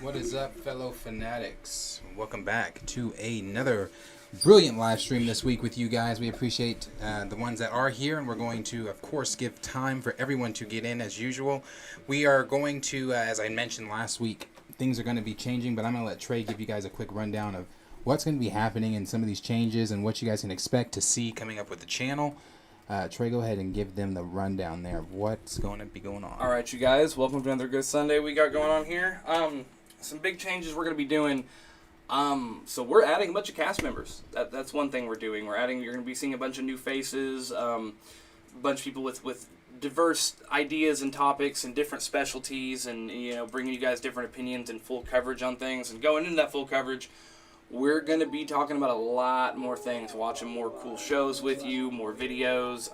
What is up, fellow fanatics? Welcome back to another brilliant live stream this week with you guys. We appreciate the ones that are here, and we're going to, of course, give time for everyone to get in as usual. We are going to, as I mentioned last week, things are going to be changing, but I'm going to let Trey give you guys a quick rundown of what's going to be happening in some of these changes and what you guys can expect to see coming up with the channel. Trey, go ahead and give them the rundown there of what's going to be going on. All right, you guys, welcome to another good Sunday we got going on here. Some big changes we're going to be doing. So we're adding a bunch of cast members. That's one thing we're doing. You're going to be seeing a bunch of new faces, a bunch of people with diverse ideas and topics and different specialties, and bringing you guys different opinions and full coverage on things. And going into that full coverage, we're going to be talking about a lot more things, watching more cool shows with you, more videos.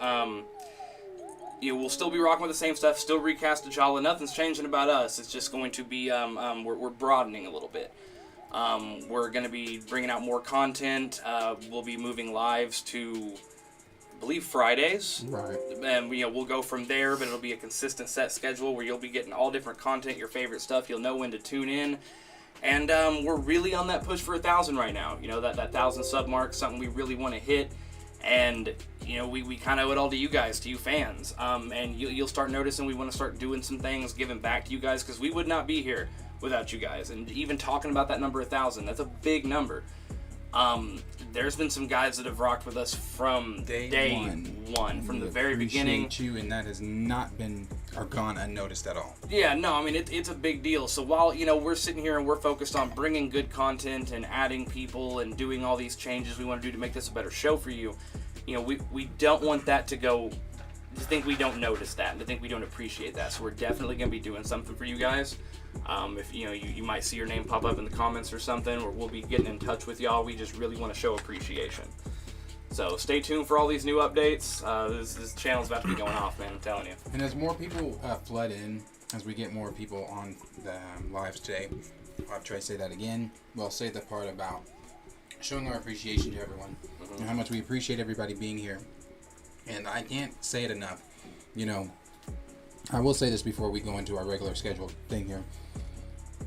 We'll still be rocking with the same stuff, still recast T'Challa. Nothing's changing about us. It's just going to be, we're broadening a little bit. We're going to be bringing out more content. We'll be moving lives to, I believe, Fridays. Right. And we'll go from there, but it'll be a consistent set schedule where you'll be getting all different content, your favorite stuff. You'll know when to tune in. And we're really on that push for 1,000 right now. That 1,000 sub mark, something we really want to hit. And, we kind of owe it all to you guys, to you fans. And you'll start noticing we want to start doing some things, giving back to you guys, because we would not be here without you guys. And even talking about that number 1,000, that's a big number. There's been some guys that have rocked with us from day one, from the very beginning. Appreciate you, and that has not been or gone unnoticed at all. Yeah, no, I mean, it's a big deal. So while, we're sitting here and we're focused on bringing good content and adding people and doing all these changes we want to do to make this a better show for you, we don't want that to go, to think we don't notice that, and to think we don't appreciate that. So we're definitely going to be doing something for you guys. If you might see your name pop up in the comments or something, or we'll be getting in touch with y'all. We just really want to show appreciation. So stay tuned for all these new updates. This channel's about to be going off, man, I'm telling you. And as more people flood in, as we get more people on the lives today, I'll try to say that again. We'll say the part about showing our appreciation to everyone, and how much we appreciate everybody being here. And I can't say it enough. I will say this before we go into our regular scheduled thing here.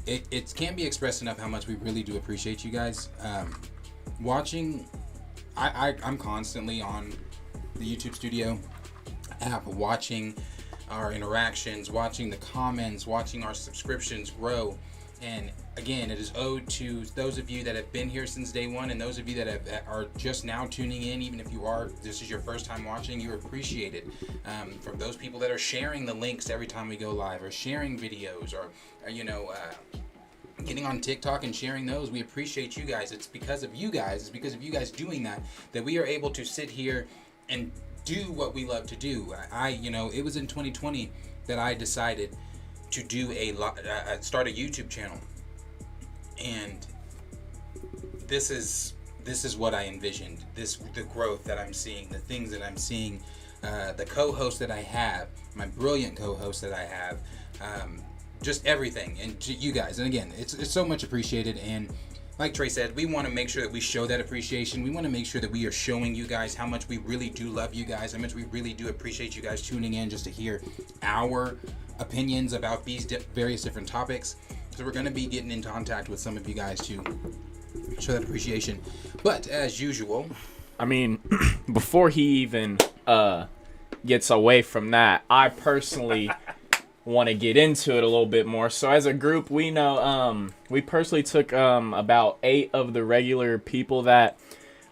It can't be expressed enough how much we really do appreciate you guys. Watching, I'm constantly on the YouTube Studio app, watching our interactions, watching the comments, watching our subscriptions grow. And again, it is owed to those of you that have been here since day one, and those of you that are just now tuning in. Even if this is your first time watching, you're appreciated. From those people that are sharing the links every time we go live, or sharing videos, or getting on TikTok and sharing those, we appreciate you guys. It's because of you guys. It's because of you guys doing that we are able to sit here and do what we love to do. It was in 2020 that I decided to do start a YouTube channel, and this is what I envisioned. The growth that I'm seeing, the things that I'm seeing, the co-host that I have, my brilliant co-host that I have, just everything, and to you guys. And again, it's so much appreciated. And like Trey said, we want to make sure that we show that appreciation. We want to make sure that we are showing you guys how much we really do love you guys, how much we really do appreciate you guys tuning in just to hear our opinions about these various different topics. So we're going to be getting in contact with some of you guys to show that appreciation. But as usual, I mean, before he even gets away from that, I personally want to get into it a little bit more. So as a group, we know we personally took about 8 of the regular people that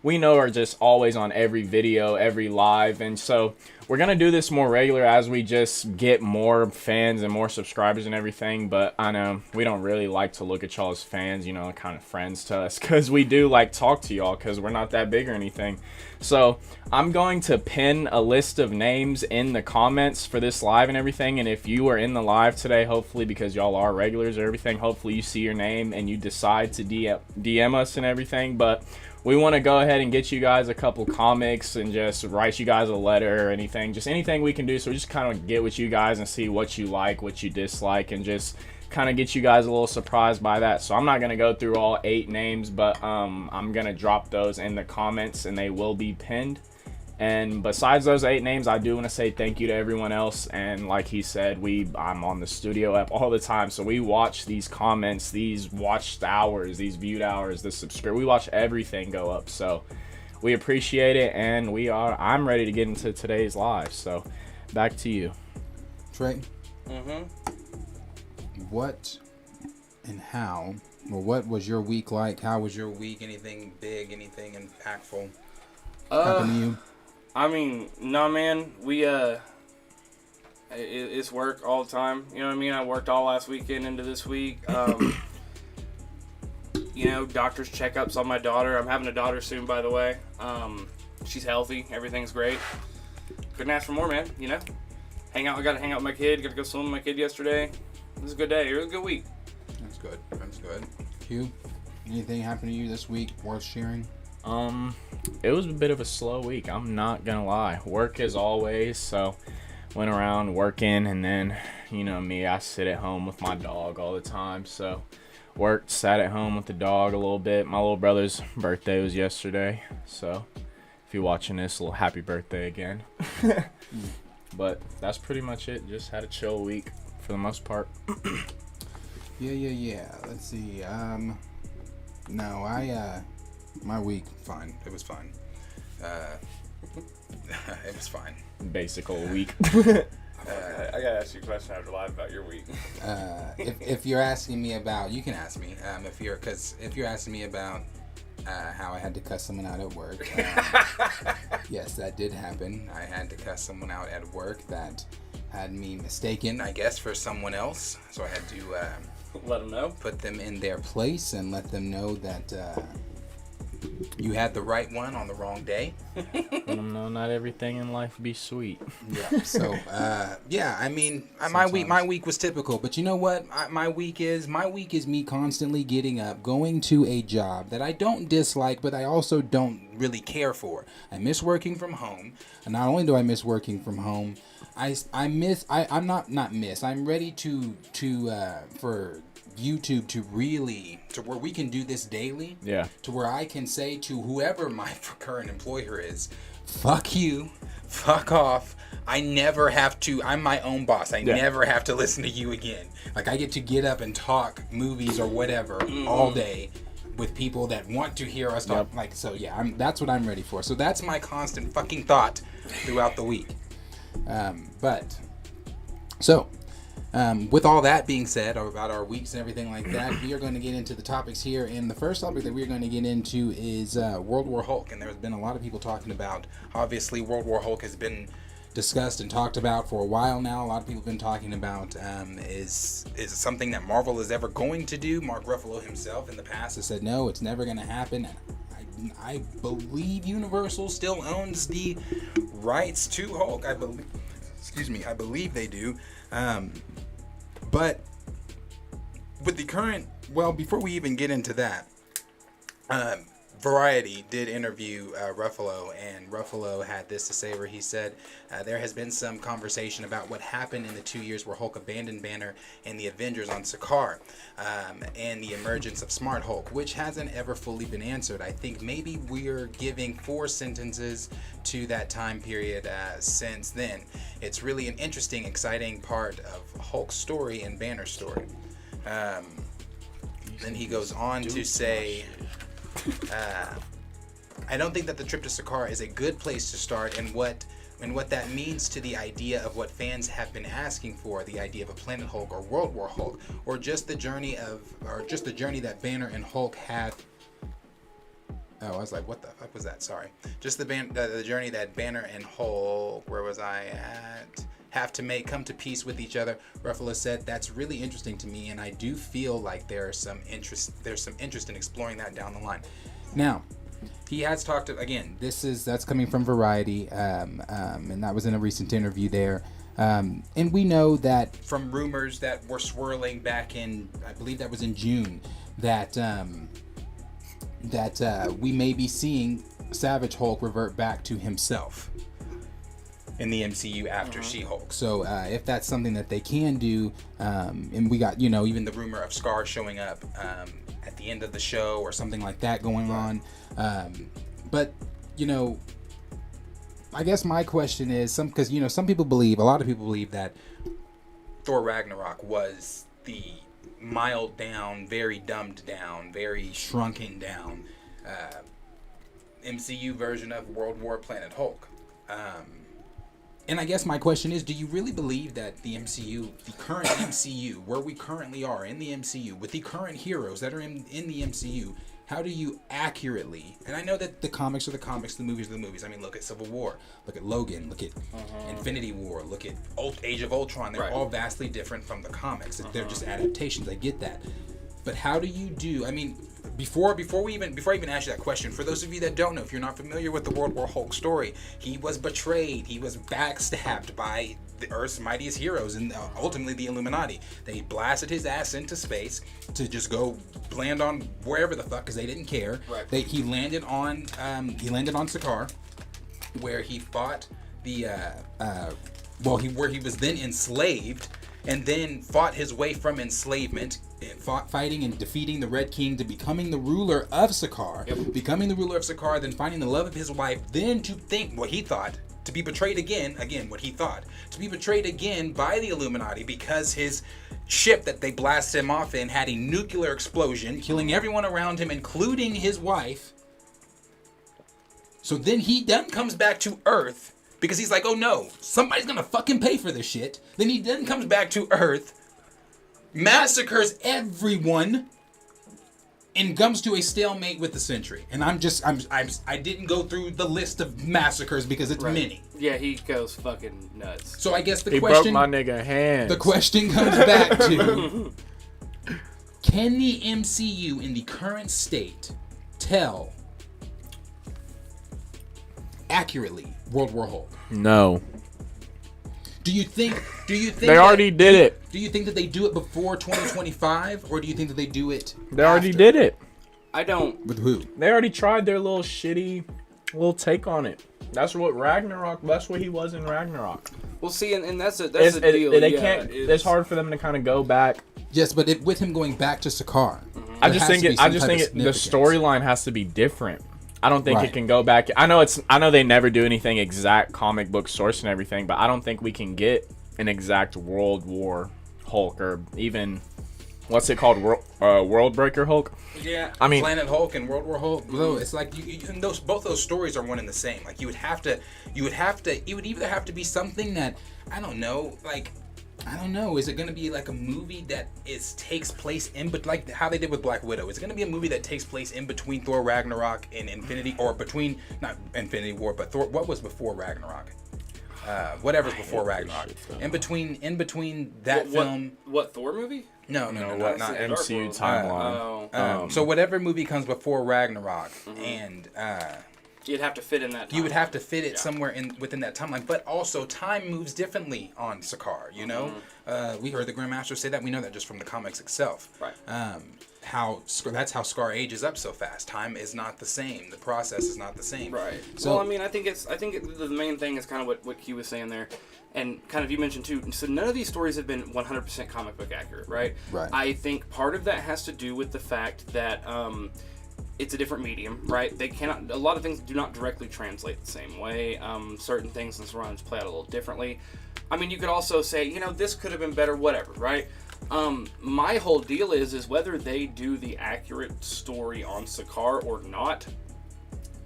we know are just always on every video, every live, and so we're gonna do this more regular as we just get more fans and more subscribers and everything. But I know we don't really like to look at y'all as fans, kind of friends to us, because we do like talk to y'all, because we're not that big or anything. So I'm going to pin a list of names in the comments for this live and everything, and if you are in the live today, hopefully, because y'all are regulars or everything, hopefully you see your name and you decide to DM us and everything. But we want to go ahead and get you guys a couple comics and just write you guys a letter or anything, just anything we can do. So we just kind of get with you guys and see what you like, what you dislike, and just kind of get you guys a little surprised by that. So I'm not going to go through all 8 names, but I'm going to drop those in the comments, and they will be pinned. And besides those 8 names, I do want to say thank you to everyone else. And like he said, I'm on the studio app all the time, so we watch these comments, these watched hours, these viewed hours, the subscribe. We watch everything go up. So we appreciate it, and I'm ready to get into today's live. So back to you, Trey. Mm-hmm. What and how, or what was your week like? How was your week? Anything big? Anything impactful happened to you? I mean, no, man. It's work all the time. You know what I mean? I worked all last weekend into this week. Doctor's checkups on my daughter. I'm having a daughter soon, by the way. She's healthy. Everything's great. Couldn't ask for more, man. I got to hang out with my kid. Got to go swim with my kid yesterday. It was a good day. It was a good week. That's good. Q, anything happened to you this week worth sharing? It was a bit of a slow week. I'm not gonna lie. Work as always, so went around working, and then, me, I sit at home with my dog all the time. So worked, sat at home with the dog a little bit. My little brother's birthday was yesterday, so if you're watching this, a little happy birthday again. But that's pretty much it. Just had a chill week for the most part. Yeah. Let's see. My week, fine. It was fine. It was fine. Basic old week. I gotta ask you a question after live about your week. If you're asking me about, you can ask me. If you're asking me about how I had to cuss someone out at work, yes, that did happen. I had to cuss someone out at work that had me mistaken, I guess, for someone else. So I had to let them know, put them in their place, and let them know that you had the right one on the wrong day. Let them know not everything in life be sweet. Yeah. So, I mean, my week was typical, but you know what? My week is me constantly getting up, going to a job that I don't dislike, but I also don't really care for. I miss working from home, and not only do I miss working from home, I'm ready for YouTube to where we can do this daily. Yeah. To where I can say to whoever my current employer is, fuck you, fuck off. I'm my own boss. I never have to listen to you again. Like, I get to get up and talk movies or whatever all day with people that want to hear us talk. Yep. That's what I'm ready for. So that's my constant fucking thought throughout the week. With all that being said about our weeks and everything like that, we are going to get into the topics here. And the first topic that we're going to get into is World War Hulk. And there's been a lot of people talking about, obviously, World War Hulk has been discussed and talked about for a while now. A lot of people have been talking about is something that Marvel is ever going to do. Mark Ruffalo himself in the past has said, no, it's never going to happen. I believe Universal still owns the rights to Hulk. I believe they do. But with the current, before we even get into that, Variety did interview Ruffalo, and Ruffalo had this to say, where he said, there has been some conversation about what happened in the 2 years where Hulk abandoned Banner and the Avengers on Sakaar, and the emergence of Smart Hulk, which hasn't ever fully been answered. I think maybe we're giving 4 sentences to that time period since then. It's really an interesting, exciting part of Hulk's story and Banner's story. Then he goes on to say, I don't think that the trip to Sakaar is a good place to start, and what that means to the idea of what fans have been asking for, the idea of a Planet Hulk or World War Hulk, or just the journey that Banner and Hulk have. Oh, I was like, what the fuck was that? Sorry. Just the journey that Banner and Hulk, where was I at? Have to come to peace with each other. Ruffalo said that's really interesting to me, and I do feel like there's some interest in exploring that down the line. Now, he has talked again. That's coming from Variety, and that was in a recent interview there. And we know that from rumors that were swirling back in, I believe that was in June, that we may be seeing Savage Hulk revert back to himself in the MCU after She-Hulk. So if that's something that they can do, and we got, even the rumor of Scar showing up at the end of the show or something like that going on. But, I guess my question is because some people believe, a lot of people believe that Thor Ragnarok was the miled down, very dumbed down, very shrunken down MCU version of World War Planet Hulk. And I guess my question is, do you really believe that the MCU, the current MCU, where we currently are in the MCU, with the current heroes that are in the MCU, how do you accurately, and I know that the comics are the comics, the movies are the movies. I mean, look at Civil War, look at Logan, look at Infinity War, look at Age of Ultron. They're all vastly different from the comics. They're just adaptations. I get that. But how do you do, I mean, before I even ask you that question, for those of you that don't know, if you're not familiar with the World War Hulk story, he was betrayed, he was backstabbed by the Earth's mightiest heroes and ultimately the Illuminati. They blasted his ass into space to just go land on wherever the fuck, because they didn't care. Right. He landed on Sakaar, where he fought where he was then enslaved, and then fought his way from enslavement, fighting and defeating the Red King to becoming the ruler of Sakaar, then finding the love of his wife, then to think what he thought, to be betrayed again by the Illuminati because his ship that they blasted him off in had a nuclear explosion, killing everyone around him, including his wife. So then he then comes back to Earth, because he's like, oh no, somebody's gonna fucking pay for this shit. Then he then comes back to Earth, massacres everyone, and comes to a stalemate with the Sentry. And I didn't go through the list of massacres because it's many. Yeah, he goes fucking nuts. So I guess he broke my nigga hands. The question comes back to, can the MCU in the current state tell accurately World War Hulk? No. Do you think they already did it? Do you think that they do it before 2025, or do you think that they do it They already did it. I don't. With who? They already tried their little shitty little take on it. That's what he was in Ragnarok. Well, see, and that's a deal. They can't. It's hard for them to kind of go back. Yes, but with him going back to Sakaar, I just think the storyline has to be different. I don't think it can go back. I know they never do anything exact comic book source and everything, but I don't think we can get an exact World War Hulk, or even what's it called, World Breaker Hulk. Yeah, I mean Planet Hulk and World War Hulk. Though it's like both those stories are one and the same. Like you would either have to be something that I don't know. Is it going to be like a movie that takes place like how they did with Black Widow? Is it going to be a movie that takes place in between Thor Ragnarok and Infinity, or between, not Infinity War, but Thor? What was before Ragnarok? Whatever's before Ragnarok. In between that film. What Thor movie? No, not MCU timeline. So whatever movie comes before Ragnarok, and you'd have to fit in that timeline. You would have to fit it somewhere within that timeline. But also, time moves differently on Sakaar, you know? We heard the Grandmaster say that. We know that just from the comics itself. Right. That's how Scar ages up so fast. Time is not the same. The process is not the same. Right. So, well, I mean, I think the main thing is kind of what Q was saying there. And kind of you mentioned too, so none of these stories have been 100% comic book accurate, right? Right. I think part of that has to do with the fact that it's a different medium, right? A lot of things do not directly translate the same way. Certain things in runs play out a little differently. I mean, you could also say, this could have been better, whatever, right? My whole deal is whether they do the accurate story on Sakaar or not,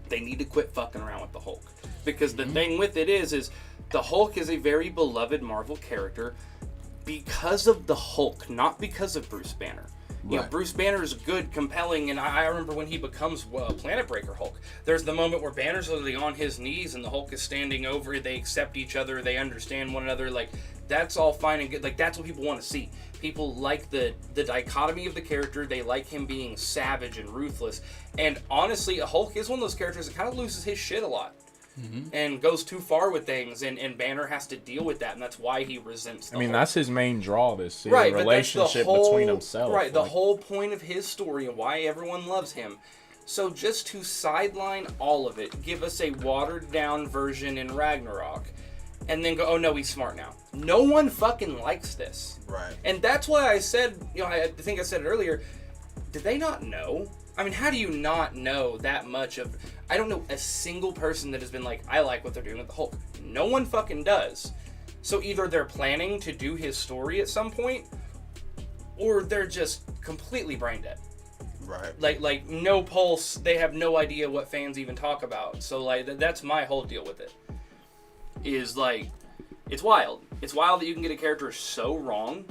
they need to quit fucking around with the Hulk. Because the thing with it is the Hulk is a very beloved Marvel character because of the Hulk, not because of Bruce Banner. You know, Bruce Banner is good, compelling, and I remember when he becomes Planet Breaker Hulk, there's the moment where Banner's literally on his knees and the Hulk is standing over, they accept each other, they understand one another, like, that's all fine and good, like, that's what people want to see. People like the dichotomy of the character, they like him being savage and ruthless, and honestly, Hulk is one of those characters that kind of loses his shit a lot. And goes too far with things, and Banner has to deal with that, and that's why he resents the Hulk. That's his main draw, this relationship between himself. Right, the whole point of his story and why everyone loves him. So just to sideline all of it, give us a watered-down version in Ragnarok, and then go, oh no, he's smart now. No one fucking likes this. Right. And that's why I said, I think I said it earlier, did they not know? I mean, how do you not know that much of... I don't know a single person that has been like, I like what they're doing with the Hulk. No one fucking does. So either they're planning to do his story at some point, or they're just completely brain dead. Right. Like no pulse. They have no idea what fans even talk about. So like that's my whole deal with it. Is like, it's wild. It's wild that you can get a character so wrong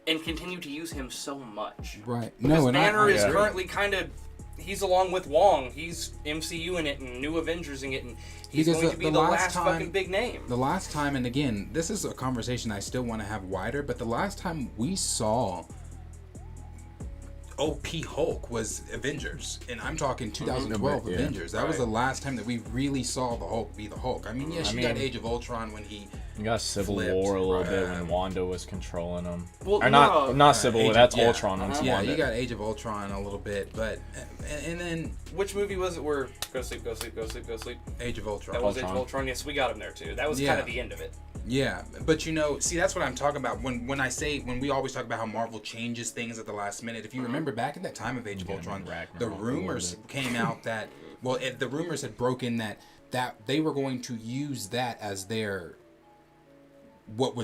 and continue to use him so much. Right. Because No, and Banner is agree. currently kind of, he's along with Wong. He's MCU in it and New Avengers in it, and he's Because going to be the last time, fucking big name. The last time, and again, this is a conversation I still want to have wider, but the last time we saw OP Hulk was Avengers, and I'm talking 2012 Yeah. Avengers. That was the last time that we really saw the Hulk be the Hulk. I mean, yes, you got mean, Age of Ultron when he You got Civil flipped, War a little bit when Wanda was controlling him. Well, or not Civil War. Age- That's yeah. Ultron. When it's yeah, Wanda. you got Age of Ultron a little bit, but and then Which movie was it where go sleep, go sleep, go sleep, go sleep? Age of Ultron. That was Age of Ultron. Yes, we got him there too. That was kind of the end of it. Yeah, but you know, see, that's what I'm talking about when we always talk about how Marvel changes things at the last minute. If you remember back at that time of Age of Ultron, the rumors came out that the rumors had broken that they were going to use that as their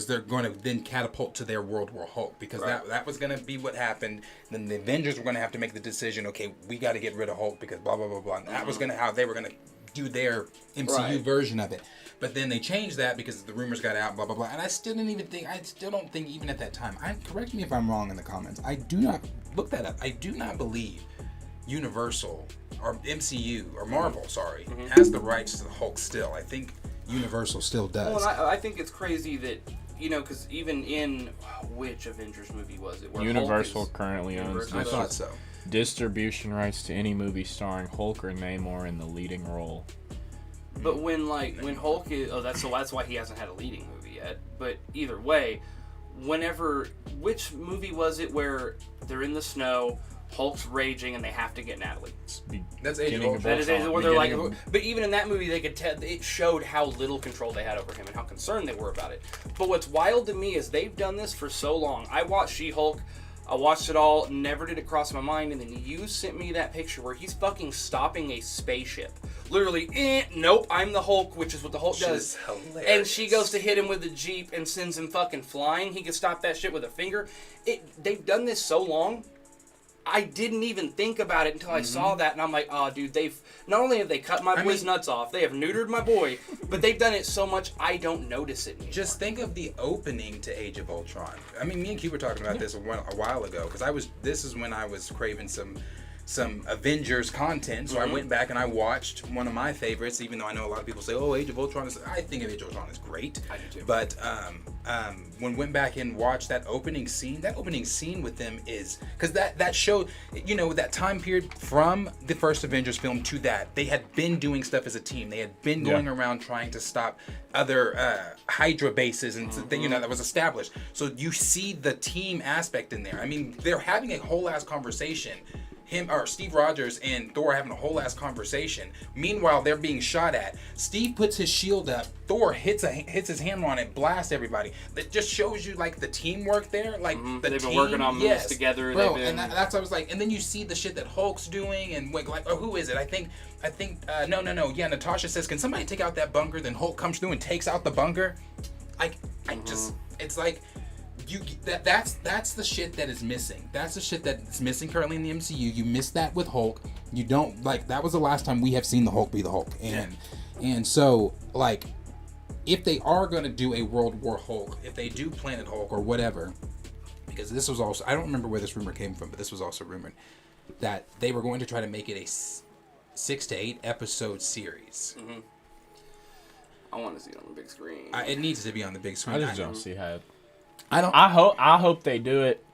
they're going to then catapult to their World War Hulk, because that was going to be what happened. Then the Avengers were going to have to make the decision, okay, we got to get rid of Hulk because blah blah blah blah. And that was going to how they were going to do their MCU version of it. But then they changed that because the rumors got out, blah blah blah. And I still don't think even at that time. Correct me if I'm wrong in the comments. I do not look that up. I do not believe Universal or MCU or Marvel, has the rights to the Hulk still. I think Universal still does. Well, and I think it's crazy that, you know, because even in which Avengers movie was it? Where Universal Hulk is, currently owns I thought so. distribution rights to any movie starring Hulk or Namor in the leading role. But when Hulk is, that's why he hasn't had a leading movie yet. But either way, which movie was it where they're in the snow, Hulk's raging, and they have to get Natalie? That's Age of Ultron. That is where they're like, but even in that movie, they could tell it showed how little control they had over him and how concerned they were about it. But what's wild to me is they've done this for so long. I watched She-Hulk. I watched it all, never did it cross my mind, and then you sent me that picture where he's fucking stopping a spaceship. Literally, nope, I'm the Hulk, which is what the Hulk does. Hilarious. And she goes to hit him with the Jeep and sends him fucking flying. He can stop that shit with a finger. They've done this so long, I didn't even think about it until I saw that, and I'm like, oh, dude, not only have they cut my boy's nuts off, they have neutered my boy, but they've done it so much I don't notice it anymore. Just think of the opening to Age of Ultron. I mean, me and Q were talking about this a while ago, because this is when I was craving some Avengers content, so I went back and I watched one of my favorites, even though I know a lot of people say, oh, Age of Ultron I think Age of Ultron is great. I do too. But when went back and watched that opening scene with them is, because that showed, you know, that time period from the first Avengers film to that, they had been doing stuff as a team. They had been going around trying to stop other Hydra bases, and you know, that was established. So you see the team aspect in there. I mean, they're having a whole ass conversation. Steve Rogers and Thor having a whole ass conversation. Meanwhile, they're being shot at. Steve puts his shield up. Thor hits his hammer on it, blasts everybody. That just shows you like the teamwork there. Like they've been working on moves together. Bro, and that's what I was like. And then you see the shit that Hulk's doing, and like, oh, who is it? I think. No. Yeah, Natasha says, "Can somebody take out that bunker?" Then Hulk comes through and takes out the bunker. It's like. That's the shit that is missing. That's the shit that's missing currently in the MCU. You missed that with Hulk. You don't that was the last time we have seen the Hulk be the Hulk. And so like, if they are going to do a World War Hulk, if they do Planet Hulk or whatever, because this was also, I don't remember where this rumor came from, but this was also rumored that they were going to try to make it a 6 to 8 episode series. I want to see it on the big screen. It needs to be on the big screen. I just don't see how. I hope they do it.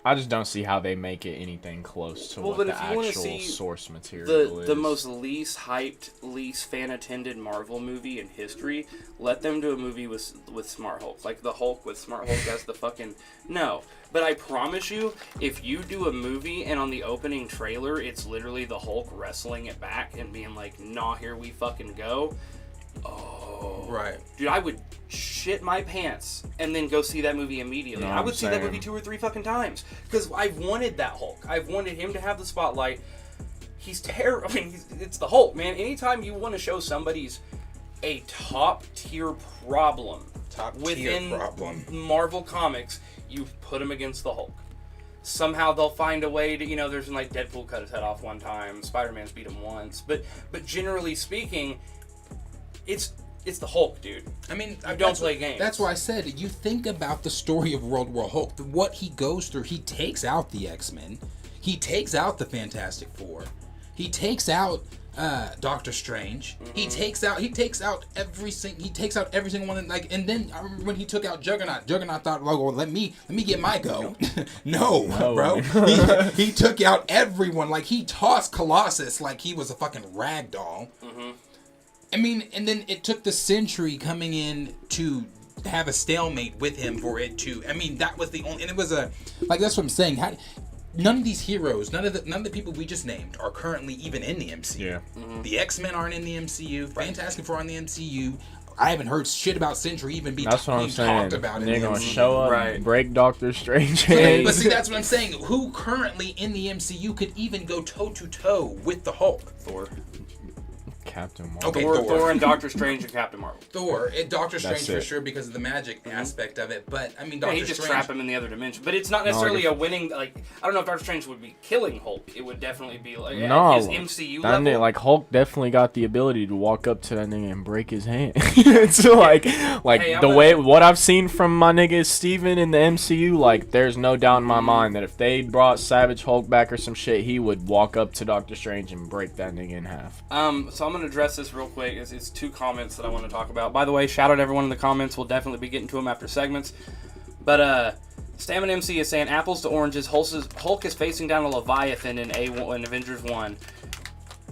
I just don't see how they make it anything close to what the actual source material is. The most least hyped, least fan-attended Marvel movie in history, let them do a movie with Smart Hulk. Like the Hulk with Smart Hulk as the fucking... No. But I promise you, if you do a movie and on the opening trailer, it's literally the Hulk wrestling it back and being like, nah, here we fucking go... Oh. Right. Dude, I would shit my pants and then go see that movie immediately. No, I would I'm see that saying. movie 2 or 3 fucking times. Because I've wanted that Hulk. I've wanted him to have the spotlight. He's terrible. I mean, it's the Hulk, man. Anytime you want to show somebody's a top-tier problem within Marvel Comics, you put him against the Hulk. Somehow they'll find a way to, you know, there's like Deadpool cut his head off one time, Spider-Man's beat him once, but generally speaking, it's the Hulk, dude. I mean, I don't play games. That's why I said, you think about the story of World War Hulk, what he goes through. He takes out the X-Men, he takes out the Fantastic Four, he takes out Doctor Strange. Mm-hmm. He takes out every single one. Like, and then I remember when he took out Juggernaut. Juggernaut thought, like, well, let me get my go. no, bro. he took out everyone. Like, he tossed Colossus like he was a fucking rag doll. Mm-hmm. I mean, and then it took the Sentry coming in to have a stalemate with him for it to. I mean, that was the only, and it was a like that's what I'm saying. None of these heroes, none of the people we just named are currently even in the MCU. Yeah. Mm-hmm. The X-Men aren't in the MCU. Fantastic Four aren't in the MCU. I haven't heard shit about Sentry even being That's what I'm saying. talked about. They're in the gonna MCU. show up, Right. break Doctor Strange. But see, that's what I'm saying. Who currently in the MCU could even go toe to toe with the Hulk? Thor. Captain Marvel. Okay, Thor and Doctor Strange and Captain Marvel. Thor, Doctor Strange That's for it. sure because of the magic aspect of it. But I mean, Yeah, Doctor he just Strange. trap him in the other dimension. But it's not necessarily a winning. Like, I don't know if Doctor Strange would be killing Hulk. It would definitely be like No, at his MCU that level. nigga, like Hulk definitely got the ability to walk up to that nigga and break his hand. It's like Hey, the way what I've seen from my nigga Steven in the MCU, like there's no doubt in my mind that if they brought Savage Hulk back or some shit, he would walk up to Doctor Strange and break that nigga in half. So I'm gonna address this real quick. It's 2 comments that I want to talk about. By the way, shout out everyone in the comments. We'll definitely be getting to them after segments. But Stamina MC is saying apples to oranges. Hulk is facing down a Leviathan in in Avengers 1.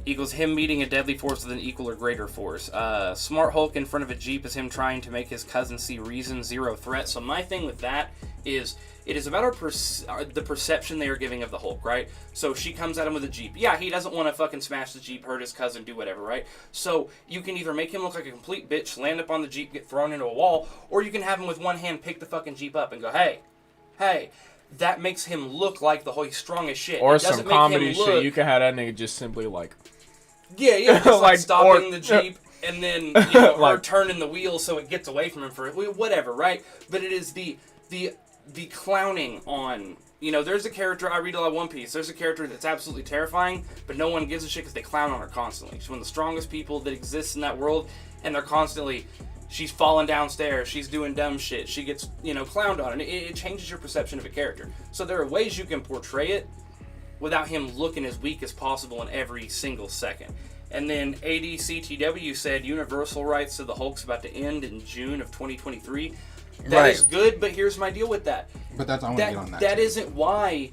Equals him meeting a deadly force with an equal or greater force. Smart Hulk in front of a Jeep is him trying to make his cousin see reason, zero threat. So my thing with that is it is about the perception they are giving of the Hulk, right? So she comes at him with a Jeep. Yeah, he doesn't want to fucking smash the Jeep, hurt his cousin, do whatever, right? So you can either make him look like a complete bitch, land up on the Jeep, get thrown into a wall, or you can have him with one hand pick the fucking Jeep up and go, hey. That makes him look like the Hulk. He's strong as shit. Or It doesn't some make comedy him shit. look- You can have that nigga just simply like. Yeah, just like stopping the Jeep and then or Like- turning the wheel so it gets away from him for whatever, right? But it is the clowning on. There's a character, I read a lot of One Piece, there's a character that's absolutely terrifying, but no one gives a shit because they clown on her constantly. She's one of the strongest people that exists in that world, and they're constantly, she's falling downstairs, she's doing dumb shit, she gets, clowned on, and it changes your perception of a character. So there are ways you can portray it without him looking as weak as possible in every single second. And then ADCTW said Universal rights to the Hulk's about to end in June of 2023. That is good, but here's my deal with that. But I want to get on that. That isn't why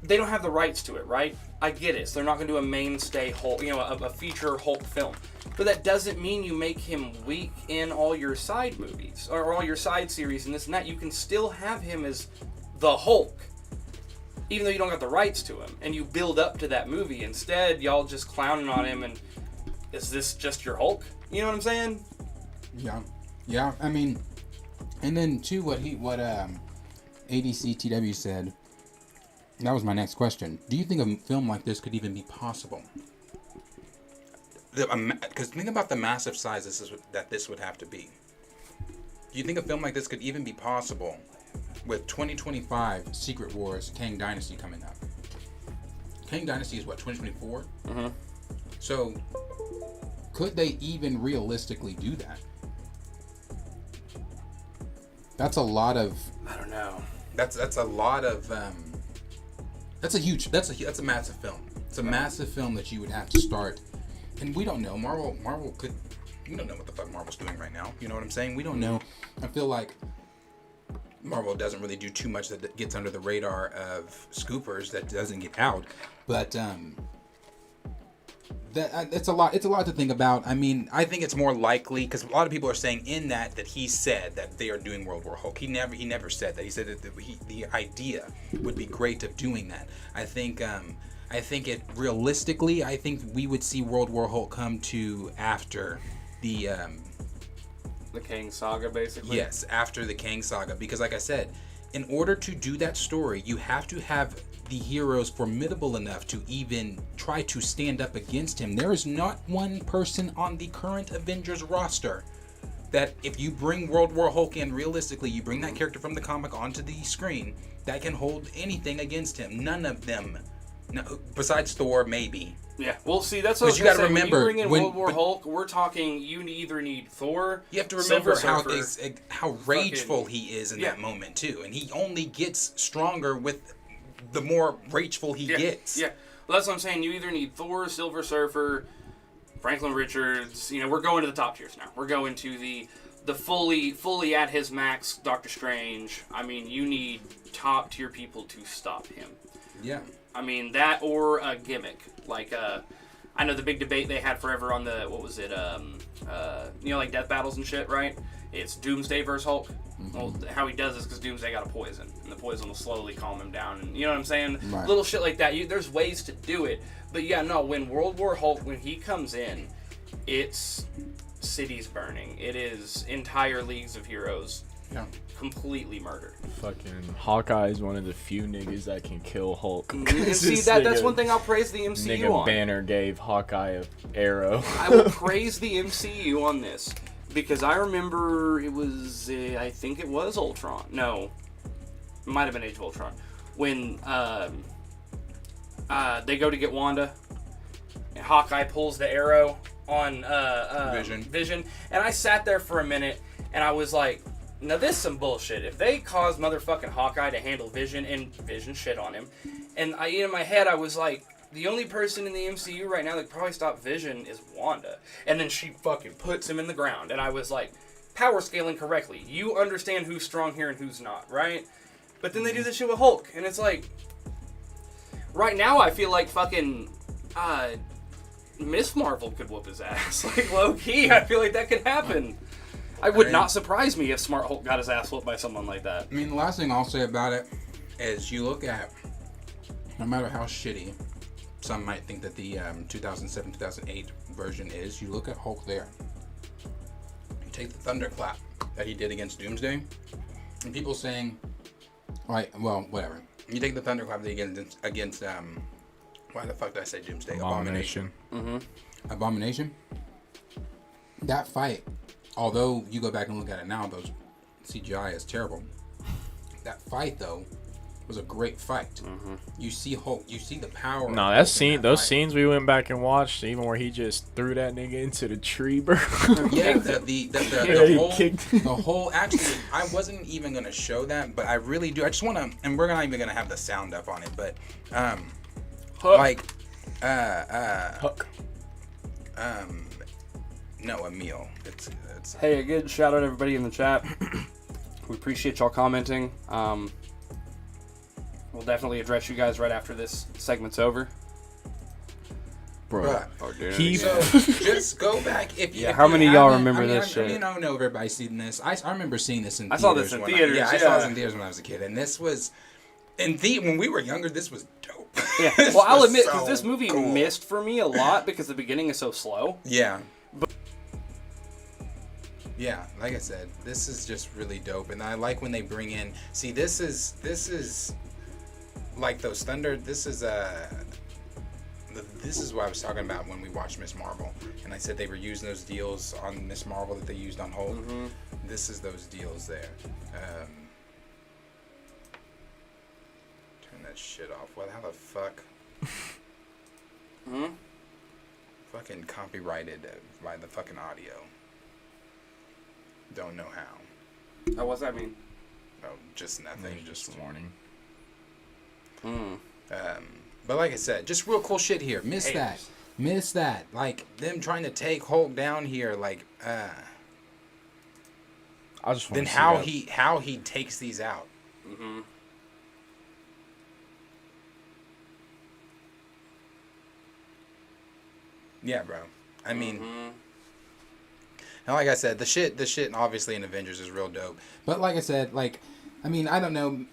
they don't have the rights to it, right? I get it. So they're not going to do a mainstay Hulk, a feature Hulk film. But that doesn't mean you make him weak in all your side movies or all your side series and this and that. You can still have him as the Hulk, even though you don't got the rights to him, and you build up to that movie. Instead, y'all just clowning on him, and is this just your Hulk? You know what I'm saying? Yeah. I mean, and then too, what ADCTW said. That was my next question. Do you think a film like this could even be possible? Because think about the massive size that this would have to be. Do you think a film like this could even be possible with 2025 Secret Wars Kang Dynasty coming up? Kang Dynasty is what, 2024? Mm-hmm. So, could they even realistically do that? That's a lot of. I don't know. That's a lot of. That's a massive film. It's a massive film that you would have to start, and we don't know. Marvel could. We don't know what the fuck Marvel's doing right now. You know what I'm saying? We don't know. I feel like Marvel doesn't really do too much that gets under the radar of scoopers that doesn't get out. But it's a lot. It's a lot to think about. I mean, I think it's more likely because a lot of people are saying in that he said that they are doing World War Hulk. He never said that. He said that the idea would be great of doing that. I think it realistically. I think we would see World War Hulk come to after the Kang Saga, basically. yes, after the Kang Saga, because like I said, in order to do that story, you have to have the heroes formidable enough to even try to stand up against him. There is not one person on the current Avengers roster that if you bring World War Hulk in, realistically, you bring that character from the comic onto the screen, that can hold anything against him. None of them. No, besides Thor, maybe. Yeah. Well, see, that's what I was you got to gonna say. remember When you bring in World War Hulk, we're talking you either need Thor. You have to remember Silver Surfer, how rageful he is in that moment too, and he only gets stronger with the more rageful he gets. Yeah. Well, that's what I'm saying. You either need Thor, Silver Surfer, Franklin Richards. You know, we're going to the top tiers now. We're going to the fully at his max Doctor Strange. I mean, you need top tier people to stop him. Yeah. I mean, that or a gimmick. Like, I know the big debate they had forever on the, what was it, you know, like death battles and shit, right? It's Doomsday versus Hulk. Mm-hmm. Well, how he does is because Doomsday got a poison, and the poison will slowly calm him down. And you know what I'm saying? Right. Little shit like that. There's ways to do it. But yeah, no, when World War Hulk, when he comes in, it's cities burning. It is entire leagues of heroes completely murdered. Fucking Hawkeye is one of the few niggas that can kill Hulk. And see, that's one thing I'll praise the MCU nigga on. Banner gave Hawkeye a arrow. I will praise the MCU on this because I remember it was, I think it was Ultron. No, it might have been Age of Ultron when they go to get Wanda and Hawkeye pulls the arrow on Vision, and I sat there for a minute and I was like, now this is some bullshit. If they cause motherfucking Hawkeye to handle Vision and Vision shit on him, and in my head I was like, the only person in the MCU right now that could probably stop Vision is Wanda. And then she fucking puts him in the ground. And I was like, power scaling correctly. You understand who's strong here and who's not, right? But then they do this shit with Hulk. And it's like, right now I feel like fucking Miss Marvel could whoop his ass. Like, low-key, I feel like that could happen. I would not surprise me if Smart Hulk got his ass whooped by someone like that. I mean, the last thing I'll say about it is you look at, no matter how shitty some might think that the 2007-2008 version is, you look at Hulk there. You take the thunderclap that he did against Doomsday, and people saying, right, well, whatever. You take the thunderclap that he did against why the fuck did I say Doomsday? Abomination. Mm-hmm. Abomination. That fight, although you go back and look at it now, those CGI is terrible. That fight, though, was a great fight. Mm-hmm. You see Hulk, you see the power. No, those scenes we went back and watched, even where he just threw that nigga into the tree, bro. Yeah, the whole. Actually, I wasn't even gonna show that, but I really do. I just wanna, and we're not even gonna have the sound up on it, but Hook. No, Emil. It's. Hey, again, shout out everybody in the chat. We appreciate y'all commenting. We'll definitely address you guys right after this segment's over. Bro. So just go back if you. How many of y'all remember this shit? I mean, I don't know if everybody's seen this. I remember seeing this in theaters. I saw this in theaters. I saw this in theaters when I was a kid, and this was when we were younger. This was dope. Yeah. Well, I'll admit, because this movie missed for me a lot because the beginning is so slow. Yeah. Yeah, like I said, this is just really dope, and I like when they bring in. See, this is like those Thunder. This is what I was talking about when we watched Miss Marvel, and I said they were using those deals on Miss Marvel that they used on Hulk. Mm-hmm. This is those deals there. Turn that shit off. What? How the fuck? Hmm. Fucking copyrighted by the fucking audio. Don't know how. Oh, what's that mean? Oh, just nothing. Just warning. But like I said, just real cool shit here. Miss that. Like them trying to take Hulk down here. Like, I just want then to see how he takes these out. Mm-hmm. Yeah, bro. I mean. And like I said, the shit obviously in Avengers is real dope. But like I said, like, I mean, I don't know.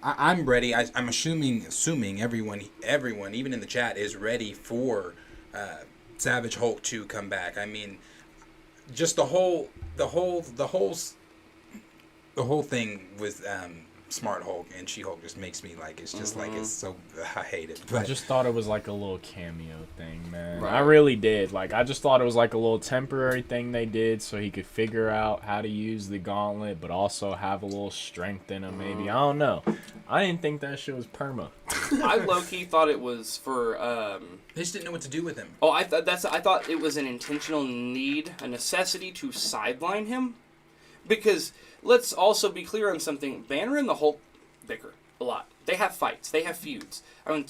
I'm ready. I'm assuming everyone, even in the chat, is ready for Savage Hulk to come back. I mean, just the whole thing with Smart Hulk and She Hulk just makes me like it's just like it's so I hate it. But I just thought it was like a little cameo thing, man. Right. I really did. Like, I just thought it was like a little temporary thing they did so he could figure out how to use the gauntlet, but also have a little strength in him. Maybe I don't know. I didn't think that shit was perma. I low-key thought it was for they just didn't know what to do with him. I thought it was an intentional need, a necessity to sideline him, because let's also be clear on something. Banner and the Hulk bicker a lot. They have fights. They have feuds. I mean,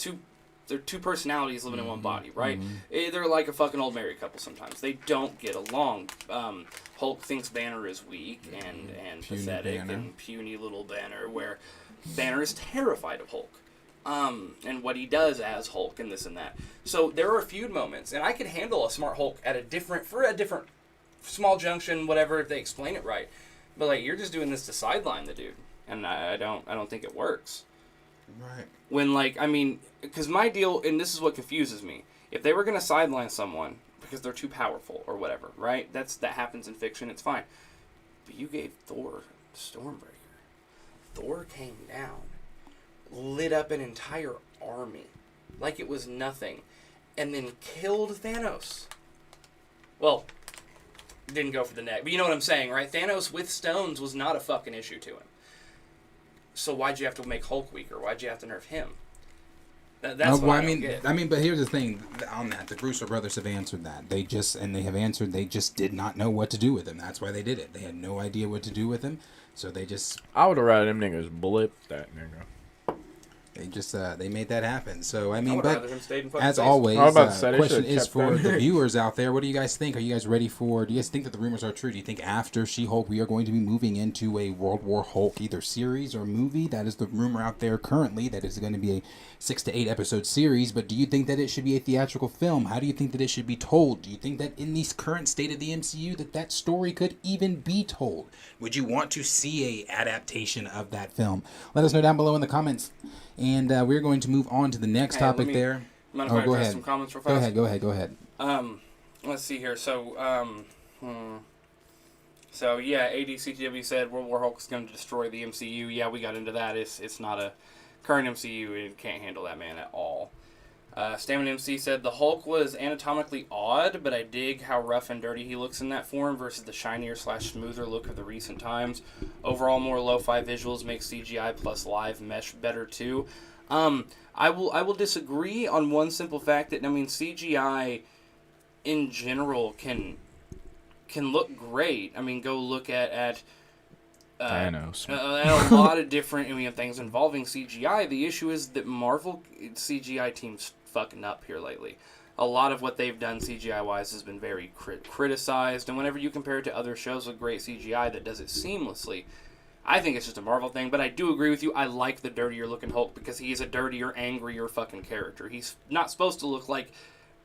they're two personalities living in one body, right? They're like a fucking old married couple sometimes. They don't get along. Hulk thinks Banner is weak and Puny pathetic Banner. and puny little Banner, where Banner is terrified of Hulk. And what he does as Hulk and this and that. So there are feud moments, and I could handle a Smart Hulk at a different small junction, whatever, if they explain it right. But like, you're just doing this to sideline the dude, and I don't think it works. Right. When like, I mean, because my deal, and this is what confuses me, if they were gonna sideline someone because they're too powerful or whatever, right? That happens in fiction. It's fine. But you gave Thor Stormbreaker. Thor came down, lit up an entire army like it was nothing, and then killed Thanos. Well, didn't go for the neck, but you know what I'm saying, right? Thanos with stones was not a fucking issue to him. So why'd you have to make Hulk weaker? Why'd you have to nerf him? That's what I don't get. I mean, but here's the thing on that: the Russo brothers have answered that. They just did not know what to do with him. That's why they did it. They had no idea what to do with him, so they just I would have rather them niggas blip that nigga. they made that happen. So I mean, would but rather him stayed in fucking as space. always, I was about to say, they question should've is kept for that. the viewers out there. What do you guys think? Are you guys ready for? Do you guys think that the rumors are true? Do you think after She-Hulk we are going to be moving into a World War Hulk either series or movie? That is the rumor out there currently. That is going to be a 6 to 8 episode series. But do you think that it should be a theatrical film? How do you think that it should be told? Do you think that in the current state of the MCU that story could even be told? Would you want to see a adaptation of that film? Let us know down below in the comments. And we're going to move on to the next topic there. Mind if I go address ahead. some comments real fast? Go ahead. Let's see here. So, So yeah, ADCTW said World War Hulk is going to destroy the MCU. Yeah, we got into that. It's not a current MCU. It can't handle that man at all. Stamina MC said the Hulk was anatomically odd, but I dig how rough and dirty he looks in that form versus the shinier / smoother look of the recent times. Overall, more lo-fi visuals make CGI plus live mesh better too. I will disagree on one simple fact that, I mean, CGI in general can look great. I mean, go look at Thanos. a lot of different things involving CGI. The issue is that Marvel CGI team's fucking up here lately. A lot of what they've done CGI-wise has been very criticized, and whenever you compare it to other shows with great CGI that does it seamlessly, I think it's just a Marvel thing. But I do agree with you. I like the dirtier-looking Hulk because he is a dirtier, angrier fucking character. He's not supposed to look like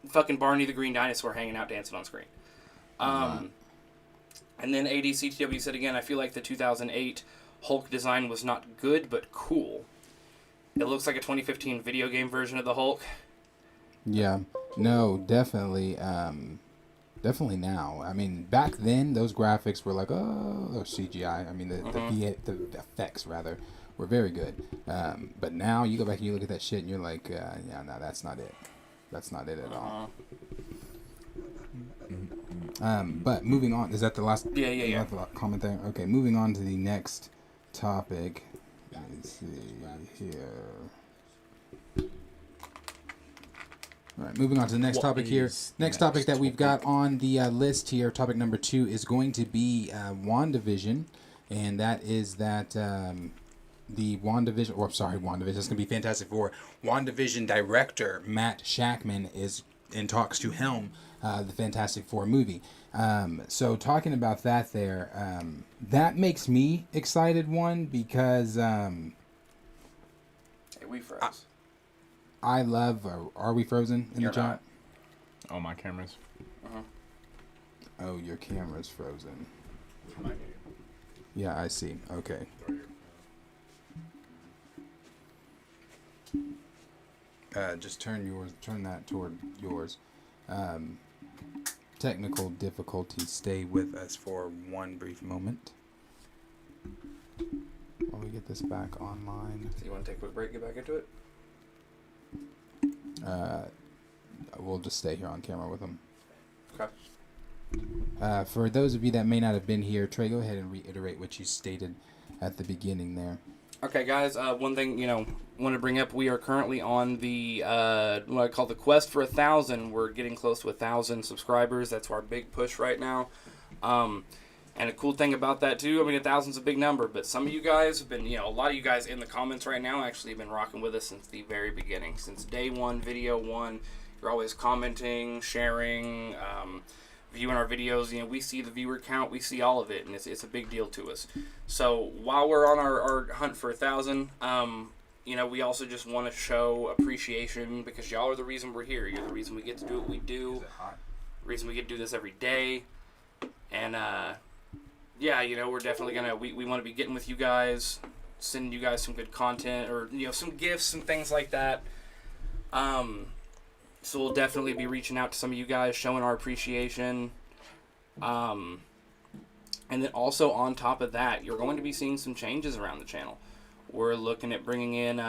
fucking Barney the Green Dinosaur hanging out dancing on screen. And then ADCTW said again, I feel like the 2008 Hulk design was not good, but cool. It looks like a 2015 video game version of the Hulk. Yeah, no, definitely, definitely now. I mean, back then those graphics were like, oh, those CGI. I mean, the effects rather were very good. But now you go back and you look at that shit and you're like, yeah, no, that's not it. That's not it at all. But moving on, is that the last? Yeah. The last comment there. Okay, moving on to the next topic. Let's see here. All right, moving on to the next topic here. Next topic that we've got on the list here, topic number 2, is going to be WandaVision, and that is that the WandaVision, WandaVision, it's going to be Fantastic Four. WandaVision director Matt Shakman is in talks to helm the Fantastic Four movie. So talking about that there, that makes me excited, one, because Hey, we froze. I love, are we frozen in You're the chat? not. Oh, my cameras. Oh, your camera's frozen. Yeah, I see. Okay. Just turn that toward yours. technical difficulties. Stay with us for one brief moment while we get this back online. So you want to take a quick break, get back into it? We'll just stay here on camera with them. Okay. For those of you that may not have been here, Trey, go ahead and reiterate what you stated at the beginning there. Okay, guys, one thing, want to bring up, we are currently on the, what I call the quest for 1,000. We're getting close to 1,000 subscribers. That's our big push right now. And a cool thing about that, too, 1,000's a big number, but some of you guys have been, a lot of you guys in the comments right now actually have been rocking with us since the very beginning. Since day one, video one, you're always commenting, sharing, viewing our videos. We see the viewer count, we see all of it, and it's a big deal to us. So while we're on our hunt for 1,000, we also just want to show appreciation because y'all are the reason we're here. You're the reason we get to do what we do. Is it hot? The reason we get to do this every day. And we're definitely gonna we want to be getting with you guys, sending you guys some good content or some gifts and things like that. So we'll definitely be reaching out to some of you guys, showing our appreciation. And then also on top of that, you're going to be seeing some changes around the channel. We're looking at bringing in,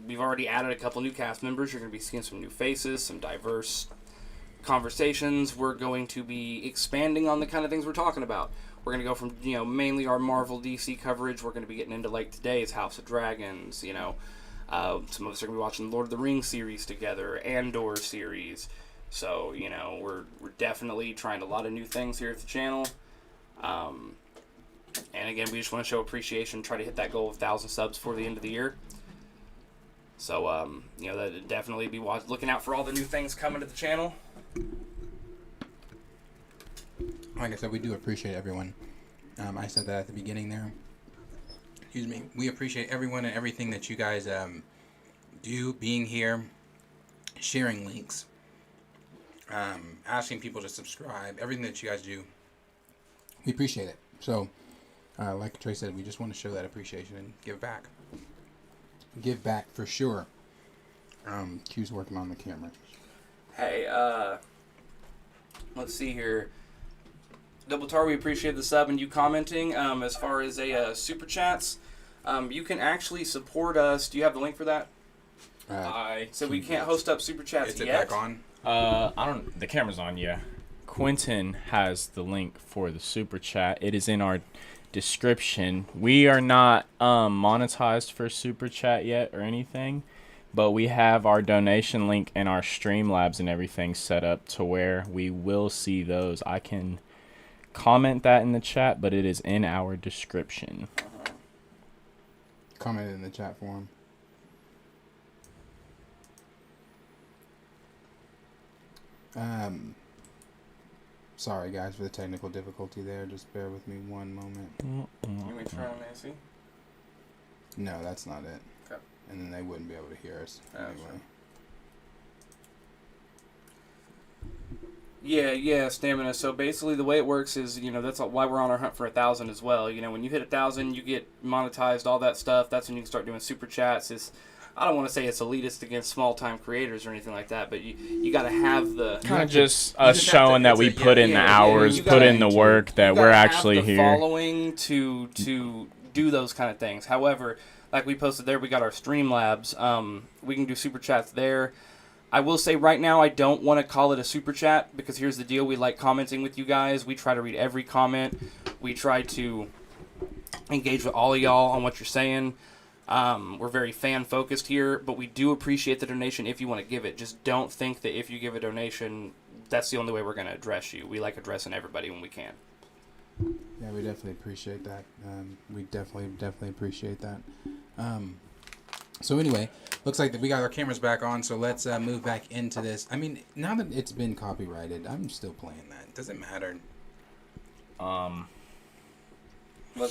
we've already added a couple new cast members. You're going to be seeing some new faces, some diverse conversations. We're going to be expanding on the kind of things we're talking about. We're going to go from, mainly our Marvel DC coverage. We're going to be getting into like today's House of Dragons, some of us are going to be watching the Lord of the Rings series together, Andor series. So, we're definitely trying a lot of new things here at the channel. And again, we just want to show appreciation, try to hit that goal of 1,000 subs before the end of the year. So, that definitely be looking out for all the new things coming to the channel. Like I said, we do appreciate everyone. I said that at the beginning there. Excuse me. We appreciate everyone and everything that you guys do, being here, sharing links, asking people to subscribe, everything that you guys do. We appreciate it. So, like Trey said, we just want to show that appreciation and give back. Give back for sure. Q's working on the camera. Hey, let's see here. Double Tar, we appreciate the sub and you commenting. As far as super chats, you can actually support us. Do you have the link for that? So we can't host up super chats yet. Is it yet. back on? I don't. The camera's on. Yeah. Quentin has the link for the super chat. It is in our description. We are not monetized for super chat yet or anything, but we have our donation link and our Streamlabs and everything set up to where we will see those. I can comment that in the chat, but it is in our description. Comment it in the chat for him. Sorry guys for the technical difficulty there. Just bear with me one moment. You want me to turn on AC? No, that's not it. Okay. And then they wouldn't be able to hear us anyway. Sure. Yeah, Stamina. So basically the way it works is, that's why we're on our hunt for 1,000 as well. When you hit 1,000, you get monetized, all that stuff. That's when you can start doing super chats. I don't want to say it's elitist against small-time creators or anything like that, but you got to have the... Kind of just us showing that we put in the hours, put in the work, that we're actually here. Following to do those kind of things. However, like we posted there, we got our Streamlabs. We can do super chats there. I will say right now I don't want to call it a super chat because here's the deal. We like commenting with you guys. We try to read every comment. We try to engage with all of y'all on what you're saying. We're very fan focused here, but we do appreciate the donation if you want to give it. Just don't think that if you give a donation, that's the only way we're going to address you. We like addressing everybody when we can. Yeah, we definitely appreciate that. We definitely appreciate that. So anyway, looks like that we got our cameras back on, so let's move back into this. Now that it's been copyrighted, I'm still playing that. Does it matter? What's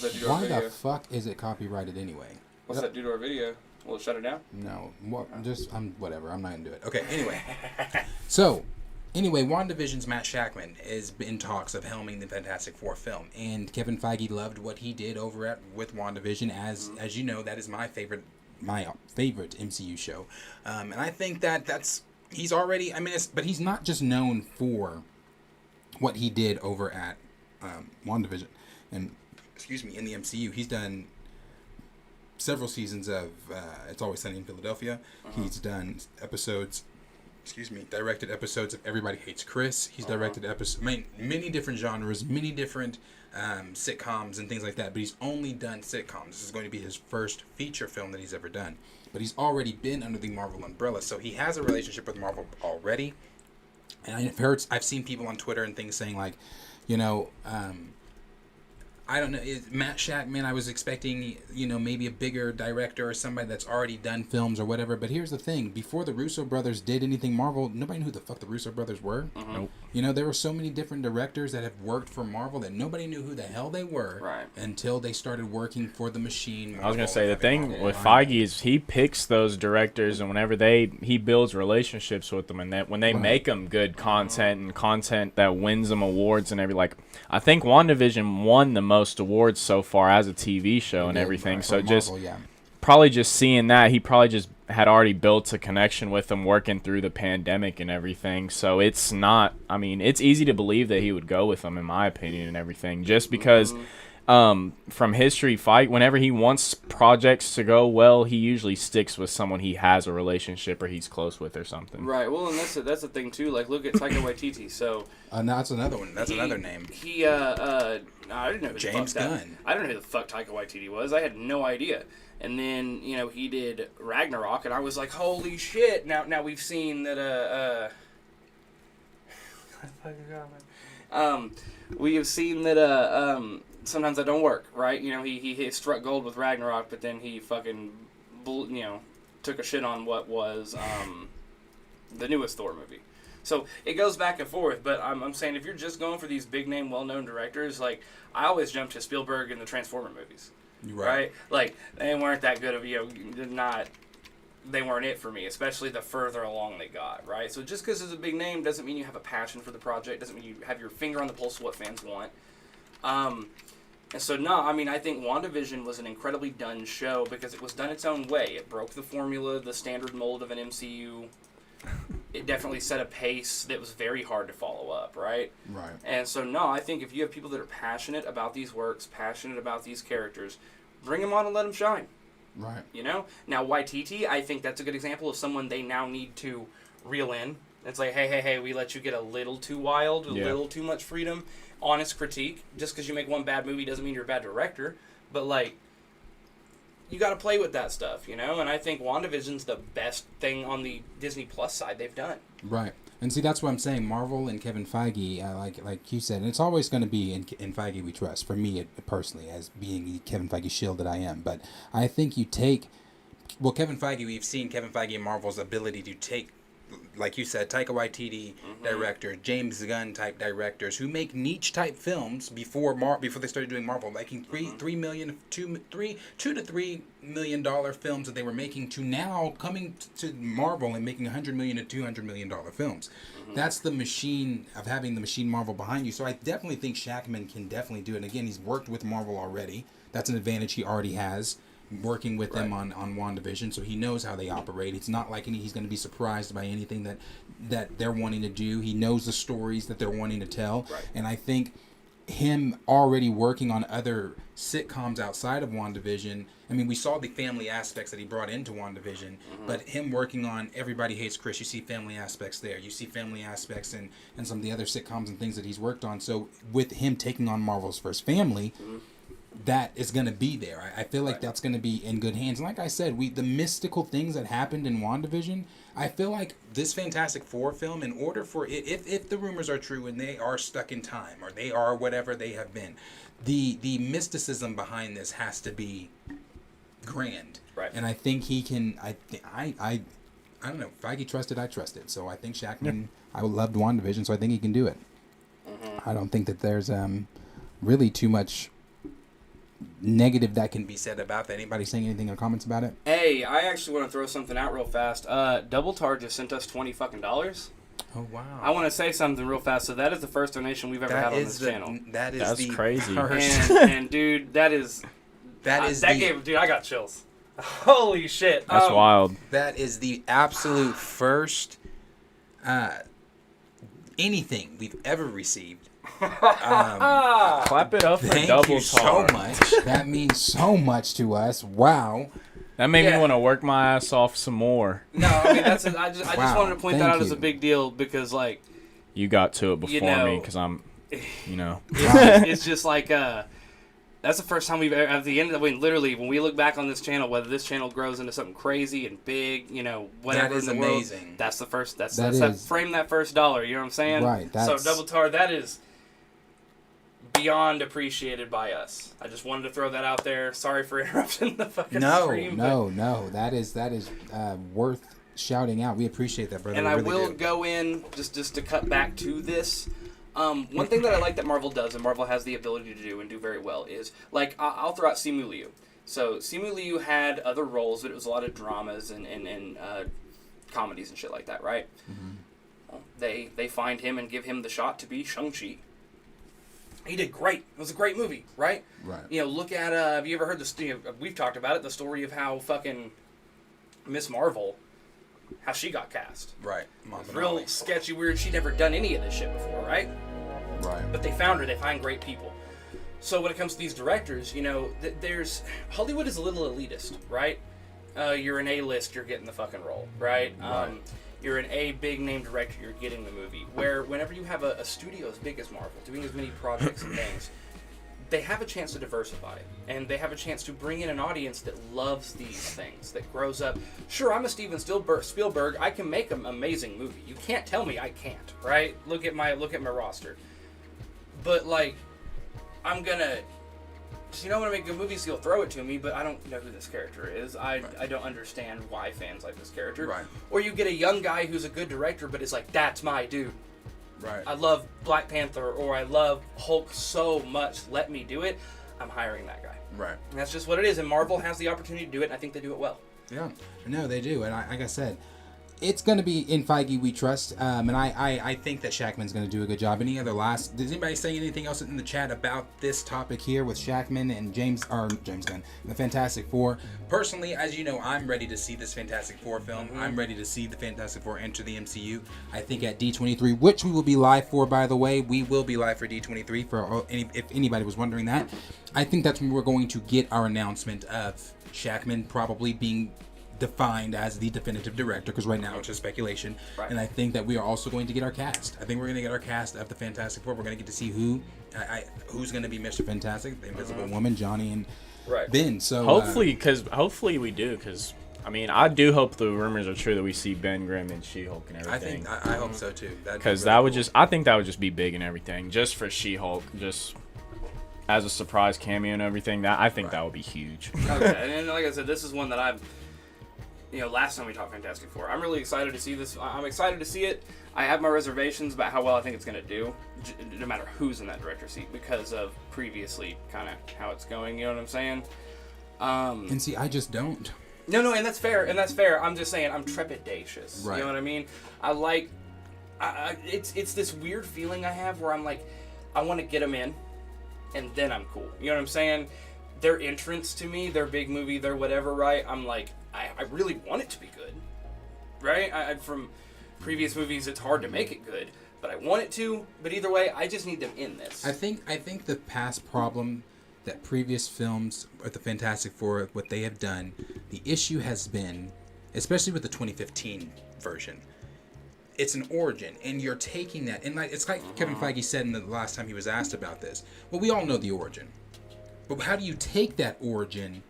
that do to our Why video? the fuck is it copyrighted anyway? What's that do to our video? Will it shut it down? No, whatever. I'm not into it. Okay, anyway. So, WandaVision's Matt Shakman is in talks of helming the Fantastic Four film, and Kevin Feige loved what he did over with WandaVision. As you know, that is my favorite MCU show, and I think that's he's already. But he's not just known for what he did over at WandaVision, and in the MCU, he's done several seasons of It's Always Sunny in Philadelphia. He's done directed episodes of Everybody Hates Chris. He's directed many different genres, many different sitcoms and things like that. But he's only done sitcoms. This is going to be his first feature film that he's ever done. But he's already been under the Marvel umbrella, so he has a relationship with Marvel already. And I've seen people on Twitter and things saying like, I don't know, Matt Shakman, I was expecting, maybe a bigger director or somebody that's already done films or whatever. But here's the thing. Before the Russo brothers did anything Marvel, nobody knew who the fuck the Russo brothers were. Nope. There were so many different directors that have worked for Marvel that nobody knew who the hell they were until they started working for the machine. Marvel, I was going to say, the thing with Feige is he picks those directors, and whenever he builds relationships with them, and that when they make them good content and content that wins them awards and I think WandaVision won the most awards so far as a TV show and everything. So Marvel, probably just seeing that, he probably just had already built a connection with them working through the pandemic and everything. So it's not, it's easy to believe that he would go with them, in my opinion, and everything, just because from history, whenever he wants projects to go well, he usually sticks with someone he has a relationship or he's close with or something. Right. Well, and that's the thing too. Like, look at Taika Waititi. So that's another one. That's another name. He I didn't know who James Gunn. I don't know who the fuck Taika Waititi was. I had no idea. And then he did Ragnarok, and I was like, holy shit! Now we've seen that we have seen that sometimes that don't work, right? He struck gold with Ragnarok, but then he fucking took a shit on what was the newest Thor movie. So it goes back and forth, but I'm saying if you're just going for these big name, well known directors, like I always jump to Spielberg in the Transformer movies. Right? Like, they weren't that good of, they weren't it for me, especially the further along they got, right? So just because it's a big name doesn't mean you have a passion for the project, doesn't mean you have your finger on the pulse of what fans want. And so, I think WandaVision was an incredibly done show because it was done its own way. It broke the formula, the standard mold of an MCU. It definitely set a pace that was very hard to follow up, right? Right. And so, I think if you have people that are passionate about these works, passionate about these characters, bring them on and let them shine. Right. Now, Waititi, I think that's a good example of someone they now need to reel in. It's like, hey, we let you get a little too wild, a little too much freedom. Honest critique. Just because you make one bad movie doesn't mean you're a bad director. But, you got to play with that stuff, And I think WandaVision's the best thing on the Disney Plus side they've done. Right. And see, that's what I'm saying. Marvel and Kevin Feige, like you said, and it's always going to be in Feige we trust, for me personally, as being the Kevin Feige shield that I am. But I think Kevin Feige, we've seen Kevin Feige and Marvel's ability to take, like you said, Taika Waititi director, James Gunn type directors who make niche type films before they started doing Marvel, making $2 to $3 million films that they were making, to now coming to Marvel and making $100 million to $200 million films. That's the machine of having the machine Marvel behind you. So I definitely think Shakman can definitely do it. And again, he's worked with Marvel already. That's an advantage he already has, working with them on WandaVision, so he knows how they operate. It's not like he's going to be surprised by anything that they're wanting to do. He knows the stories that they're wanting to tell. Right. And I think him already working on other sitcoms outside of WandaVision, we saw the family aspects that he brought into WandaVision, but him working on Everybody Hates Chris, you see family aspects there. You see family aspects in some of the other sitcoms and things that he's worked on. So with him taking on Marvel's first family, that is going to be there. I feel like that's going to be in good hands. And like I said, the mystical things that happened in WandaVision, I feel like this Fantastic Four film, in order for it, if the rumors are true and they are stuck in time or they are whatever they have been, the mysticism behind this has to be grand. Right. And I think he can. I don't know. Feige trusted, I trusted. So I think Shakman. I loved WandaVision, so I think he can do it. I don't think that there's really too much negative that can be said about that. Anybody saying anything in the comments about it? Hey, I actually want to throw something out real fast. Double Tar just sent us $20. Oh wow! I want to say something real fast. So that is the first donation we've ever had on this channel. That's crazy. And dude, that gave I got chills. Holy shit! That's wild. That is the absolute first anything we've ever received. Clap it up for Thank Double you so Tar. much. That means so much to us. Wow. That made me Yeah. want to work my ass off some more. No, I mean I just Wow, wanted to point that thank out as a you. big deal because like You got to it before know, me because I'm, you know. it's just like that's the first time we've ever, at the end of the literally when we look back on this channel, whether this channel grows into something crazy and big, you know, whatever That is in the world, amazing. that's the first that's That that is. frame that first dollar, you know what I'm saying? Right, So that's- Double Tar, that is beyond appreciated by us. I just wanted to throw that out there. Sorry for interrupting the fucking stream. No. That is worth shouting out. We appreciate that, brother. And We I really will do. go in just to cut back to this. One thing that I like that Marvel does, and Marvel has the ability to do and do very well, is like I'll throw out Simu Liu. So Simu Liu had other roles, but it was a lot of dramas and comedies and shit like that, right? Mm-hmm. Well, they find him and give him the shot to be Shang-Chi. He did great. It was a great movie, right? Right. You know, look at have you ever heard we've talked about it, the story of how fucking Miss Marvel, how she got cast. Right. Real sketchy, weird. She'd never done any of this shit before, right? Right. But they found her. They find great people. So when it comes to these directors, you know, there's Hollywood is a little elitist, right? You're an A-list, you're getting the fucking role, right? Right. You're an A big name director, you're getting the movie. Where whenever you have a studio as big as Marvel, doing as many projects and things, they have a chance to diversify, and they have a chance to bring in an audience that loves these things, that grows up. Sure, I'm a Steven Spielberg. I can make an amazing movie. You can't tell me I can't, right? Look at my roster. But like, I'm gonna make good movies. He'll throw it to me, but I don't know who this character is. I don't understand why fans like this character. Right. Or you get a young guy who's a good director, but is like, that's my dude. Right. I love Black Panther or I love Hulk so much, let me do it. I'm hiring that guy. Right. And that's just what it is. And Marvel has the opportunity to do it, and I think they do it well. Yeah. No, they do. And like I said, it's going to be in Feige we trust. And I think that Shakman's going to do a good job. Does anybody say anything else in the chat about this topic here with Shakman and James Gunn, the Fantastic Four? Personally, as you know, I'm ready to see this Fantastic Four film. Mm-hmm. I'm ready to see the Fantastic Four enter the MCU. I think at D23, which we will be live for, by the way. We will be live for D23 if anybody was wondering that. I think that's when we're going to get our announcement of Shakman probably being defined as the definitive director, because right now it's just speculation. Right. And I think that we are also going to get our cast. I think we're going to get our cast of the Fantastic Four. We're going to get to see who's going to be Mr. Fantastic, the Invisible Woman, Johnny, and Ben. So Hopefully we do, because I mean, I do hope the rumors are true that we see Ben Grimm and She-Hulk and everything. I hope so too. Because that would I think that would just be big and everything, just for She-Hulk, just as a surprise cameo and everything. I think that would be huge. Okay, and like I said, this is one that I've, last time we talked Fantastic Four, I'm really excited to see this. I'm excited to see it. I have my reservations about how well I think it's going to do, no matter who's in that director seat, because of previously kind of how it's going, you know what I'm saying? And see, I just don't. No, and that's fair, I'm just saying, I'm trepidatious, Right. You know what I mean? It's this weird feeling I have where I'm like, I want to get them in, and then I'm cool. You know what I'm saying? Their entrance to me, their big movie, their whatever, right? I'm like, I really want it to be good, right? From previous movies, it's hard to make it good, but I want it to. But either way, I just need them in this. I think the past problem that previous films with the Fantastic Four, what they have done, the issue has been, especially with the 2015 version, it's an origin, and you're taking that, and it's like Kevin Feige said in the last time he was asked about this. Well, we all know the origin, but how do you take that origin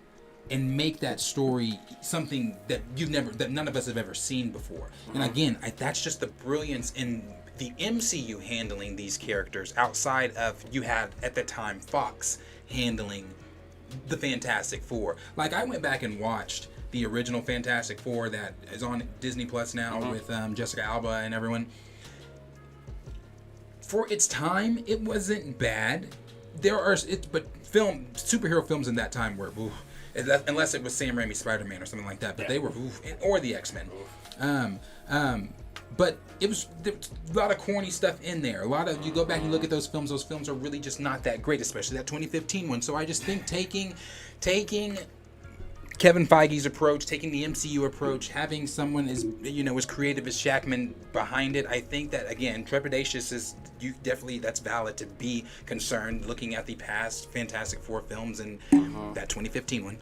and make that story something that that none of us have ever seen before? And again, that's just the brilliance in the MCU handling these characters outside of, you had at the time Fox handling the Fantastic Four. Like, I went back and watched the original Fantastic Four that is on Disney Plus now with Jessica Alba and everyone. For its time, it wasn't bad. But superhero films in that time were, unless it was Sam Raimi's Spider-Man or something like that, but they were, or the X-Men. But there was a lot of corny stuff in there. You go back and look at those films are really just not that great, especially that 2015 one. So I just think taking Kevin Feige's approach, taking the MCU approach, having someone as as creative as Shakman behind it, I think that again, trepidatious is that's valid to be concerned looking at the past Fantastic Four films and that 2015 one,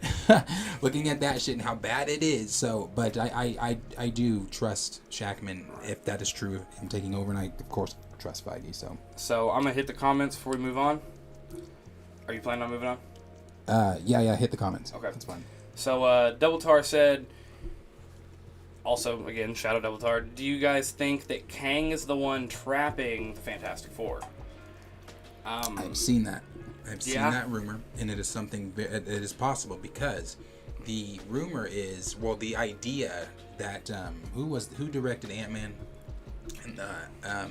looking at that shit and how bad it is. So, but I do trust Shakman if that is true, him taking over, and I of course trust Feige. So I'm gonna hit the comments before we move on. Are you planning on moving on? Yeah, hit the comments. Okay, that's fine. So, Double Tar said, also, again, shout out Double Tar, do you guys think that Kang is the one trapping the Fantastic Four? I've seen that. I've seen that rumor, and it is something, it is possible because the rumor is, well, the idea that, who directed Ant-Man? And,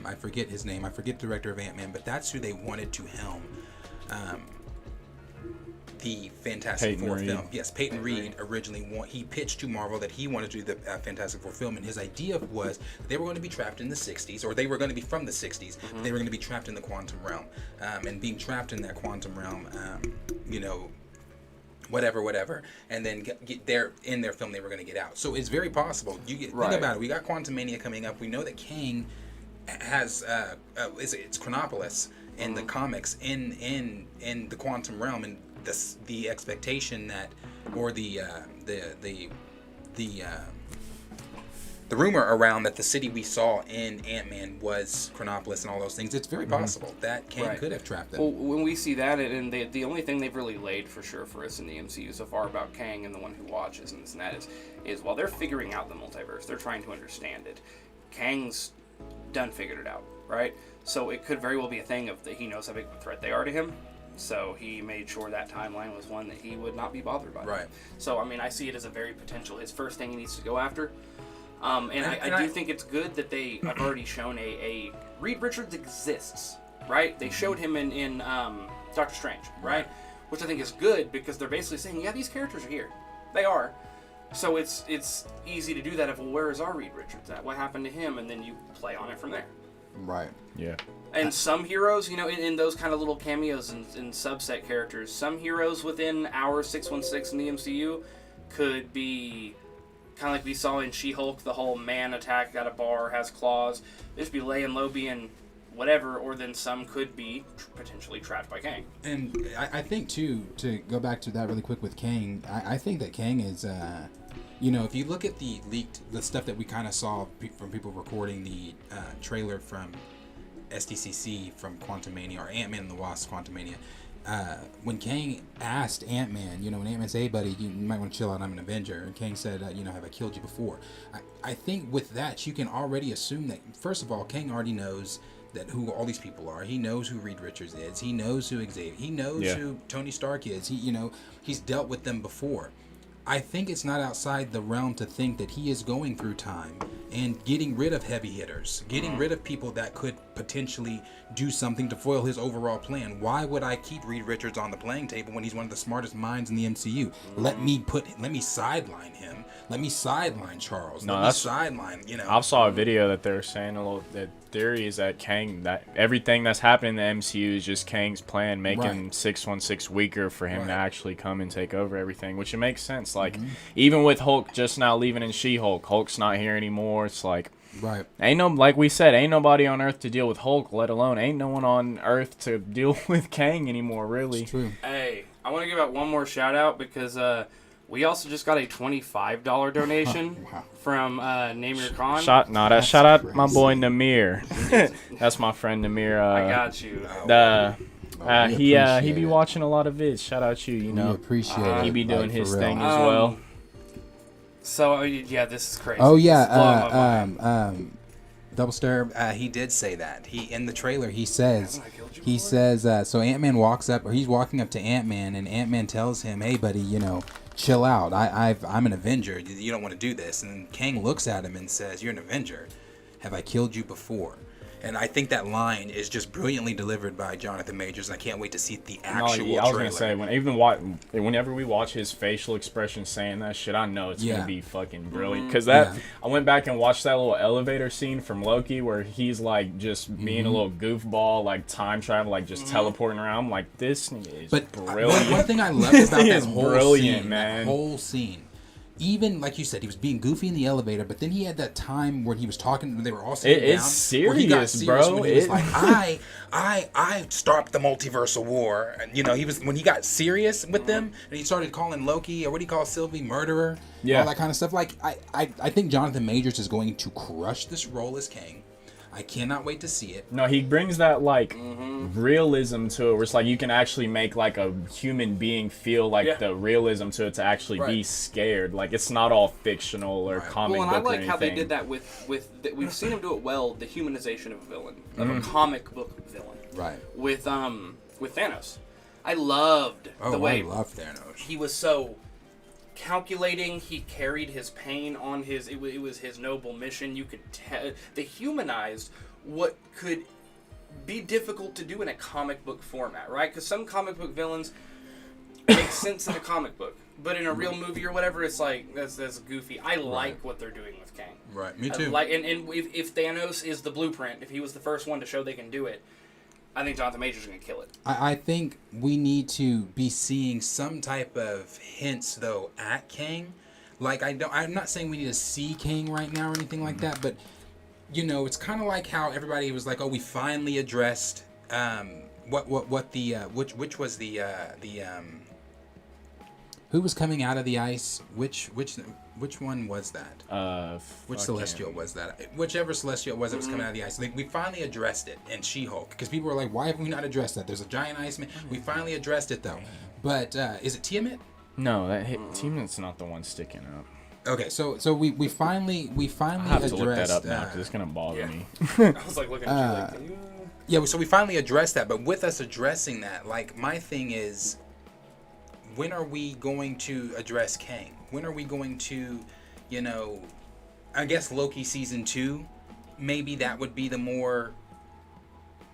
I forget his name. I forget the director of Ant-Man, but that's who they wanted to helm. The Fantastic Four film. Yes, Peyton Reed originally he pitched to Marvel that he wanted to do the Fantastic Four film, and his idea was that they were going to be trapped in the 60s, or they were going to be from the 60s. They were going to be trapped in the quantum realm, and being trapped in that quantum realm, whatever, and then get there in their film they were going to get out. So it's very possible. Think about it. We got Quantumania coming up. We know that Kang has it's Chronopolis in the comics in the quantum realm, and the expectation that, or the rumor around that the city we saw in Ant-Man was Chronopolis and all those things, it's very possible that Kang could have trapped them. Well, when we see that, and the only thing they've really laid for sure for us in the MCU so far about Kang and the one who watches and this and that is while they're figuring out the multiverse, they're trying to understand it. Kang's done figured it out, right? So it could very well be a thing of that he knows how big of a threat they are to him. So he made sure that timeline was one that he would not be bothered by. Right. So, I mean, I see it as a very potential, his first thing he needs to go after. I do think it's good that they have already shown a Reed Richards exists, right? They showed him in Doctor Strange, right? Which I think is good because they're basically saying, yeah, these characters are here. They are. So it's easy to do that of, well, where is our Reed Richards at? What happened to him? And then you play on it from there. Right. Yeah. And some heroes, in those kind of little cameos and subset characters, some heroes within our 616 in the MCU could be kind of like we saw in She-Hulk, the whole man attack at a bar, has claws. Just be laying low being whatever, or then some could be potentially trapped by Kang. And I think, too, to go back to that really quick with Kang, I think that Kang is... if you look at the stuff that we kind of saw from people recording the trailer from SDCC from Quantumania, or Ant-Man and the Wasp Quantumania, when Kang asked Ant-Man, when Ant-Man said, hey buddy, you might want to chill out, I'm an Avenger, and Kang said, have I killed you before? I think with that, you can already assume that, first of all, Kang already knows that who all these people are. He knows who Reed Richards is. He knows who Xavier, he knows who Tony Stark is. He's dealt with them before. I think it's not outside the realm to think that he is going through time and getting rid of heavy hitters, getting rid of people that could potentially do something to foil his overall plan. Why would I keep Reed Richards on the playing table when he's one of the smartest minds in the MCU? Let me sideline him. Let me sideline Charles. Let me sideline, I saw a video that they're saying the theory is that Kang, that everything that's happening in the MCU is just Kang's plan, making 616 weaker for him to actually come and take over everything, which it makes sense. Like, even with Hulk just now leaving in She-Hulk, Hulk's not here anymore. It's like, like we said, ain't nobody on Earth to deal with Hulk, let alone ain't no one on Earth to deal with Kang anymore, really. It's true. Hey, I want to give out one more shout out because we also just got a $25 donation from Name Your Con. Shout out my boy Namir. That's my friend Namir. I got you. He be watching a lot of vids. Shout out you. We appreciate it. He be doing his thing as well. So this is crazy. Oh yeah, Double Stir. He did say that. He in the trailer he says so Ant-Man walks up, or he's walking up to Ant-Man, and Ant-Man tells him, "Hey buddy, chill out. I'm an Avenger. You don't want to do this." And Kang looks at him and says, "You're an Avenger. Have I killed you before?" And I think that line is just brilliantly delivered by Jonathan Majors, and I can't wait to see the No, actual yeah, I was trailer. gonna say whenever we watch his facial expression saying that shit, I know it's gonna be fucking brilliant. Cause I went back and watched that little elevator scene from Loki where he's like just being a little goofball, like time travel, like just teleporting around. I'm like, this is brilliant. One thing I loved about that is whole brilliant, scene, man. that whole scene. Even like you said, he was being goofy in the elevator, but then he had that time where he was talking. They were all sitting down. It's serious, where he got serious bro. When he was like, I stopped the multiversal war. And, you know, he was when he got serious with them, and he started calling Loki, or what do you call Sylvie, murderer, all that kind of stuff. Like, I think Jonathan Majors is going to crush this role as Kang. I cannot wait to see it. No, he brings that like realism to it, where it's like you can actually make like a human being feel like the realism to it to actually be scared. Like it's not all fictional or comic book. Well, and I or like anything. how they did that with we've seen him do it well. The humanization of a villain, of a comic book villain, Right. With Thanos. I loved the way I love Thanos. he was so calculating. He carried his pain on his. It was his noble mission. You could tell they humanized what could be difficult to do in a comic book format, right? Because some comic book villains make sense in a comic book, but in a real movie or whatever, it's like that's goofy. I like what they're doing with Kang. Right, me too. And if Thanos is the blueprint, if he was the first one to show they can do it, I think Jonathan Majors is going to kill it. I think we need to be seeing some type of hints, though, at Kang. Like, I'm not saying we need to see Kang right now or anything like that, but, you know, it's kind of like how everybody was like, oh, we finally addressed, which was the who was coming out of the ice? Which one was that? Which Celestial was that? Whichever Celestial it was that was coming out of the ice. Like, we finally addressed it in She-Hulk. Because people were like, why have we not addressed that? There's a giant Iceman. We finally addressed it, though. But, is it Tiamat? No, that Tiamat's not the one sticking up. Okay, so we finally I have addressed... to look that up now, because it's going to bother me. I was like looking at you like, can you... Yeah, so we finally addressed that. But with us addressing that, like, my thing is... When are we going to address Kang? When are we going to, you know, I guess Loki season 2, maybe that would be the more.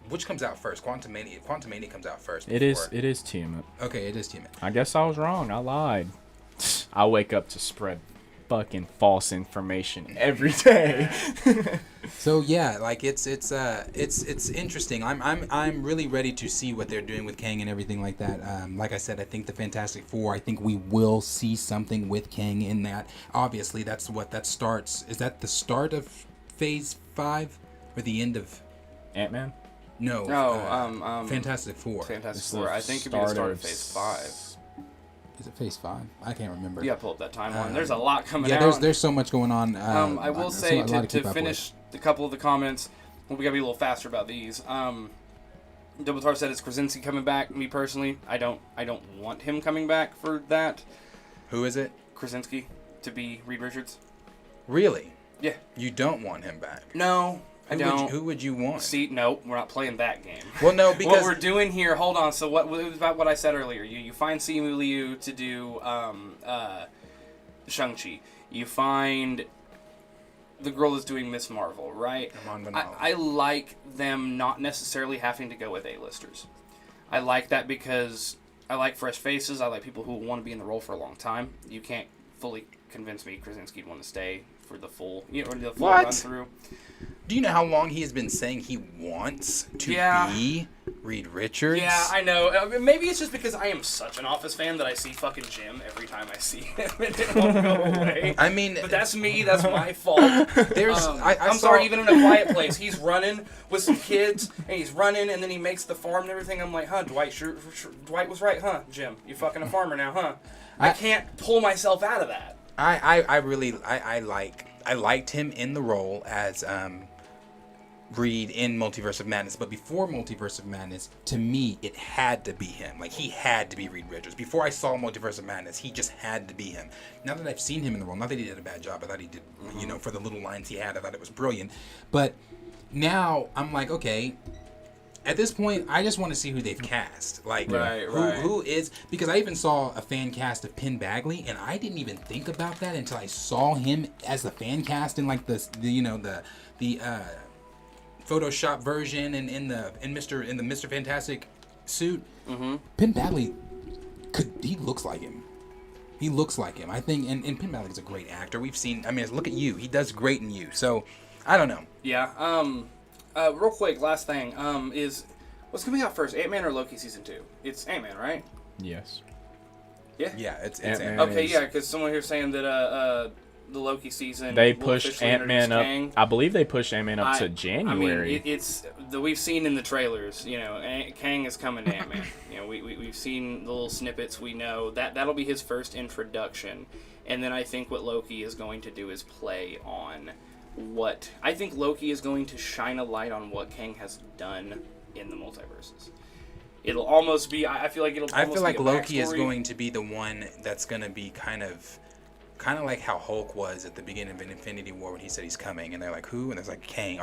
Which comes out first? Quantumania comes out first. It is Tiamat. Okay, it is Tiamat. I guess I was wrong. I lied. I wake up to spread fucking false information every day. So yeah, like it's interesting. I'm really ready to see what they're doing with Kang and everything like that. Like I said, I think the Fantastic Four. I think we will see something with Kang in that. Obviously, that's what that starts. Is that the start of Phase 5 or the end of Ant-Man? No. Fantastic Four. Fantastic Four. I think it'd be the start of Phase 5. Is it Phase 5? I can't remember. You gotta pull up that timeline. There's a lot coming out. Yeah, there's so much going on. I will say to finish a couple of the comments, we gotta be a little faster about these. Double Tar said it's Krasinski coming back. Me personally, I don't want him coming back for that. Who is it? Krasinski to be Reed Richards. Really? Yeah. You don't want him back? No, I don't. Who would you want? See, no, we're not playing that game. Well, no, because what we're doing here. Hold on. So what it was about what I said earlier. You find Simu Liu to do Shang-Chi. You find the girl that's doing Miss Marvel, right? I like them not necessarily having to go with A-listers. I like that because I like fresh faces. I like people who want to be in the role for a long time. You can't fully convince me Krasinski'd want to stay for the full, run through. Do you know how long he has been saying he wants to be Reed Richards? Yeah, I know. Maybe it's just because I am such an Office fan that I see fucking Jim every time I see him and it won't go away. I mean... But that's me. That's my fault. I'm sorry, even in A Quiet Place, he's running with some kids, and he's running, and then he makes the farm and everything. I'm like, huh, Dwight was right, huh, Jim? You fucking a farmer now, huh? I can't pull myself out of that. I liked him in the role as Reed in Multiverse of Madness, but before Multiverse of Madness, to me, it had to be him. Like, he had to be Reed Richards. Before I saw Multiverse of Madness, he just had to be him. Now that I've seen him in the role, not that he did a bad job, I thought he did, for the little lines he had, I thought it was brilliant. But now I'm like, okay, at this point, I just want to see who they've cast. Like, who is... Because I even saw a fan cast of Penn Badgley, and I didn't even think about that until I saw him as the fan cast in, like, Photoshop version and in the Mr. Fantastic suit. Mm-hmm. Penn Badley he looks like him. He looks like him. I think, and Penn Badley's a great actor. We've seen. I mean, look at you. He does great in you. So, I don't know. Yeah. Real quick, last thing. Is what's coming out first? Ant-Man or Loki season 2? It's Ant-Man, right? Yes. Yeah. Yeah, it's Ant-Man. Ant-Man. Okay, yeah, because someone here saying that the Loki season They will pushed officially Ant-Man introduce up. Kang. I believe they pushed Ant-Man up to January. I mean, it's we've seen in the trailers. You know, Kang is coming to Ant-Man. You know, we've seen the little snippets. We know that'll be his first introduction, and then I think what Loki is going to do is play on what I think Loki is going to shine a light on what Kang has done in the multiverses. It'll almost be. I feel like it'll. I Almost feel like be a Loki is backstory. going to be the one that's going to be kind of like how Hulk was at the beginning of Infinity War when he said he's coming, and they're like, who? And there's like Kang,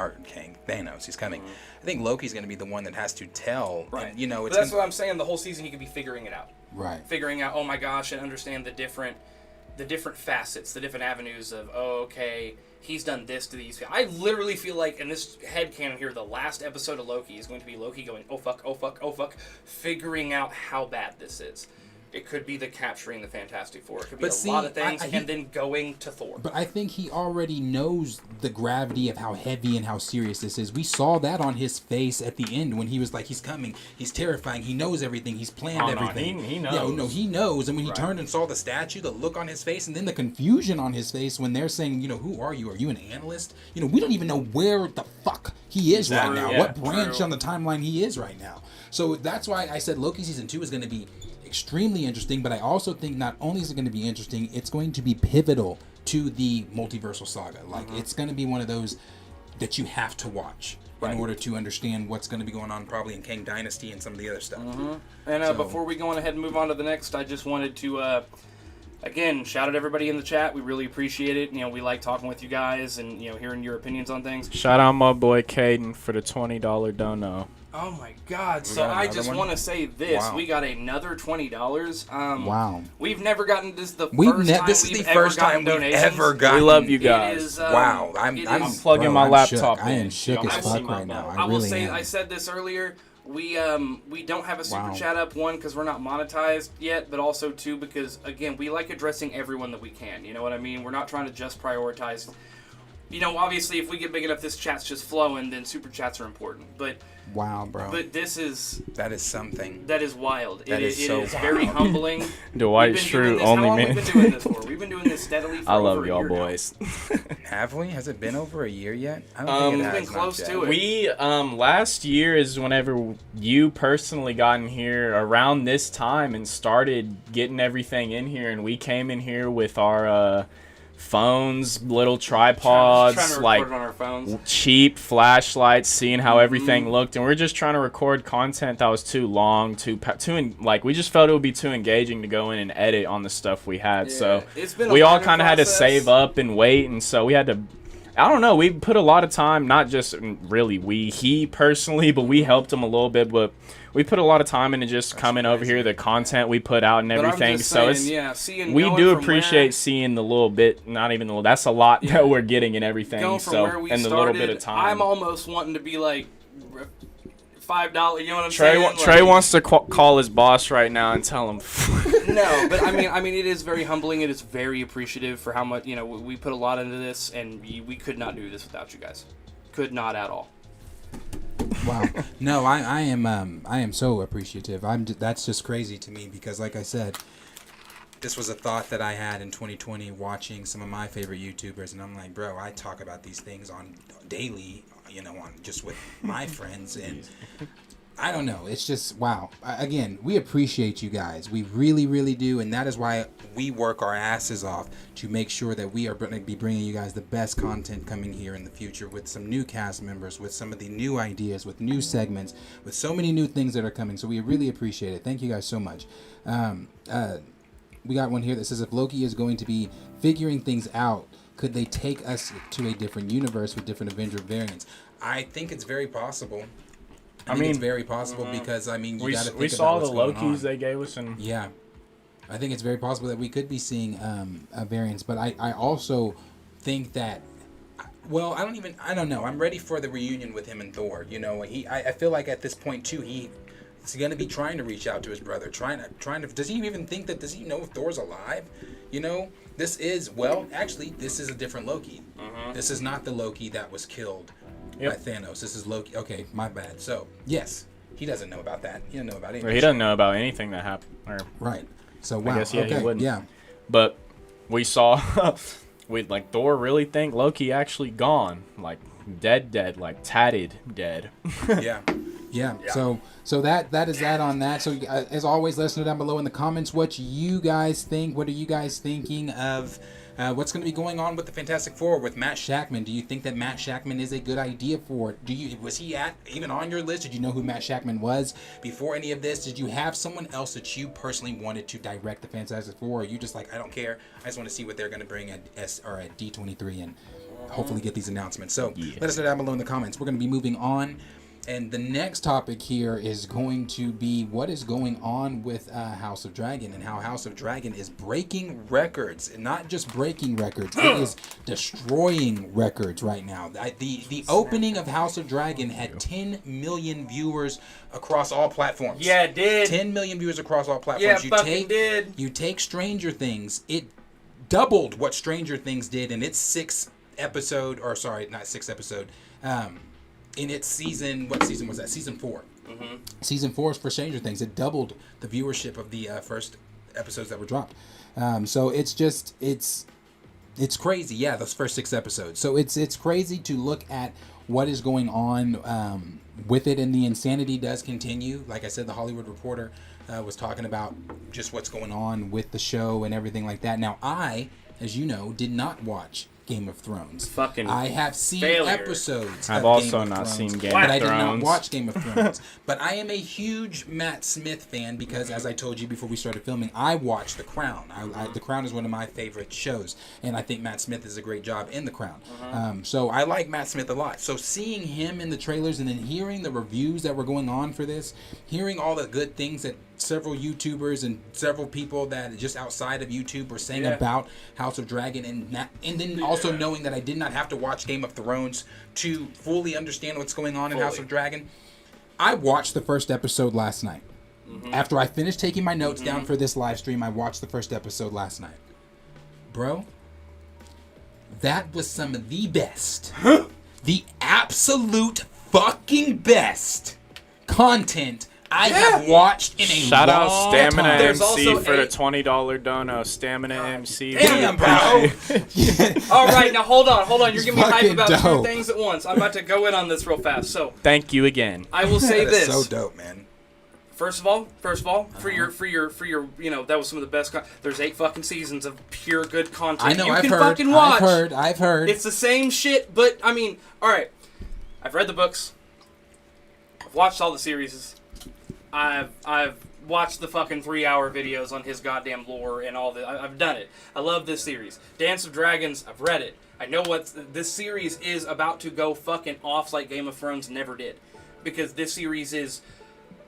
Thanos, he's coming. I think Loki's going to be the one that has to tell. Right. And, you know, But it's that's what I'm saying. The whole season he could be figuring it out. right. Figuring out, oh my gosh, and understand the different facets, the different avenues of, oh, okay, he's done this to these people. I literally feel like, in this headcanon here, the last episode of Loki is going to be Loki going, oh fuck, oh fuck, oh fuck, figuring out how bad this is. It could be the capturing the Fantastic Four. It could be But a see, lot of things, I- and then going to Thor. But I think he already knows the gravity of how heavy and how serious this is. We saw that on his face at the end when he was like, he's coming, he's terrifying, he knows everything, he's planned Oh, no, everything. he knows. Yeah, no, he knows. And when he Right. turned and saw the statue, the look on his face, and then the confusion on his face when they're saying, you know, who are you? Are you an analyst? You know, we don't even know where the fuck he is right now. Yeah, what branch true. on the timeline he is right now. So that's why I said Loki season 2 is going to be extremely interesting, but I also think not only is it going to be interesting, it's going to be pivotal to the multiversal saga. Like, it's going to be one of those that you have to watch Right. in order to understand what's going to be going on probably in Kang Dynasty and some of the other stuff. And So- before we go on ahead and move on to the next, I just wanted to, again, shout out everybody in the chat. We really appreciate it. You know, we like talking with you guys and, you know, hearing your opinions on things. Shout out my boy Caden for the $20 dono. Oh my God! So got I another just one? want to say this: Wow. we got another $20. Wow. We've never gotten this. The We've first time this is we've the ever first gotten time we've donations. ever gotten. We love you It guys. is, Wow, I'm plugging bro, my I'm laptop shook. I am in. shook as I fuck see my right now. ball. I will really say, am. I said this earlier. We don't have a super Wow. chat up, one, because we're not monetized yet, but also two, because again, we like addressing everyone that we can. You know what I mean? We're not trying to just prioritize. You know, obviously, if we get big enough, this chat's just flowing, then super chats are important. But Wow, bro. this is That is something. that is wild. That is so it is very wild. humbling. Dwight We've been doing Schrute, this- only how long man. We've been doing this for? We've been doing this steadily for I over love a y'all year now. boys. Have we? Has it been over a year yet? I Um, think it It's been has, close not to yet. it. We last year is whenever you personally got in here around this time and started getting everything in here, and we came in here with our phones, little tripods, Trying to record like it on our phones. cheap flashlights, seeing how everything looked, and we're just trying to record content that was too long, like we just felt it would be too engaging to go in and edit on the stuff we had. So It's been a we all learning kind of had to process. save up and wait, and so we had to. I don't know. We put a lot of time, not just really he personally, but we helped him a little bit. But we put a lot of time into just coming over here, the content we put out and But I'm everything. just So saying, it's seeing we going do from appreciate where- seeing the little bit, not even the little. That's a lot that we're getting and everything. going from So where we and the started. little bit of time. I'm almost wanting to be like $5. You know what I'm Trey, saying? Trey Like, wants to call his boss right now and tell him. No, but I mean, it is very humbling. It is very appreciative for how much we put a lot into this, and we could not do this without you guys. Could not at all. Wow. No, I am so appreciative. That's just crazy to me because, like I said, this was a thought that I had in 2020 watching some of my favorite YouTubers, and I'm like, bro, I talk about these things on daily, on just with my friends, and I don't know. It's just, wow. Again, we appreciate you guys. We really, really do. And that is why we work our asses off to make sure that we are going to be bringing you guys the best content coming here in the future with some new cast members, with some of the new ideas, with new segments, with so many new things that are coming. So we really appreciate it. Thank you guys so much. We got one here that says, if Loki is going to be figuring things out, could they take us to a different universe with different Avenger variants? I think it's very possible. I mean, it's very possible because, you got to think we saw about the what's going on. Lokis they gave us, and Yeah. I think it's very possible that we could be seeing variants, but I also think that Well, I don't know. I'm ready for the reunion with him and Thor. You know, I feel like at this point too, he's going to be trying to reach out to his brother, trying to. Does he even think that? Does he know if Thor's alive? You know, this is a different Loki. This is not the Loki that was killed by Thanos. This is Loki. Okay, my bad. So yes, he doesn't know about that. He doesn't know about anything. Well, he doesn't know about anything that happened. Right. So wow. I guess, he wouldn't. Yeah. But we saw. We'd like Thor really think Loki actually gone, like dead, like tatted dead. Yeah. So that is that on that. So as always, let us know down below in the comments what you guys think. What are you guys thinking of what's going to be going on with the Fantastic Four with Matt Shakman? Do you think that Matt Shakman is a good idea for it? Was he even on your list? Did you know who Matt Shakman was before any of this? Did you have someone else that you personally wanted to direct the Fantastic Four? Or are you just like, I don't care. I just want to see what they're going to bring at D23 and hopefully get these announcements. So let us know down below in the comments. We're going to be moving on. And the next topic here is going to be what is going on with House of Dragon and how House of Dragon is breaking records. And not just breaking records, it is destroying records right now. The opening of House of Dragon had 10 million viewers across all platforms. Yeah, it did. 10 million viewers across all platforms. Yeah, did. You take Stranger Things, it doubled what Stranger Things did in its 6 episode, or sorry, not 6 episode, in its season. What season was that? Season 4. Season 4 for Stranger Things. It doubled the viewership of the first episodes that were dropped. So it's just it's crazy. Yeah, those first 6 episodes. So it's crazy to look at what is going on with it, and the insanity does continue. Like I said, the Hollywood Reporter was talking about just what's going on with the show and everything like that. Now, I, as you know, did not watch Game of Thrones. I have seen episodes. I've also not seen Game of Thrones. But I did not watch Game of Thrones. But I am a huge Matt Smith fan because, as I told you before we started filming, I watched The Crown. The Crown is one of my favorite shows, and I think Matt Smith does a great job in The Crown. So I like Matt Smith a lot. So seeing him in the trailers and then hearing the reviews that were going on for this, hearing all the good things that several YouTubers and several people that just outside of YouTube were saying about House of Dragon, and then also knowing that I did not have to watch Game of Thrones to fully understand what's going on in House of Dragon. I watched the first episode last night. After I finished taking my notes down for this live stream, I watched the first episode last night. Bro, that was some of the best, the absolute fucking best content I have watched in a Shout long out Stamina time. MC for the $20 dono. Stamina MC. Damn, bro. All right, now hold on. You're giving me hype about 2 things at once. I'm about to go in on this real fast. So thank you again. I will say this. So dope, man. First of all, for your, that was some of the best. There's 8 fucking seasons of pure good content. I know. You can fucking watch. I've heard. It's the same shit, but I mean, all right. I've read the books. I've watched all the series. I've watched the fucking 3-hour videos on his goddamn lore and all that. I've done it. I love this series. Dance of Dragons, I've read it. I know what this series is about to go fucking off like Game of Thrones never did. Because this series is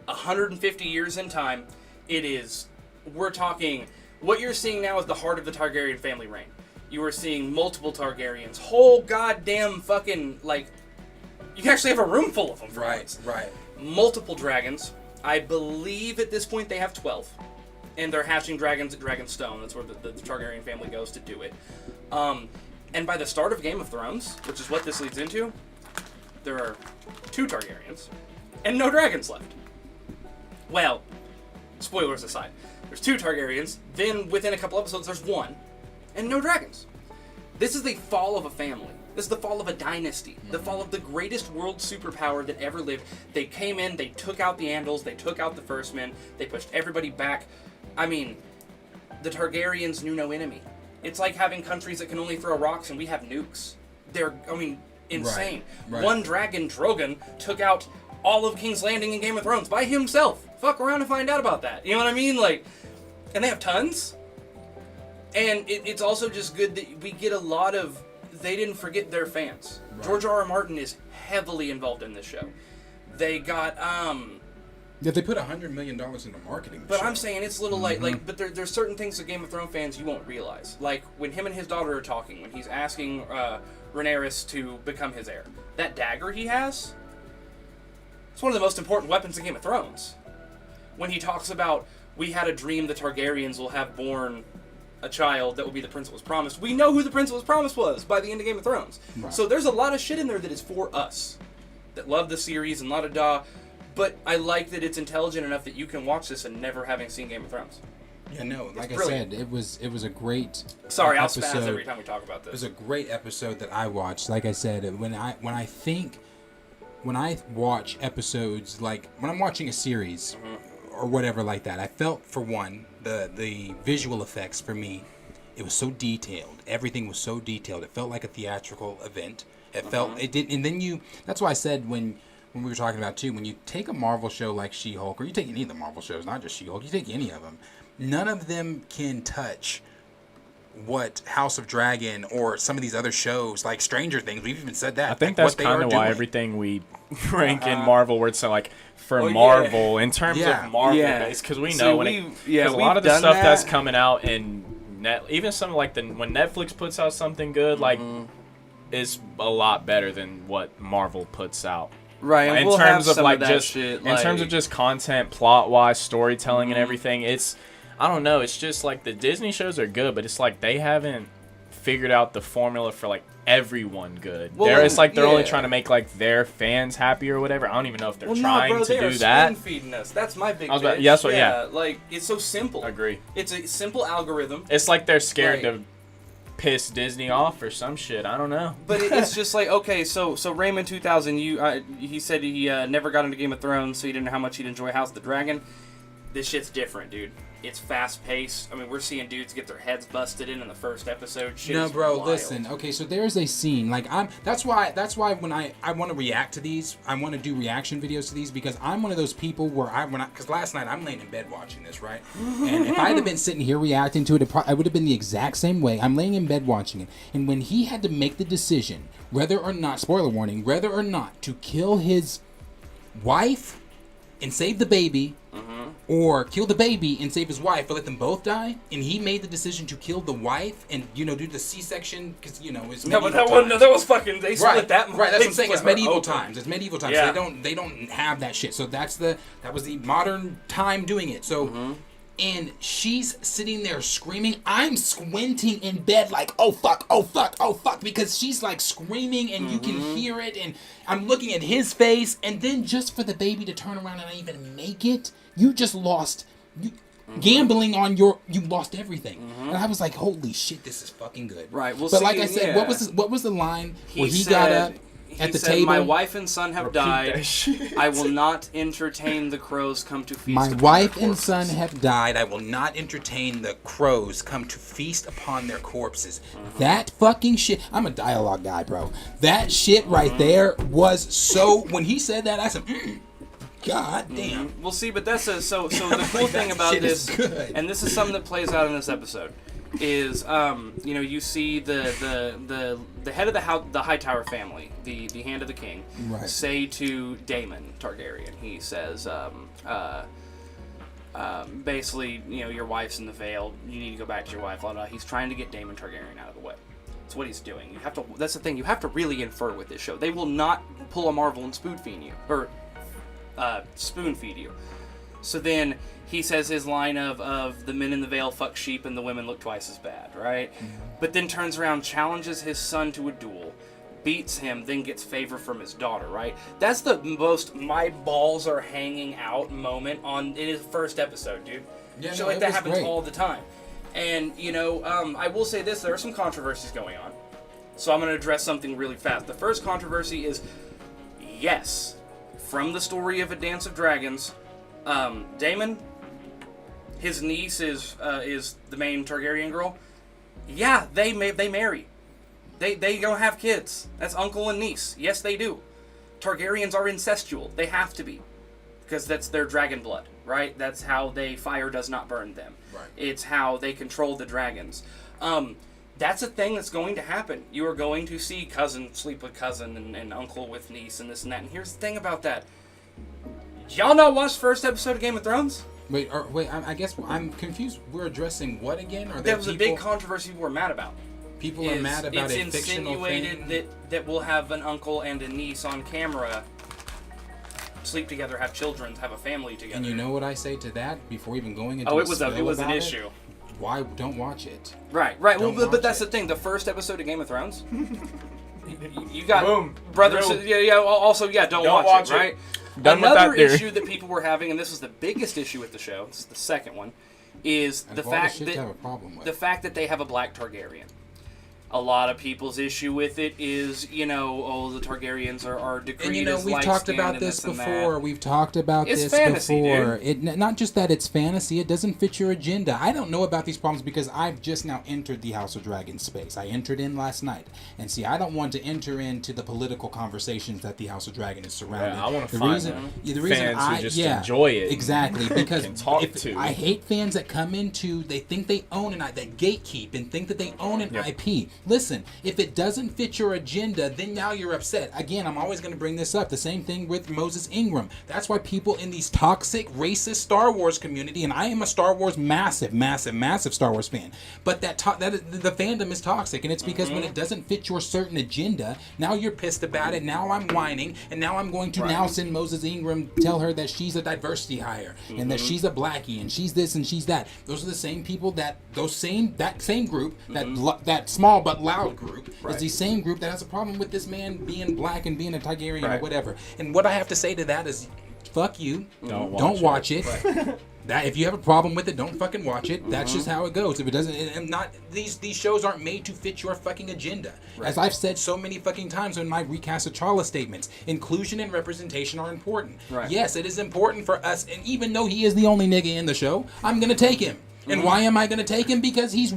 150 years in time. We're talking, what you're seeing now is the heart of the Targaryen family reign. You are seeing multiple Targaryens. Whole goddamn fucking, like, you can actually have a room full of them. Right. Multiple dragons. I believe at this point they have 12. And they're hatching dragons at Dragonstone. That's where the Targaryen family goes to do it. And by the start of Game of Thrones, which is what this leads into, there are 2 Targaryens and no dragons left. Well, spoilers aside, there's 2 Targaryens, then within a couple episodes there's 1, and no dragons. This is the fall of a family. This is the fall of a dynasty. The fall of the greatest world superpower that ever lived. They came in, they took out the Andals, they took out the First Men, they pushed everybody back. I mean, the Targaryens knew no enemy. It's like having countries that can only throw rocks and we have nukes. They're, insane. Right. One dragon, Drogon, took out all of King's Landing in Game of Thrones by himself. Fuck around and find out about that. You know what I mean? Like, and they have tons. And it's also just good that we get a lot of, they didn't forget their fans. Right. George R.R. Martin is heavily involved in this show. They got, Yeah, they put $100 million into marketing. But I'm saying it's a little but there's certain things that Game of Thrones fans you won't realize. Like when him and his daughter are talking, when he's asking Rhaenyra to become his heir. That dagger he has, it's one of the most important weapons in Game of Thrones. When he talks about, we had a dream the Targaryens will have born a child that will be the prince that was promised. We know who the prince that was promised was by the end of Game of Thrones. Right. So there's a lot of shit in there that is for us that love the series and la-da-da. But I like that it's intelligent enough that you can watch this and never having seen Game of Thrones. Yeah, no, like I brilliant. said, it was a great Sorry, I'll episode. spaz every time we talk about this. It was a great episode that I watched. Like I said, when I watch episodes, like when I'm watching a series or whatever like that, I felt, for one, the visual effects for me, it was so detailed. Everything was so detailed. It felt like a theatrical event. It felt it did, and then that's why I said when we were talking about too, when you take a Marvel show like She-Hulk, or you take any of the Marvel shows, not just She-Hulk, you take any of them, none of them can touch what House of Dragon or some of these other shows like Stranger Things. We've even said that. I think like, that's kind of why everything we rank in Marvel, where it's like for Marvel in terms of Marvel base, because we know because a lot of the stuff that's coming out in even some like when Netflix puts out something good, like is a lot better than what Marvel puts out. Right, in terms of like just in terms of just content, plot wise, storytelling, and everything. It's I don't know. It's just like the Disney shows are good, but it's like they haven't figured out the formula for like everyone good. Well, it's like they're only trying to make like their fans happy or whatever. I don't even know if they're trying to do that. Feeding us. That's my big. Like it's so simple. Agree. It's a simple algorithm. It's like they're scared to piss Disney off or some shit. I don't know. But it's just like, okay, so Raymond 2000, he said he never got into Game of Thrones, so he didn't know how much he'd enjoy House of the Dragon. This shit's different, dude. It's fast paced. I mean, we're seeing dudes get their heads busted in the first episode. Shit no, bro, wild. listen. Okay, so there's a scene like That's why when I want to react to these, I want to do reaction videos to these because I'm one of those people where because last night I'm laying in bed watching this, right? And if I had been sitting here reacting to it, I would have been the exact same way. I'm laying in bed watching it, and when he had to make the decision whether or not, spoiler warning, whether or not to kill his wife and save the baby. Or kill the baby and save his wife, but let them both die. And he made the decision to kill the wife and do the C-section because it's no, but that was fucking. They split that. Right, that's what I'm saying. It's medieval times. It's medieval times. Yeah. So they don't have that shit. So that was the modern time doing it. So. And she's sitting there screaming. I'm squinting in bed like, oh fuck, oh fuck, oh fuck, because she's like screaming and you can hear it. And I'm looking at his face. And then just for the baby to turn around and not even make it, you just lost. Gambling on you lost everything. And I was like, holy shit, this is fucking good. Right. Well, but like I said, what was the line where he got up? At the table, my wife and son have died. I will not entertain the crows come to feast. My wife and son have died. I will not entertain the crows come to feast upon their corpses. That fucking shit. I'm a dialogue guy, bro. That shit right there was so. When he said that, I said, God damn. We'll see, but that's so the cool thing about this, and this is something that plays out in this episode, is you see the head of the Hightower family, the Hand of the King, say to Daemon Targaryen, he says, basically, your wife's in the Vale, you need to go back to your wife. Blah, blah. He's trying to get Daemon Targaryen out of the way. That's what he's doing. That's the thing. You have to really infer with this show. They will not pull a Marvel and spoon feed you spoon feed you. So then he says his line of the men in the Vale fuck sheep and the women look twice as bad, right? But then turns around, challenges his son to a duel, beats him, then gets favor from his daughter, right? That's the most my balls are hanging out moment in his first episode, dude. Yeah, shit like that happens all the time. And, I will say this, there are some controversies going on. So I'm going to address something really fast. The first controversy is, yes, from the story of A Dance of Dragons, Daemon, his niece is the main Targaryen girl. Yeah, they marry. They don't have kids. That's uncle and niece. Yes, they do. Targaryens are incestual. They have to be. Because that's their dragon blood, right? That's how fire does not burn them. Right. It's how they control the dragons. That's a thing that's going to happen. You are going to see cousin sleep with cousin and uncle with niece and this and that. And here's the thing about that. Did y'all not watch the first episode of Game of Thrones? Wait, I guess I'm confused. We're addressing what again? There was a big controversy people were mad about. People are mad about a fictional thing. It's insinuated that we'll have an uncle and a niece on camera sleep together, have children, have a family together. And you know what I say to that before even going into it was an issue. Why don't watch it? Right. But that's the thing. The first episode of Game of Thrones, you got Boom. brothers. Drilled. Yeah. Also, don't watch it. Right. Done with Another that theory. issue that people were having, and this was the biggest issue with the show. This is the second one, is And the of all the fact shit to have a problem with. that they have a black Targaryen. A lot of people's issue with it is, the Targaryens are decreed as we've talked about this before. We've talked about It's this fantasy, before. dude. Not just that it's fantasy, it doesn't fit your agenda. I don't know about these problems because I've just now entered the House of Dragon space. I entered in last night. And see, I don't want to enter into the political conversations that the House of Dragon is surrounding. Yeah, I want to find fans who just enjoy it. Exactly, because can talk to. I hate fans that come into, they think they own that gatekeep and think that they own an IP. Listen, if it doesn't fit your agenda, then now you're upset. Again, I'm always going to bring this up. The same thing with Moses Ingram. That's why people in these toxic, racist Star Wars community, and I am a Star Wars massive Star Wars fan, but the fandom is toxic, and it's because when it doesn't fit your certain agenda, now you're pissed about it. Now I'm whining, and now I'm going to now send Moses Ingram, tell her that she's a diversity hire, and that she's a blackie, and she's this and she's that. Those are the same people that same group, that small but loud group is the same group that has a problem with this man being black and being a Targaryen or whatever. And what I have to say to that is, fuck you. Don't watch it. That if you have a problem with it, don't fucking watch it. That's just how it goes. If it doesn't, and not these shows aren't made to fit your fucking agenda. As I've said so many fucking times in my recast of Charla statements, inclusion and representation are important. Yes, it is important for us. And even though he is the only nigga in the show, I'm gonna take him. And why am I going to take him? Because he's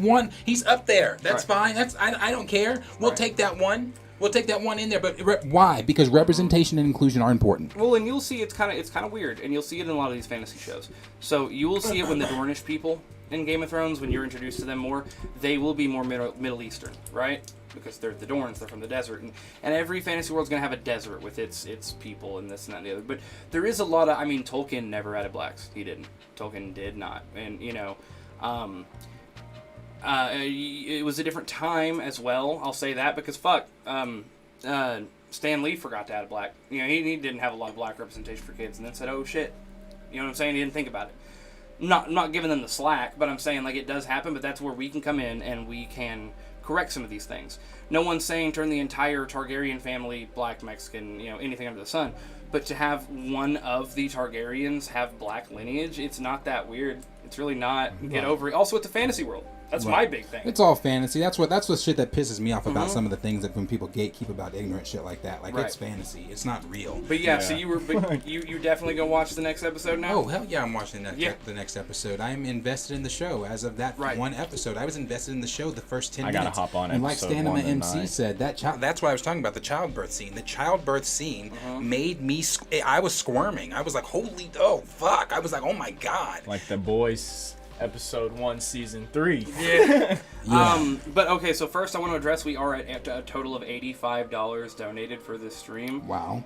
up there. That's fine. I don't care. We'll take that one. We'll take that one in there. But why? Because representation and inclusion are important. Well, and you'll see it's kind of weird, and you'll see it in a lot of these fantasy shows. So you will see it when the Dornish people in Game of Thrones, when you're introduced to them more, they will be more Middle Eastern, right? Because they're the Dorns, they're from the desert, and every fantasy world's gonna have a desert with its people and this and that and the other. But there is a lot of, Tolkien never added blacks. He didn't. Tolkien did not, and it was a different time as well. I'll say that because Stan Lee forgot to add a black. He didn't have a lot of black representation for kids, and then said, "Oh shit," you know what I'm saying? He didn't think about it. I'm not giving them the slack, but I'm saying it does happen. But that's where we can come in and we can correct some of these things. No one's saying turn the entire Targaryen family black, Mexican, anything under the sun. But to have one of the Targaryens have black lineage, it's not that weird. It's really not. Get over it. Also, it's a fantasy world. That's my big thing. It's all fantasy. That's what shit that pisses me off about some of the things that when people gatekeep about ignorant shit like that. It's fantasy. It's not real. But so you definitely gonna watch the next episode now? Oh hell yeah, I'm watching the next episode. I am invested in the show as of that one episode. I was invested in the show the first 10 minutes. I gotta hop on. And like Stanima MC said, that's why I was talking about the childbirth scene. The childbirth scene made me. I was squirming. I was like, holy fuck. I was like, oh my god. Like The Boys. Episode 1, Season 3. Yeah. But okay, so first I want to address we are at a total of $85 donated for this stream. Wow.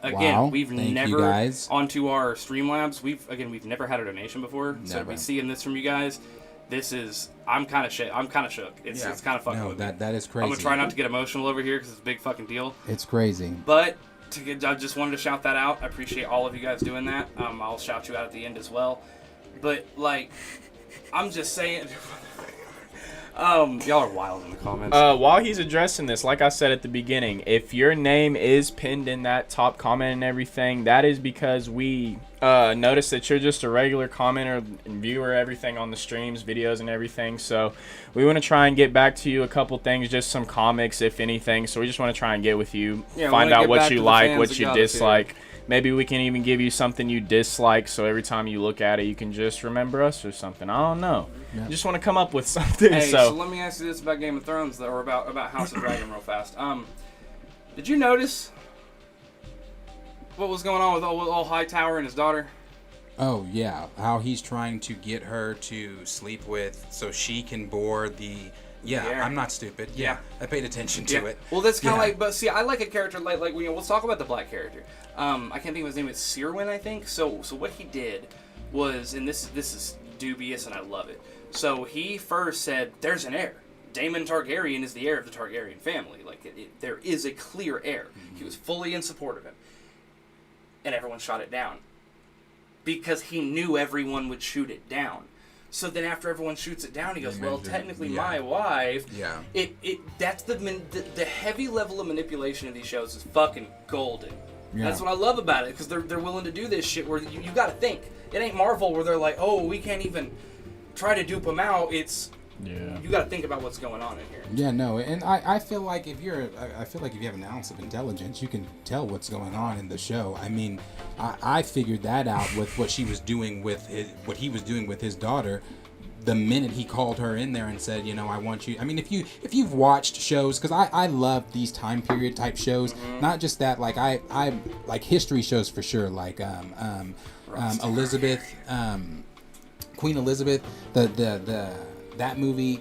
Again, we've never guys. onto our Streamlabs. We've never had a donation before. Never. So to be seeing this from you guys, I'm kind of shook. It's kind of fucking with me. That is crazy. I'm gonna try not to get emotional over here because it's a big fucking deal. It's crazy. But I just wanted to shout that out. I appreciate all of you guys doing that. I'll shout you out at the end as well. But I'm just saying, y'all are wild in the comments. While he's addressing this, like I said at the beginning, if your name is pinned in that top comment and everything, that is because we noticed that you're just a regular commenter and viewer, everything on the streams, videos, and everything. So we want to try and get back to you a couple things, just some comics, if anything. So we just want to try and get with you, find out what you like, what you dislike. Maybe we can even give you something you dislike, so every time you look at it, you can just remember us or something. I don't know. Yeah. Just want to come up with something. Hey, so let me ask you this about Game of Thrones, or about House of Dragon real fast. Did you notice what was going on with old Hightower and his daughter? Oh, yeah. How he's trying to get her to sleep with so she can board the... Yeah, I'm not stupid. Yeah, I paid attention to it. Well, that's kind of but see, I like a character like let's talk about the black character. I can't think of his name. It's Sirwin, I think. So what he did was, and this is dubious, and I love it. So he first said, "There's an heir. Daemon Targaryen is the heir of the Targaryen family. Like, there is a clear heir. He was fully in support of him. And everyone shot it down. Because he knew everyone would shoot it down. So then after everyone shoots it down, he goes, well, technically my wife... Yeah. That's the heavy level of manipulation of these shows is fucking golden. Yeah. That's what I love about it, because they're willing to do this shit where you got to think. It ain't Marvel where they're like, oh, we can't even try to dupe them out. It's you got to think about what's going on in here. Yeah, no, and I feel like if you have an ounce of intelligence, you can tell what's going on in the show. I mean, I figured that out with what he was doing with his daughter. The minute he called her in there and said, you know, I want you. I mean, if you've watched shows, because I love these time period type shows, not just that. Like I like history shows for sure. Like Elizabeth, Queen Elizabeth, that movie.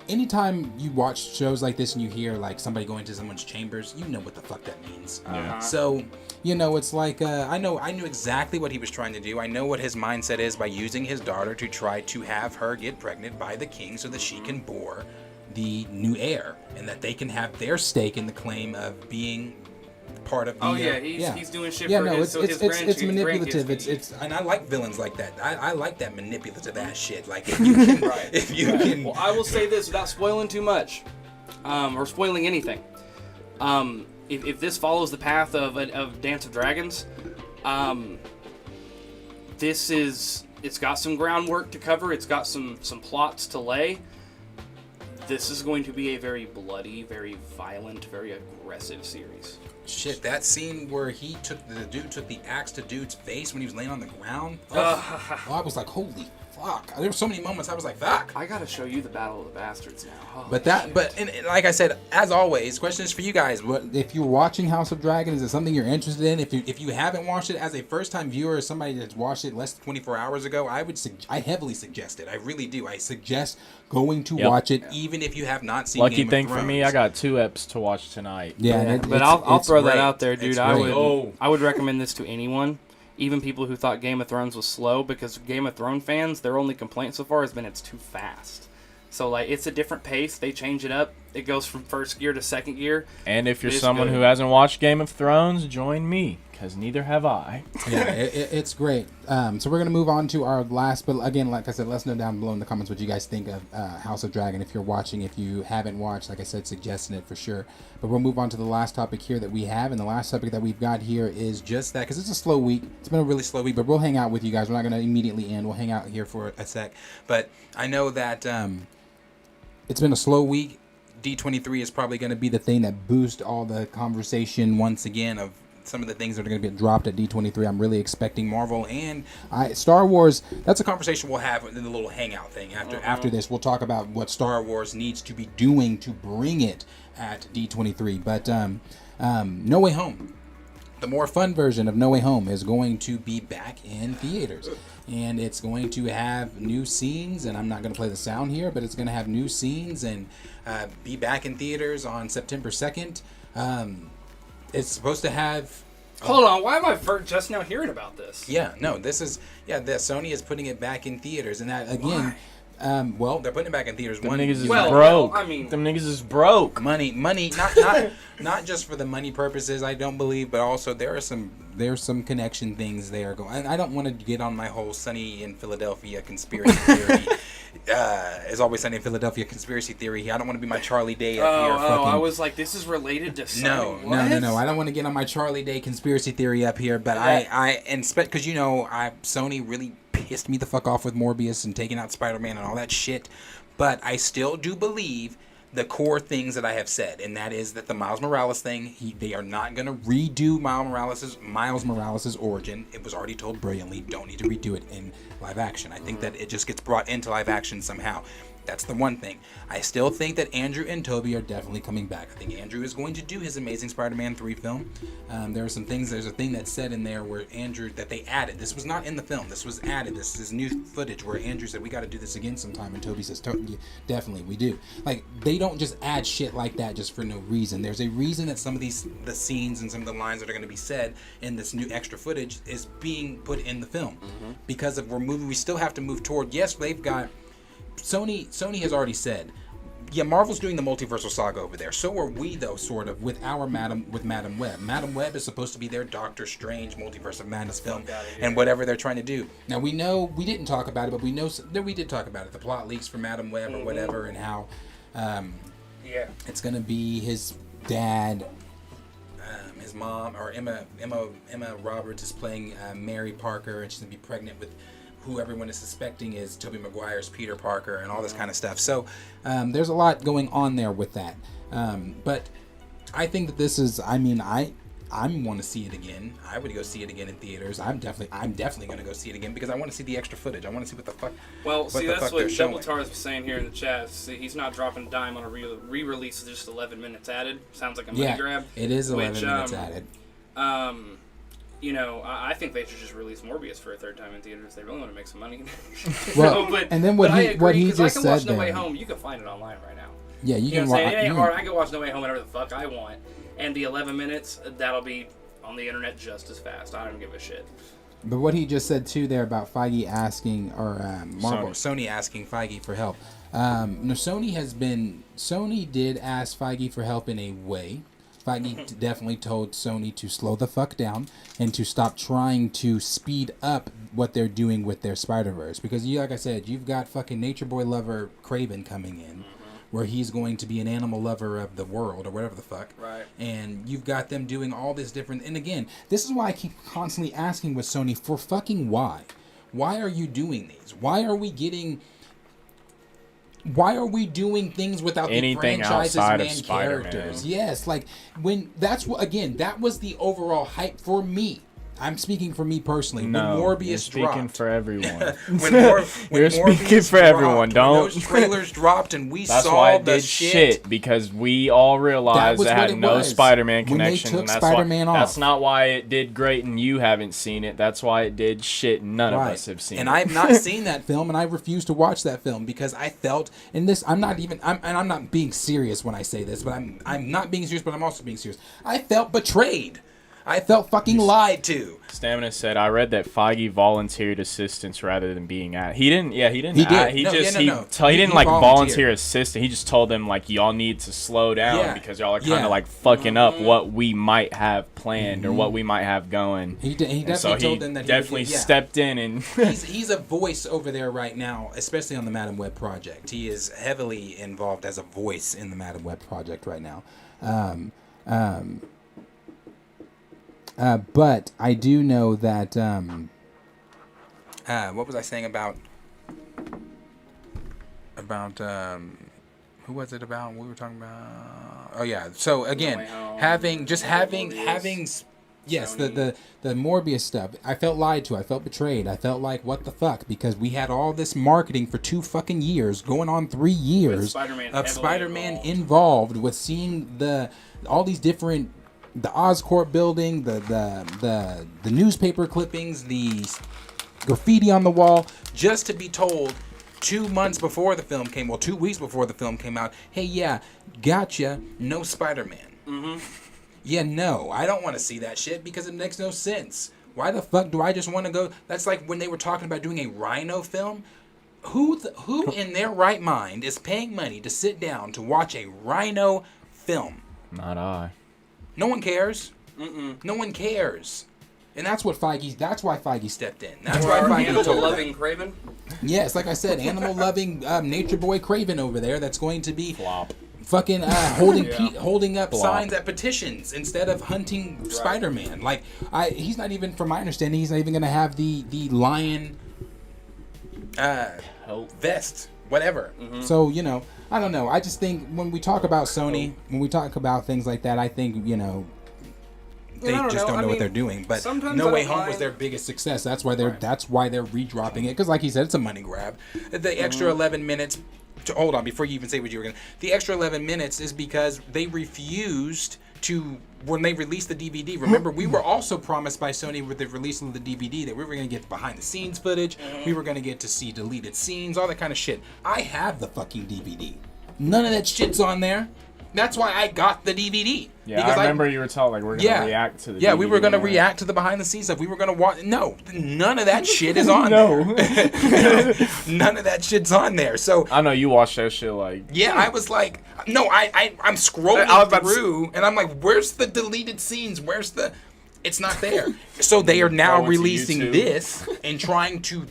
Anytime you watch shows like this and you hear like somebody going to someone's chambers, you know what the fuck that means. So, you know, it's like I knew exactly what he was trying to do. I know what his mindset is by using his daughter to try to have her get pregnant by the king so that she can bore the new heir and that they can have their stake in the claim of being part of the he's doing shit yeah, for no, his it's manipulative. It's and I like villains like that. I like that manipulative ass shit. Like if you can, if you can. Well, I will say this without spoiling too much, or spoiling anything. If this follows the path of Dance of Dragons, it's got some groundwork to cover. It's got some plots to lay. This is going to be a very bloody, very violent, very aggressive series. Shit, that scene where the dude took the axe to dude's face when he was laying on the ground. I was like, holy fuck. There were so many moments I was like, fuck. I gotta show you the Battle of the Bastards now. But like I said, as always, question is for you guys. What if you're watching House of Dragon? Is it something you're interested in? If you haven't watched it as a first time viewer, or somebody that's watched it less than 24 hours ago, I heavily suggest it. I really do. I suggest going to watch it, even if you have not seen. Lucky Game thing of Thrones. for me, I got 2 eps to watch tonight. Yeah, but I'll throw that out there, dude. It's I great. would recommend this to anyone. Even people who thought Game of Thrones was slow, because Game of Thrones fans, their only complaint so far has been it's too fast. So, like, it's a different pace. They change it up. It goes from first gear to second gear. And if you're someone who hasn't watched Game of Thrones, join me, because neither have I. Yeah, it's great. So we're going to move on to our last, but again, like I said, let us know down below in the comments what you guys think of House of Dragon. If you're watching, if you haven't watched, like I said, suggesting it for sure. But we'll move on to the last topic here that we have, and the last topic that we've got here is just that, because it's a slow week. It's been a really slow week, but we'll hang out with you guys. We're not going to immediately end. We'll hang out here for a sec. But I know that it's been a slow week. D23 is probably going to be the thing that boosts all the conversation once again of some of the things that are going to be dropped at D23. I'm really expecting Marvel and Star Wars. That's a conversation we'll have in the little hangout thing. After this, we'll talk about what Star Wars needs to be doing to bring it at D23. But No Way Home, the more fun version of No Way Home, is going to be back in theaters. And it's going to have new scenes, and I'm not going to play the sound here, but it's going to have new scenes and be back in theaters on September 2nd. It's supposed to have... Hold on, why am I just now hearing about this? Yeah, no, this is... Yeah, Sony is putting it back in theaters, and that, again... well, they're putting it back in theaters. Them niggas is broke. broke. I mean, them niggas is broke. Money, not just for the money purposes, I don't believe, but also there's some connection things there going. And I don't want to get on my whole Sunny in Philadelphia conspiracy theory. It's always Sunny in Philadelphia conspiracy theory. I don't want to be my Charlie Day up here. I was like, this is related to Sunny. No. I don't want to get on my Charlie Day conspiracy theory up here, but because Sony really pissed me the fuck off with Morbius and taking out Spider-Man and all that shit, but I still do believe the core things that I have said, and that is that the Miles Morales thing, they are not going to redo Miles Morales' origin. It was already told brilliantly. Don't need to redo it in live action. I think that it just gets brought into live action somehow. That's the one thing. I still think that Andrew and Toby are definitely coming back. I think Andrew is going to do his Amazing Spider-Man 3 film. There's a thing that's said in there where Andrew, that they added. This was not in the film. This was added. This is new footage where Andrew said, we got to do this again sometime. And Toby says, definitely, we do. Like, they don't just add shit like that just for no reason. There's a reason that some of the scenes and some of the lines that are going to be said in this new extra footage is being put in the film. Because if we're moving, we still have to move toward, yes, they've got... Sony has already said yeah, Marvel's doing the multiversal saga over there. So are we, though, sort of, with Madam Web. Madam Web is supposed to be their Doctor Strange Multiverse of Madness film, and whatever they're trying to do. Now, we know, we didn't talk about it, but we know that we did talk about it. The plot leaks for Madam Web or whatever, and how it's going to be his dad, his mom, or Emma Roberts is playing Mary Parker, and she's going to be pregnant with who everyone is suspecting is Tobey Maguire's Peter Parker and all this kind of stuff. So there's a lot going on there with that. But I think that this is, I mean, I want to see it again. I would go see it again in theaters. I'm definitely going to go see it again because I want to see the extra footage. I want to see what the fuck. Well, see, that's what Double Tars was saying here in the chat. See, he's not dropping a dime on a re-release. Just 11 minutes added. Sounds like a money grab. It is 11 minutes added. You know, I think they should just release Morbius for a third time in theaters. They really want to make some money. Well, and then what he just said I can watch there. No Way Home. You can find it online right now. Yeah, you can watch. It ain't hard. I can watch No Way Home whenever the fuck I want, and the 11 minutes that'll be on the internet just as fast. I don't give a shit. But what he just said too there about Feige asking, or Sony asking Feige for help. No, Sony did ask Feige for help in a way. Feige definitely told Sony to slow the fuck down and to stop trying to speed up what they're doing with their Spider-Verse. Because, like I said, you've got fucking Nature Boy lover Kraven coming in, where he's going to be an animal lover of the world, or whatever the fuck. Right. And you've got them doing all this different... And again, this is why I keep constantly asking with Sony for fucking why. Why are you doing these? Why are we doing things without anything the franchise's outside of main Spider-Man? characters? Yes, like when that was the overall hype for me. I'm speaking for me personally. No, when Morbius you're speaking dropped, for everyone. You're speaking for everyone. Don't. Those trailers dropped and we That's saw why it the did shit because we all realized it had no Spider-Man connection. When they took and Spider-Man off. That's not why it did great and you haven't seen it. That's why it did shit. None of us have seen it. And I've not seen that film, and I refuse to watch that film because I felt in this. I'm not being serious when I say this, but I'm not being serious, but I'm also being serious. I felt betrayed. I felt fucking lied to. Stamina said, "I read that Feige volunteered assistance rather than being at." He didn't. Yeah, he didn't. He did. He No, just yeah, no, he didn't like volunteered. volunteer assistance. He just told them like y'all need to slow down because y'all are kind of like fucking up what we might have planned or what we might have going. He definitely told them that he definitely stepped in and he's a voice over there right now, especially on the Madam Web project. He is heavily involved as a voice in the Madam Web project right now. But I do know that what was I saying about who was it about? We were talking about. Oh yeah. So again, having yes, the Morbius stuff. I felt lied to. I felt betrayed. I felt like what the fuck, because we had all this marketing for 2 fucking years, going on 3 years of Spider-Man involved with seeing all these different. The Oscorp building, the newspaper clippings, the graffiti on the wall, just to be told 2 months before the film came, 2 weeks before the film came out, hey, yeah, gotcha, no Spider-Man. Yeah, no, I don't want to see that shit because it makes no sense. Why the fuck do I just want to go? That's like when they were talking about doing a Rhino film. Who in their right mind is paying money to sit down to watch a Rhino film? not I. No one cares. No one cares. And that's why Feige stepped in. That's why Feige told loving Kraven. Yes, like I said, animal loving Nature Boy Kraven over there. That's going to be Flop. fucking holding up signs at petitions instead of hunting Spider-Man. Like he's not even, from my understanding, he's not even going to have the lion vest, whatever. So I don't know. I just think when we talk about Sony, when we talk about things like that, I think they just don't know what they're doing. But No Way Home was their biggest success. That's why they're redropping it, because like he said, it's a money grab. The extra 11 minutes. Hold on, before you even say what you were going to... The extra 11 minutes is because they refused to... When they released the DVD, remember, we were also promised by Sony with the release of the DVD that we were going to get behind-the-scenes footage, we were going to get to see deleted scenes, all that kind of shit. I have the fucking DVD. None of that shit's on there. That's why I got the DVD. Yeah, because I remember you were telling like we're gonna react to the. Yeah, we were gonna DVD. react to the behind the scenes stuff. We were gonna watch. No, none of that shit is on No. there. No, none of that shit's on there. So I know you watched that shit like. yeah, I was like, no, I'm scrolling I was about to through, and I'm like, where's the deleted scenes? Where's the? It's not there. So they are now Go into releasing YouTube. this and trying to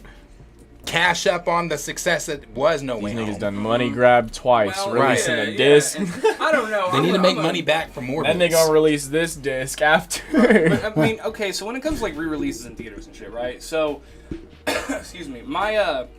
cash up on the success that was No Way These niggas Home. done money grab twice, Well, releasing yeah, a yeah, disc. and I don't know. They need to make money back for more. Then they gonna release this disc after. But, I mean, okay, so when it comes to like re-releases in theaters and shit, right? So, excuse me, my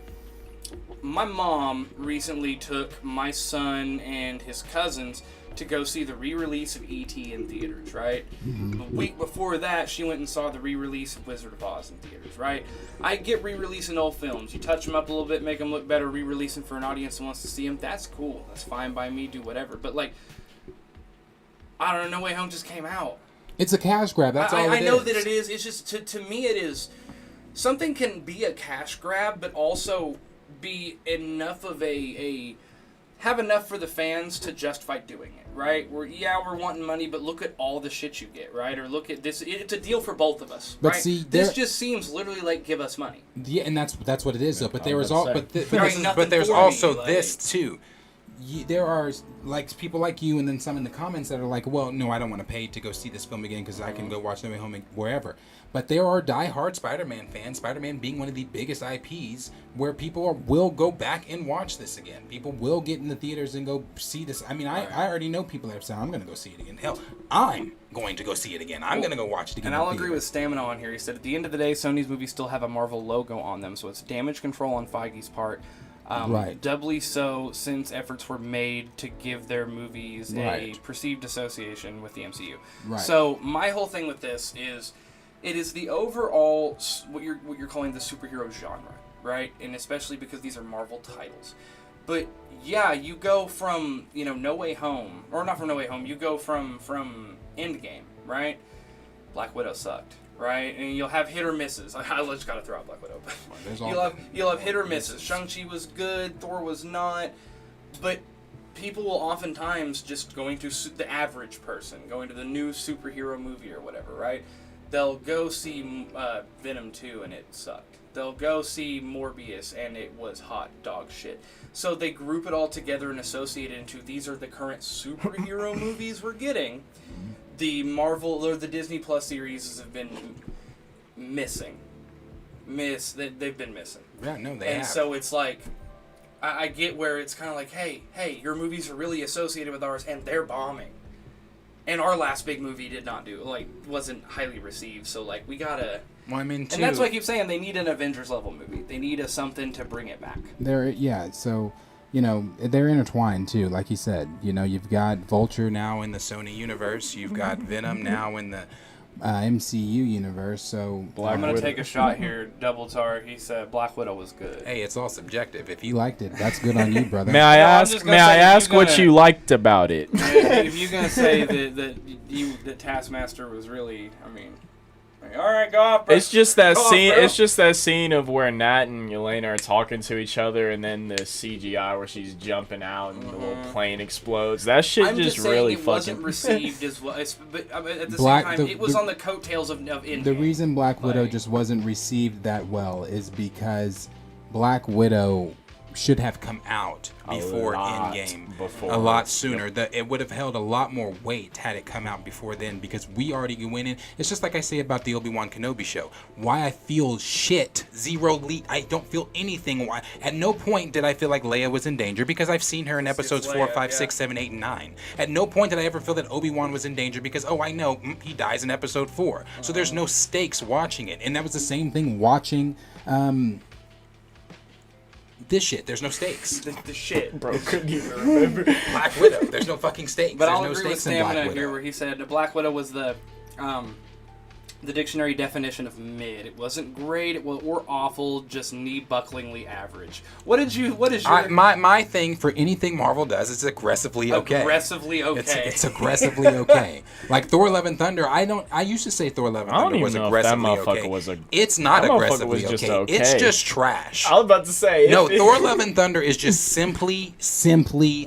mom recently took my son and his cousins to go see the re-release of E.T. in theaters, right? The week before that, she went and saw the re-release of Wizard of Oz in theaters, right? I get re-releasing old films. You touch them up a little bit, make them look better, re-releasing for an audience that wants to see them. That's cool. That's fine by me. Do whatever. But like, I don't know. No Way Home just came out. It's a cash grab. That's all it is. I know that it is. It's just to me, it is. Something can be a cash grab, but also be enough of a have enough for the fans to justify doing it, right? We're wanting money, but look at all the shit you get, right? Or look at this. It's a deal for both of us, But right? see, this just seems literally like give us money. Yeah, and that's what it is though. But there is I was all. about But to But, There ain't nothing but there's for also me, like- this too. there are like people like you, and then some in the comments that are like, well, no, I don't want to pay to go see this film again because I can go watch No Way Home wherever. But there are diehard Spider-Man fans, Spider-Man being one of the biggest IPs, where people will go back and watch this again. People will get in the theaters and go see this. I mean, I already know people that have said, I'm going to go see it again. Hell, I'm going to go see it again. I'm going to go watch it again. And in I'll the agree theater. with Stamina on here. He said, at the end of the day, Sony's movies still have a Marvel logo on them, so it's damage control on Feige's part. Right. Doubly so since efforts were made to give their movies a Right. perceived association with the MCU. Right. So my whole thing with this is, it is the overall what you're calling the superhero genre, right? And especially because these are Marvel titles. But yeah, you go from No Way Home, or not from No Way Home. You go from Endgame, right? Black Widow sucked. Right, and you'll have hit or misses. I just gotta throw out Black Widow. There's all- You'll have hit or misses. Shang-Chi was good, Thor was not, but people will oftentimes just going to the average person going to the new superhero movie or whatever, right? They'll go see Venom 2 and it sucked. They'll go see Morbius and it was hot dog shit. So they group it all together and associate it into these are the current superhero movies we're getting. The Marvel or the Disney Plus series have been missing. They've been missing. Yeah, no, they And have. so it's like, I get where it's kind of like, hey, your movies are really associated with ours, and they're bombing. And our last big movie wasn't highly received, so we gotta. Well, I mean, too. And that's why I keep saying they need an Avengers level movie. They need something to bring it back. So they're intertwined too, like you said. You've got Vulture now now in the Sony universe, you've got Venom now in the. MCU universe. So I'm gonna take a shot here. Double Tar. He said Black Widow was good. Hey, it's all subjective. If you you liked it. That's good on you, brother. May I No, I'm ask? just gonna May I say, if ask you're what gonna- you liked about it? If you're gonna say that Taskmaster was really, all right, go off. Bro. It's just that Go off, scene. bro. It's just that scene of where Nat and Yelena are talking to each other, and then the CGI where she's jumping out and the little plane explodes. That shit I'm just saying really it fucking. wasn't received as well. But at the Black- same time, the- it was the- on the coattails of Endgame. The reason Black Widow Like- just wasn't received that well is because Black Widow should have come out A before lot Endgame, before. a lot sooner. It would have held a lot more weight had it come out before then, because we already went in. It's just like I say about the Obi-Wan Kenobi show. Why I feel shit, I don't feel anything. Why? At no point did I feel like Leia was in danger, because I've seen her in episodes 4, Leia, 5, yeah. 6, 7, 8, and 9. At no point did I ever feel that Obi-Wan was in danger, because I know he dies in episode 4. So there's no stakes watching it, and that was the same thing watching. This shit, there's no stakes. the shit. Bro, couldn't even remember. Black Widow, there's no fucking stakes. But there's I'll no agree with stakes in Black Stamina Widow. here, where he said the Black Widow was the the dictionary definition of mid. It wasn't great, or awful, just knee-bucklingly average. What is your... My thing for anything Marvel does is aggressively okay. Aggressively okay. It's aggressively okay. Like Thor: Love and Thunder, I used to say Thor: Love and Thunder was aggressively okay. It's not aggressively okay. It's just trash. I was about to say. No, Thor: Love and Thunder is just simply.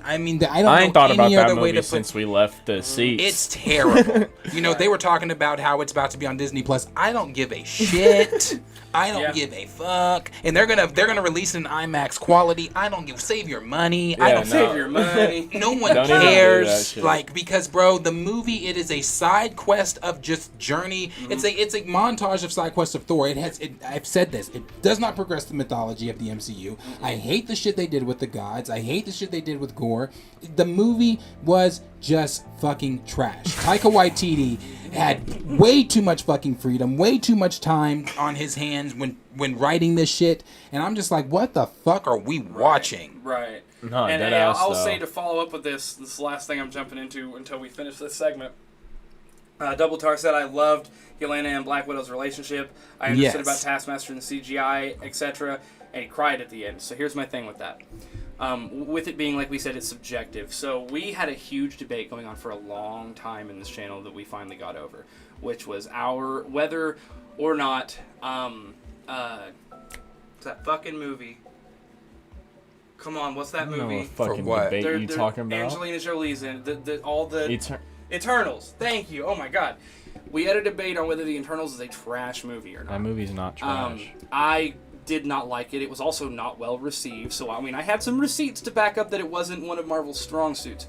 I mean, I ain't thought about that movie since we left the seats. It's terrible. They were talking about how it's about to be on Disney Plus. I don't give a shit. I don't give a fuck. And they're gonna release it in IMAX quality. I don't give. Save your money. I don't save your money. No one cares. Like, because bro, the movie, it is a side quest of just journey. Mm-hmm. It's a montage of side quests of Thor. I've said this. It does not progress the mythology of the MCU. Mm-hmm. I hate the shit they did with the gods. I hate the shit they did with Gore. The movie was just fucking trash. Taika Waititi had way too much fucking freedom, way too much time on his hands when writing this shit, and I'm just like, what the fuck are we watching? Right. No, and I'll say, to follow up with this last thing I'm jumping into until we finish this segment. Double Tar said, I loved Yelena and Black Widow's relationship. I understood about Taskmaster and the CGI, etc., and he cried at the end. So here's my thing with that. With it being, like we said, it's subjective. So we had a huge debate going on for a long time in this channel that we finally got over, which was whether or not that fucking movie. Come on, what's that movie? For what? Debate you talking about? Angelina Jolie's in all the Eternals. Thank you. Oh my god. We had a debate on whether the Eternals is a trash movie or not. That movie's not trash. I did not like it. It was also not well received. So, I mean, I had some receipts to back up that it wasn't one of Marvel's strong suits.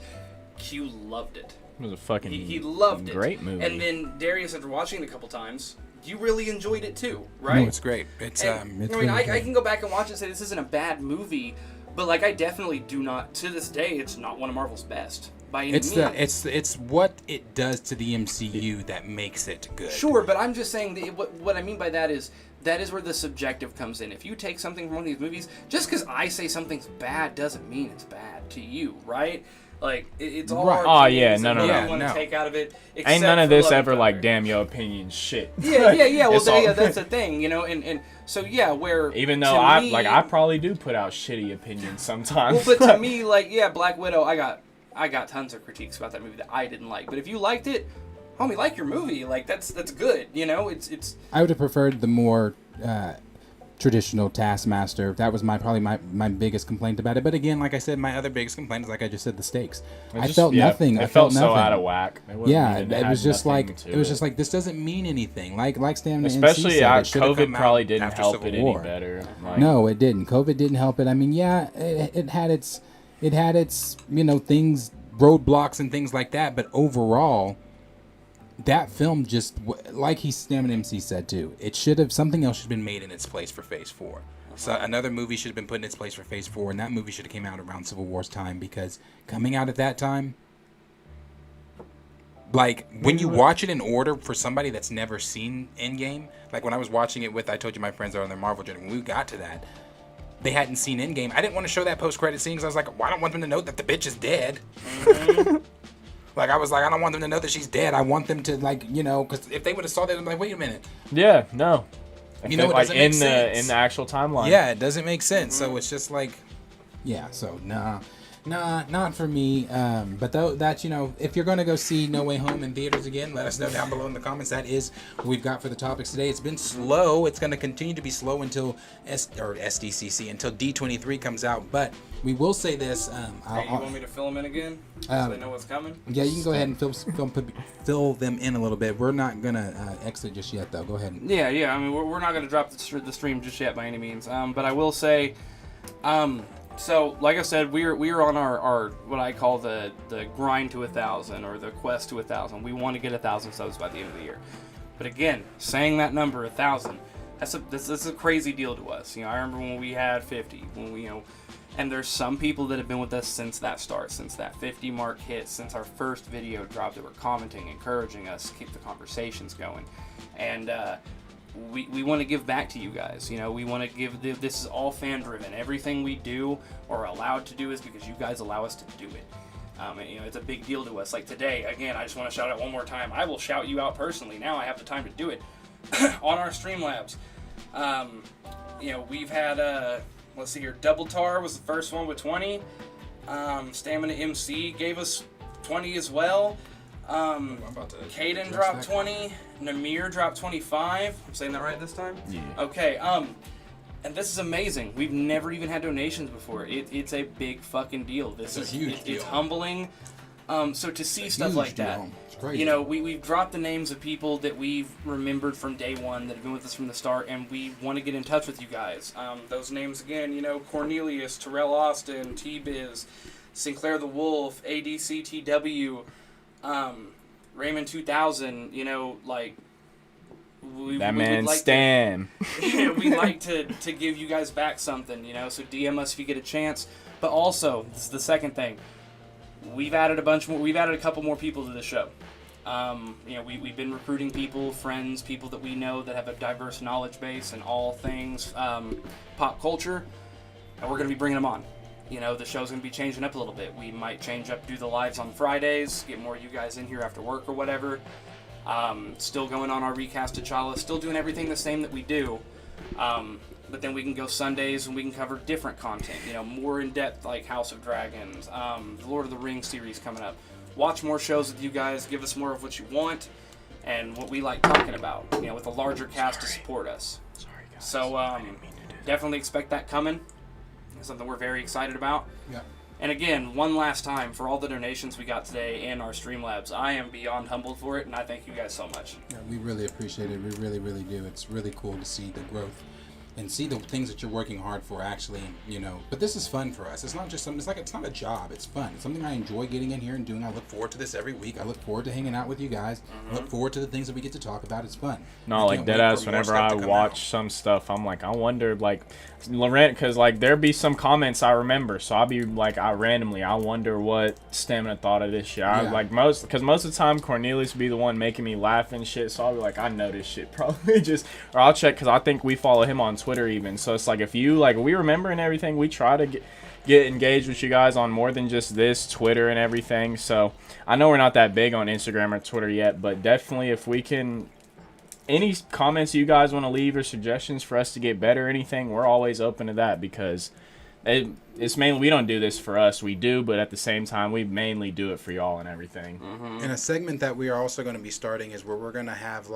Q loved it. It was a fucking he loved great it. movie. And then Darius, after watching it a couple times, you really enjoyed it too, right? No, it's great. It's I can go back and watch it and say this isn't a bad movie, but like I definitely do not, to this day, it's not one of Marvel's best. By any means. It's what it does to the MCU that makes it good. Sure, but I'm just saying that what I mean by that is where the subjective comes in. If you take something from one of these movies, just because I say something's bad doesn't mean it's bad to you, right? Like, it's all right. our opinions no. Want to take out of it. Ain't none of this ever like, damn, your opinion's shit. Yeah. Well, that's the thing, and so where even though I probably do put out shitty opinions sometimes. Well, but to me, Black Widow, I got tons of critiques about that movie that I didn't like. But if you liked it, homie, like your movie. Like that's good. It's. I would have preferred the more traditional Taskmaster. That was probably my biggest complaint about it. But again, like I said, my other biggest complaint is, like I just said, the stakes. I felt nothing. It felt so out of whack. It was just like this doesn't mean anything. Like Stan, especially COVID probably didn't help it any better. No, it didn't. COVID didn't help it. I mean, it had its things, roadblocks and things like that. But overall, that film just, like Stan and MC said too, something else should have been made in its place for Phase 4. So another movie should have been put in its place for Phase 4, and that movie should have came out around Civil War's time, because coming out at that time, like, when you watch it in order for somebody that's never seen Endgame, like when I was watching it with, I told you my friends are on their Marvel journey, when we got to that, they hadn't seen Endgame. I didn't want to show that post-credit scene because I was like, well, I don't want them to know that the bitch is dead. Mm-hmm. Like, I was like, I don't want them to know that she's dead. I want them to, because if they would have saw that, I'm like, wait a minute. Yeah, no. It doesn't make sense. In the actual timeline. Yeah, it doesn't make sense. Mm-hmm. So it's just like, Nah, not for me. But that's, if you're going to go see No Way Home in theaters again, let us know down below in the comments. That is what we've got for the topics today. It's been slow. It's going to continue to be slow until SDCC, until D23 comes out. But we will say this. You want me to fill them in again? So they know what's coming? Yeah, you can go ahead and fill them in a little bit. We're not going to exit just yet, though. Go ahead. Yeah. I mean, we're not going to drop the stream just yet by any means. But I will say... So, like I said, we're on our what I call the grind to 1,000, or the quest to 1,000. We want to get 1,000 subs by the end of the year. But again, saying that number 1,000, that's a crazy deal to us. I remember when we had 50, and there's some people that have been with us since that start, since that 50 mark hit, since our first video dropped, that were commenting, encouraging us, keep the conversations going, and we want to give back to you guys. We want to give. This is all fan driven. Everything we do or are allowed to do is because you guys allow us to do it. It's a big deal to us. Like today, again, I just want to shout out one more time. I will shout you out personally. Now I have the time to do it on our Streamlabs. We've had let's see here. Double Tar was the first one with 20. Stamina MC gave us 20 as well. Caden dropped 20. Namir dropped 25. I'm saying that right this time? Yeah. Okay. And this is amazing. We've never even had donations before. It's a big fucking deal. This is huge. It's humbling. So to see stuff like that, it's crazy. We've dropped the names of people that we've remembered from day one that have been with us from the start, and we want to get in touch with you guys. Those names again, Cornelius, Terrell Austin, T-Biz, Sinclair the Wolf, ADCTW, Raymond 2000. That man Stan. We'd like to give you guys back something, so DM us if you get a chance. But also, this is the second thing. We've added a couple more people to the show. We've been recruiting people, friends, people that we know that have a diverse knowledge base in all things pop culture, and we're going to be bringing them on. The show's going to be changing up a little bit. We might change up, do the lives on Fridays, get more of you guys in here after work or whatever. Still going on our recast T'Challa, still doing everything the same that we do. But then we can go Sundays and we can cover different content, more in depth like House of Dragons, the Lord of the Rings series coming up. Watch more shows with you guys, give us more of what you want and what we like talking about, with a larger cast to support us. Sorry, guys. So definitely expect that coming. It's something we're very excited about. Yeah. And again, one last time, for all the donations we got today and our Streamlabs, I am beyond humbled for it, and I thank you guys so much. Yeah, we really appreciate it. We really, really do. It's really cool to see the growth and see the things that you're working hard for actually, but this is fun for us. It's not just something, it's not a job. It's fun. It's something I enjoy getting in here and doing. I look forward to this every week. I look forward to hanging out with you guys. I look forward to the things that we get to talk about. It's fun. No, like deadass, whenever I watch some stuff, I'm like, I wonder, Laurent, because, there be some comments I remember, so I'll be, I wonder what Stamina thought of this shit. Yeah. Because most of the time, Cornelius be the one making me laugh and shit, so I'll be like, I know this shit probably or I'll check, because I think we follow him on Twitter even, so it's if you, we remember and everything, we try to get engaged with you guys on more than just this, Twitter and everything, so I know we're not that big on Instagram or Twitter yet, but definitely if we can, any comments you guys want to leave or suggestions for us to get better or anything, we're always open to that, because it's mainly, we don't do this for us, we do, but at the same time, we mainly do it for y'all and everything. And a segment that we are also going to be starting is where we're going to have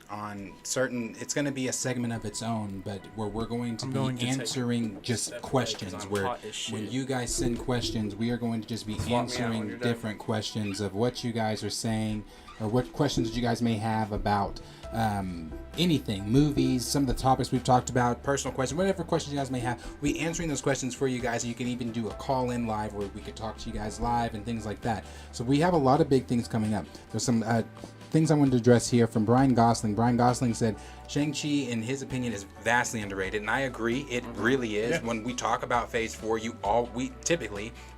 on certain, it's going to be a segment of its own, but where we're going to be answering just questions, where when you guys send questions, we are going to just be answering different questions of what you guys are saying, or what questions that you guys may have about anything, movies, some of the topics we've talked about, personal questions, whatever questions you guys may have. We answering those questions for you guys. You can even do a call-in live where we could talk to you guys live and things like that. So we have a lot of big things coming up. There's some things I wanted to address here from Brian Gosling. Brian Gosling said Shang-Chi, in his opinion, is vastly underrated, and I agree. It really is. Yeah. When we talk about Phase 4,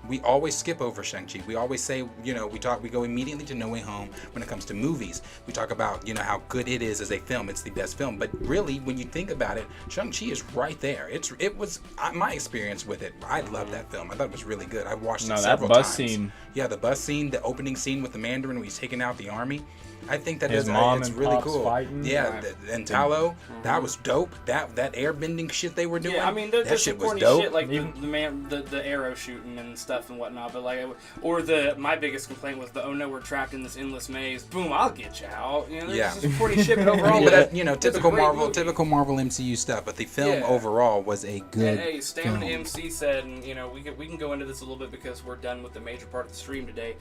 we always skip over Shang-Chi. We always say, we go immediately to No Way Home when it comes to movies. We talk about, how good it is as a film. It's the best film. But really, when you think about it, Shang-Chi is right there. It was my experience with it. I love that film. I thought it was really good. I watched it several times. Scene. Yeah, the bus scene, the opening scene with the Mandarin when he's taking out the army. I think that his mom it's and really Pop's cool. Fighting. Yeah, and Talo, that was dope. That airbending shit they were doing. Yeah, I mean, that shit was dope. Shit, like the arrow shooting and stuff and whatnot. But my biggest complaint was oh no, we're trapped in this endless maze. Boom, I'll get you out. Just corny shit. But overall, typical Marvel MCU stuff. But the film overall was a good. Hey, Stamina MC said, and we can go into this a little bit because we're done with the major part of the stream today.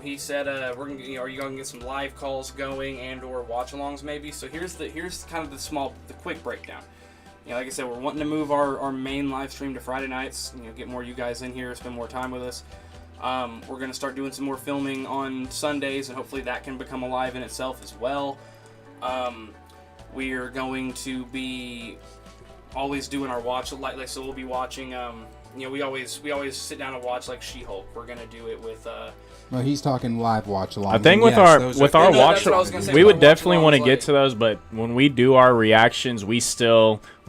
He said, "We're gonna, are you going to get some live calls going and/or watch-alongs maybe?" So here's kind of the quick breakdown. Like I said, we're wanting to move our main live stream to Friday nights. Get more of you guys in here, spend more time with us. We're gonna start doing some more filming on Sundays, and hopefully that can become alive in itself as well. We are going to be always doing our watch so we'll be watching. We always sit down and watch She-Hulk. We're gonna do it with. Well, he's talking live watch along. I think with our watch, we would definitely want to get to those. But when we do our reactions, we're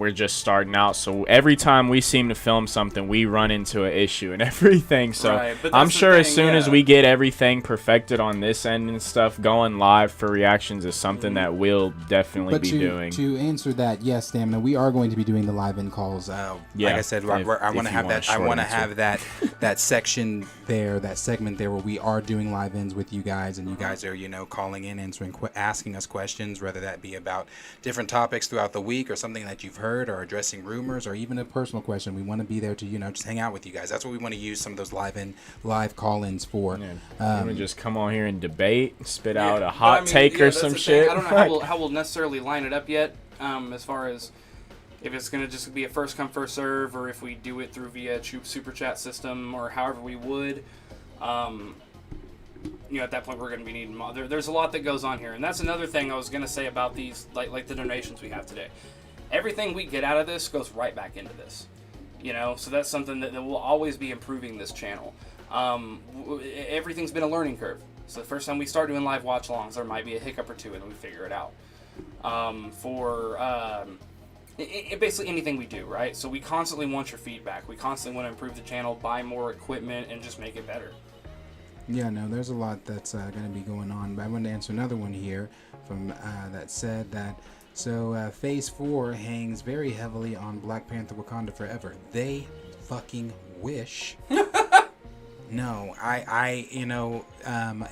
we're just starting out. So every time we seem to film something, we run into an issue and everything. So Right, but I'm that's the sure as thing, soon as yeah. we get everything perfected on this end and stuff, going live for reactions is something that we'll definitely But be doing. to answer that, yes, Stamina, we are going to be doing the live in calls. Yeah, like I said, I if want you to have wanna that. I short want to answer. have that section there, that segment there, where we are doing live ins with you guys, and you guys are, calling in, answering, asking us questions, whether that be about different topics throughout the week, or something that you've heard, or addressing rumors, or even a personal question. We want to be there to, just hang out with you guys. That's what we want to use some of those live call-ins for. Yeah. You want to just come on here and debate, spit out a But hot I mean, take yeah, or that's some the thing. shit. I don't know how we'll necessarily line it up yet, as far as if it's going to just be a first come first serve, or if we do it through via super chat system, or however we would. At that point we're going to be needing more. There's a lot that goes on here, and that's another thing I was going to say about these, like the donations we have today. Everything we get out of this goes right back into this, so that's something that will always be improving this channel. Everything's been a learning curve. So the first time we start doing live watch alongs, there might be a hiccup or two, and then we figure it out. Basically anything we do, right? So we constantly want your feedback. We constantly want to improve the channel, buy more equipment, and just make it better. Yeah, no, there's a lot that's going to be going on. But I wanted to answer another one here from that said that, Phase 4 hangs very heavily on Black Panther Wakanda Forever. They fucking wish. No,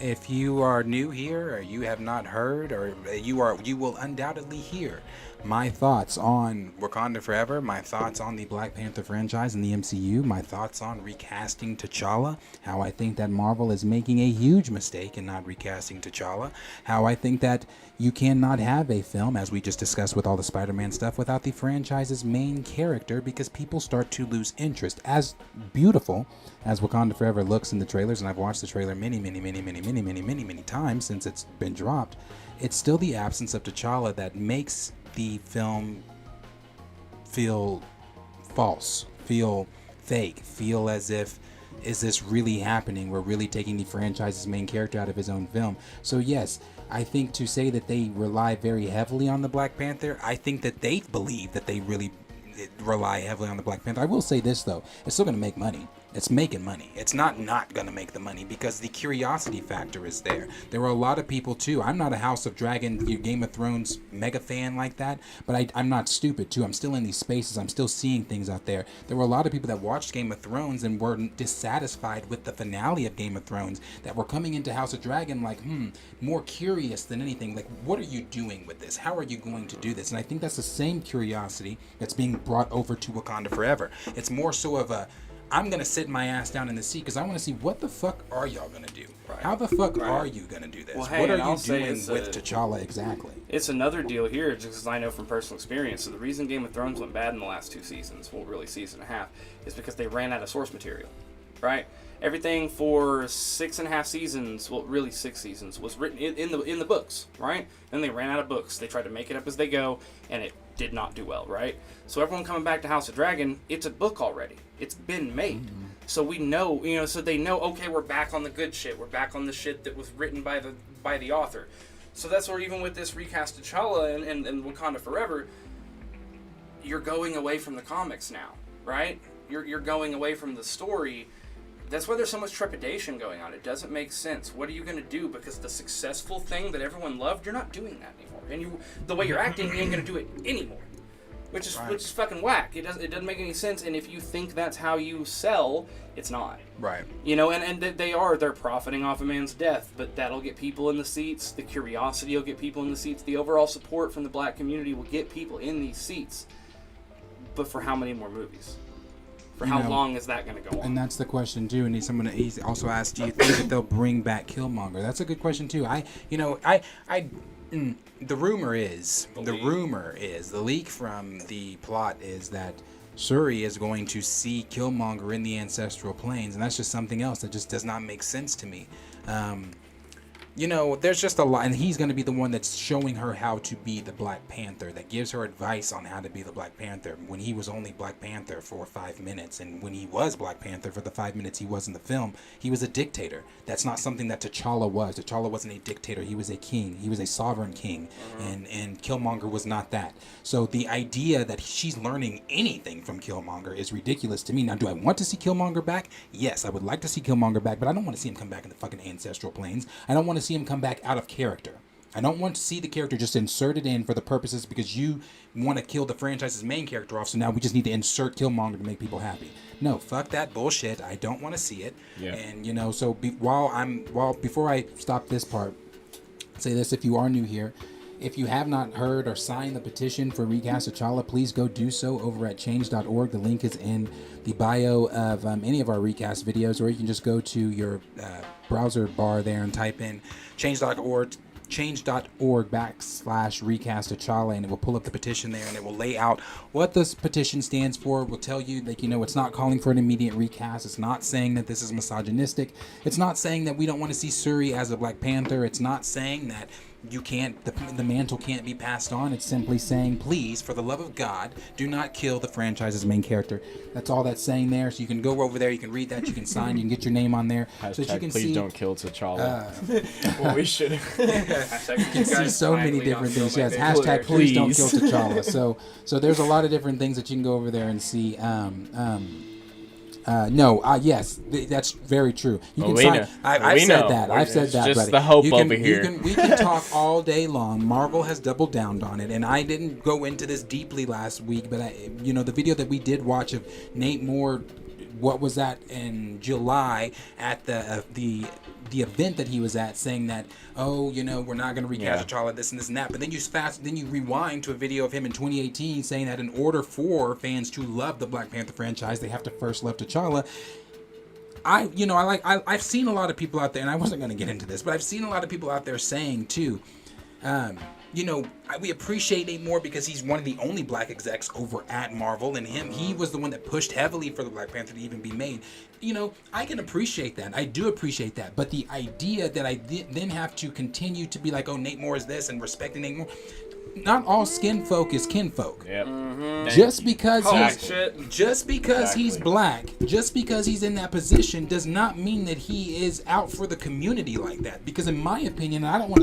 if you are new here, or you have not heard, or you will undoubtedly hear my thoughts on Wakanda Forever, my thoughts on the Black Panther franchise and the MCU, my thoughts on recasting T'Challa, how I think that Marvel is making a huge mistake in not recasting T'Challa, how I think that you cannot have a film, as we just discussed with all the Spider-Man stuff, without the franchise's main character, because people start to lose interest. As beautiful as Wakanda Forever looks in the trailers, and I've watched the trailer many times since it's been dropped, it's still the absence of T'Challa that makes the film feel false, feel fake, feel as if, is this really happening? We're really taking the franchise's main character out of his own film. So yes, I think to say that they rely very heavily on the Black Panther, I think that they believe that they really rely heavily on the Black Panther. I will say this though, it's still going to make money. It's making money. It's not going to make the money, because the curiosity factor is there. There were a lot of people too. I'm not a House of Dragon, Game of Thrones mega fan like that, but I'm not stupid too. I'm still in these spaces. I'm still seeing things out there. There were a lot of people that watched Game of Thrones and were dissatisfied with the finale of Game of Thrones, that were coming into House of Dragon like, more curious than anything. Like, what are you doing with this? How are you going to do this? And I think that's the same curiosity that's being brought over to Wakanda Forever. It's more so of a, I'm going to sit my ass down in the seat because I want to see, what the fuck are y'all going to do? Right. How the fuck are you going to do this? Well, hey, what are and you I'll say doing it's with T'Challa exactly? It's another deal here, just because I know from personal experience. So the reason Game of Thrones went bad in the last 2 seasons, well, really season and a half, is because they ran out of source material, right? Everything for 6.5 seasons, well, really 6 seasons, was written in the books, right? Then they ran out of books. They tried to make it up as they go, and it did not do well, right? So everyone coming back to House of Dragon, it's a book already. It's been made. Mm-hmm. So we know, so they know, okay, we're back on the good shit. We're back on the shit that was written by the author. So that's where, even with this recast T'Challa and Wakanda Forever, you're going away from the comics now, right? You're going away from the story. That's why there's so much trepidation going on. It doesn't make sense. What are you going to do? Because the successful thing that everyone loved, you're not doing that anymore. And the way you're acting, you ain't going to do it anymore. Which is fucking whack. It doesn't make any sense. And if you think that's how you sell, it's not. Right. And they're profiting off a man's death, but that'll get people in the seats. The curiosity will get people in the seats. The overall support from the black community will get people in these seats. But for how many more movies? For how long is that going to go on? And that's the question too. And he's also asked, do you think that they'll bring back Killmonger? That's a good question too. The rumor is, the leak from the plot is that Shuri is going to see Killmonger in the ancestral planes, and that's just something else that just does not make sense to me. you know, there's just a lot, and he's going to be the one that's showing her how to be the Black Panther, that gives her advice on how to be the Black Panther when he was only Black Panther for 5 minutes. And when he was Black Panther for the 5 minutes he was in the film, he was a dictator. That's not something that T'Challa was. T'Challa wasn't a dictator. He was a king. He was a sovereign king. And Killmonger was not that. So the idea that she's learning anything from Killmonger is ridiculous to me. Now, do I want to see Killmonger back? Yes, I would like to see Killmonger back, but I don't want to see him come back in the fucking ancestral planes. I don't want to see him come back out of character. I don't want to see the character just inserted in for the purposes because you want to kill the franchise's main character off, so now we just need to insert Killmonger to make people happy. No, fuck that bullshit. I don't want to see it. Yeah. And, you know, so before I stop this part, say this: if you are new here, if you have not heard or signed the petition for Recast T'Challa, please go do so over at change.org. The link is in the bio of any of our recast videos, or you can just go to your browser bar there and type in change.org /recast T'Challa, and it will pull up the petition there, and it will lay out what this petition stands for. It will tell you that, you know, it's not calling for an immediate recast. It's not saying that this is misogynistic. It's not saying that we don't want to see Shuri as a Black Panther. It's not saying that you can't, the mantle can't be passed on. It's simply saying, please, for the love of God, do not kill the franchise's main character. That's all that's saying there. So you can go over there, you can read that, you can sign, you can get your name on there. Hashtag, so that you can please see, don't kill T'Challa. Well, we should. you can see so many different things. Yes, hashtag please don't kill T'Challa. So there's a lot of different things that you can go over there and see. Yes, that's very true. You can sign. I've said that. I've said that. Just the hope over here. We can talk all day long. Marvel has doubled down on it, and I didn't go into this deeply last week, but the video that we did watch of Nate Moore, what was that in July at the event that he was at, saying that, oh, you know, we're not going to recast T'Challa, this and this and that. But then you rewind to a video of him in 2018 saying that in order for fans to love the Black Panther franchise, they have to first love T'Challa. I've seen a lot of people out there, and I wasn't going to get into this, but I've seen a lot of people out there saying too, we appreciate Nate Moore because he's one of the only black execs over at Marvel, and he was the one that pushed heavily for the Black Panther to even be made. You know, I can appreciate that. I do appreciate that. But the idea that I then have to continue to be like, oh, Nate Moore is this, and respecting Nate Moore. Not all skin folk is kinfolk. Yep. Mm-hmm. Just because he's black, just because he's in that position, does not mean that he is out for the community like that. Because in my opinion, I don't want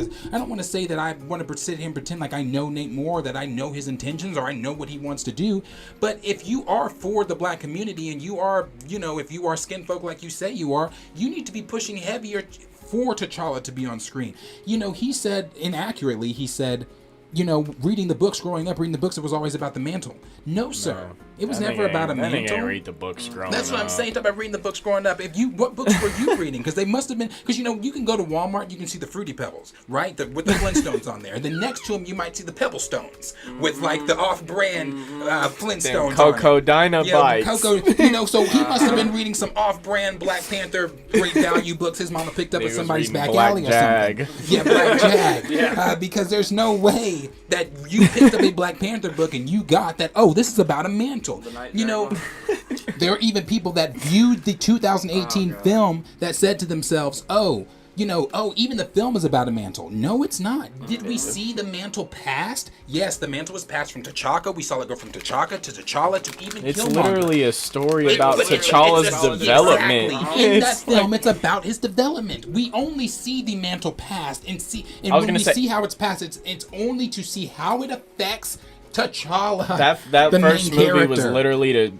to say that I want to sit here and pretend like I know Nate Moore, that I know his intentions, or I know what he wants to do. But if you are for the black community, and you are, if you are skin folk like you say you are, you need to be pushing heavier for T'Challa to be on screen. He said inaccurately. He said, reading the books, it was always about the mantle. No, sir. No, it was never about a mantle. I didn't read the books growing up. That's what I'm saying about reading the books growing up. What books were you reading? Because they must have been, because you can go to Walmart, you can see the Fruity Pebbles, right? With the Flintstones on there. And then next to them, you might see the Pebble Stones with like the off-brand Flintstones. Cocoa Dynamite. Cocoa. So he must have been reading some off-brand Black Panther great value books his mama picked up at somebody's back alley or something. Yeah, Black Jag. Because there's no way that you picked up a Black Panther book and you got that, oh, this is about a mantle. There are even people that viewed the 2018 film that said to themselves, even the film is about a mantle. No, it's not. Did we see the mantle passed? Yes, the mantle was passed from T'Chaka. We saw it go from T'Chaka to T'Challa to even Killmonger. It's literally a story about T'Challa's development. Exactly. In that film, it's about his development. We only see the mantle passed and when we see how it's passed, it's only to see how it affects T'Challa. That first movie was literally to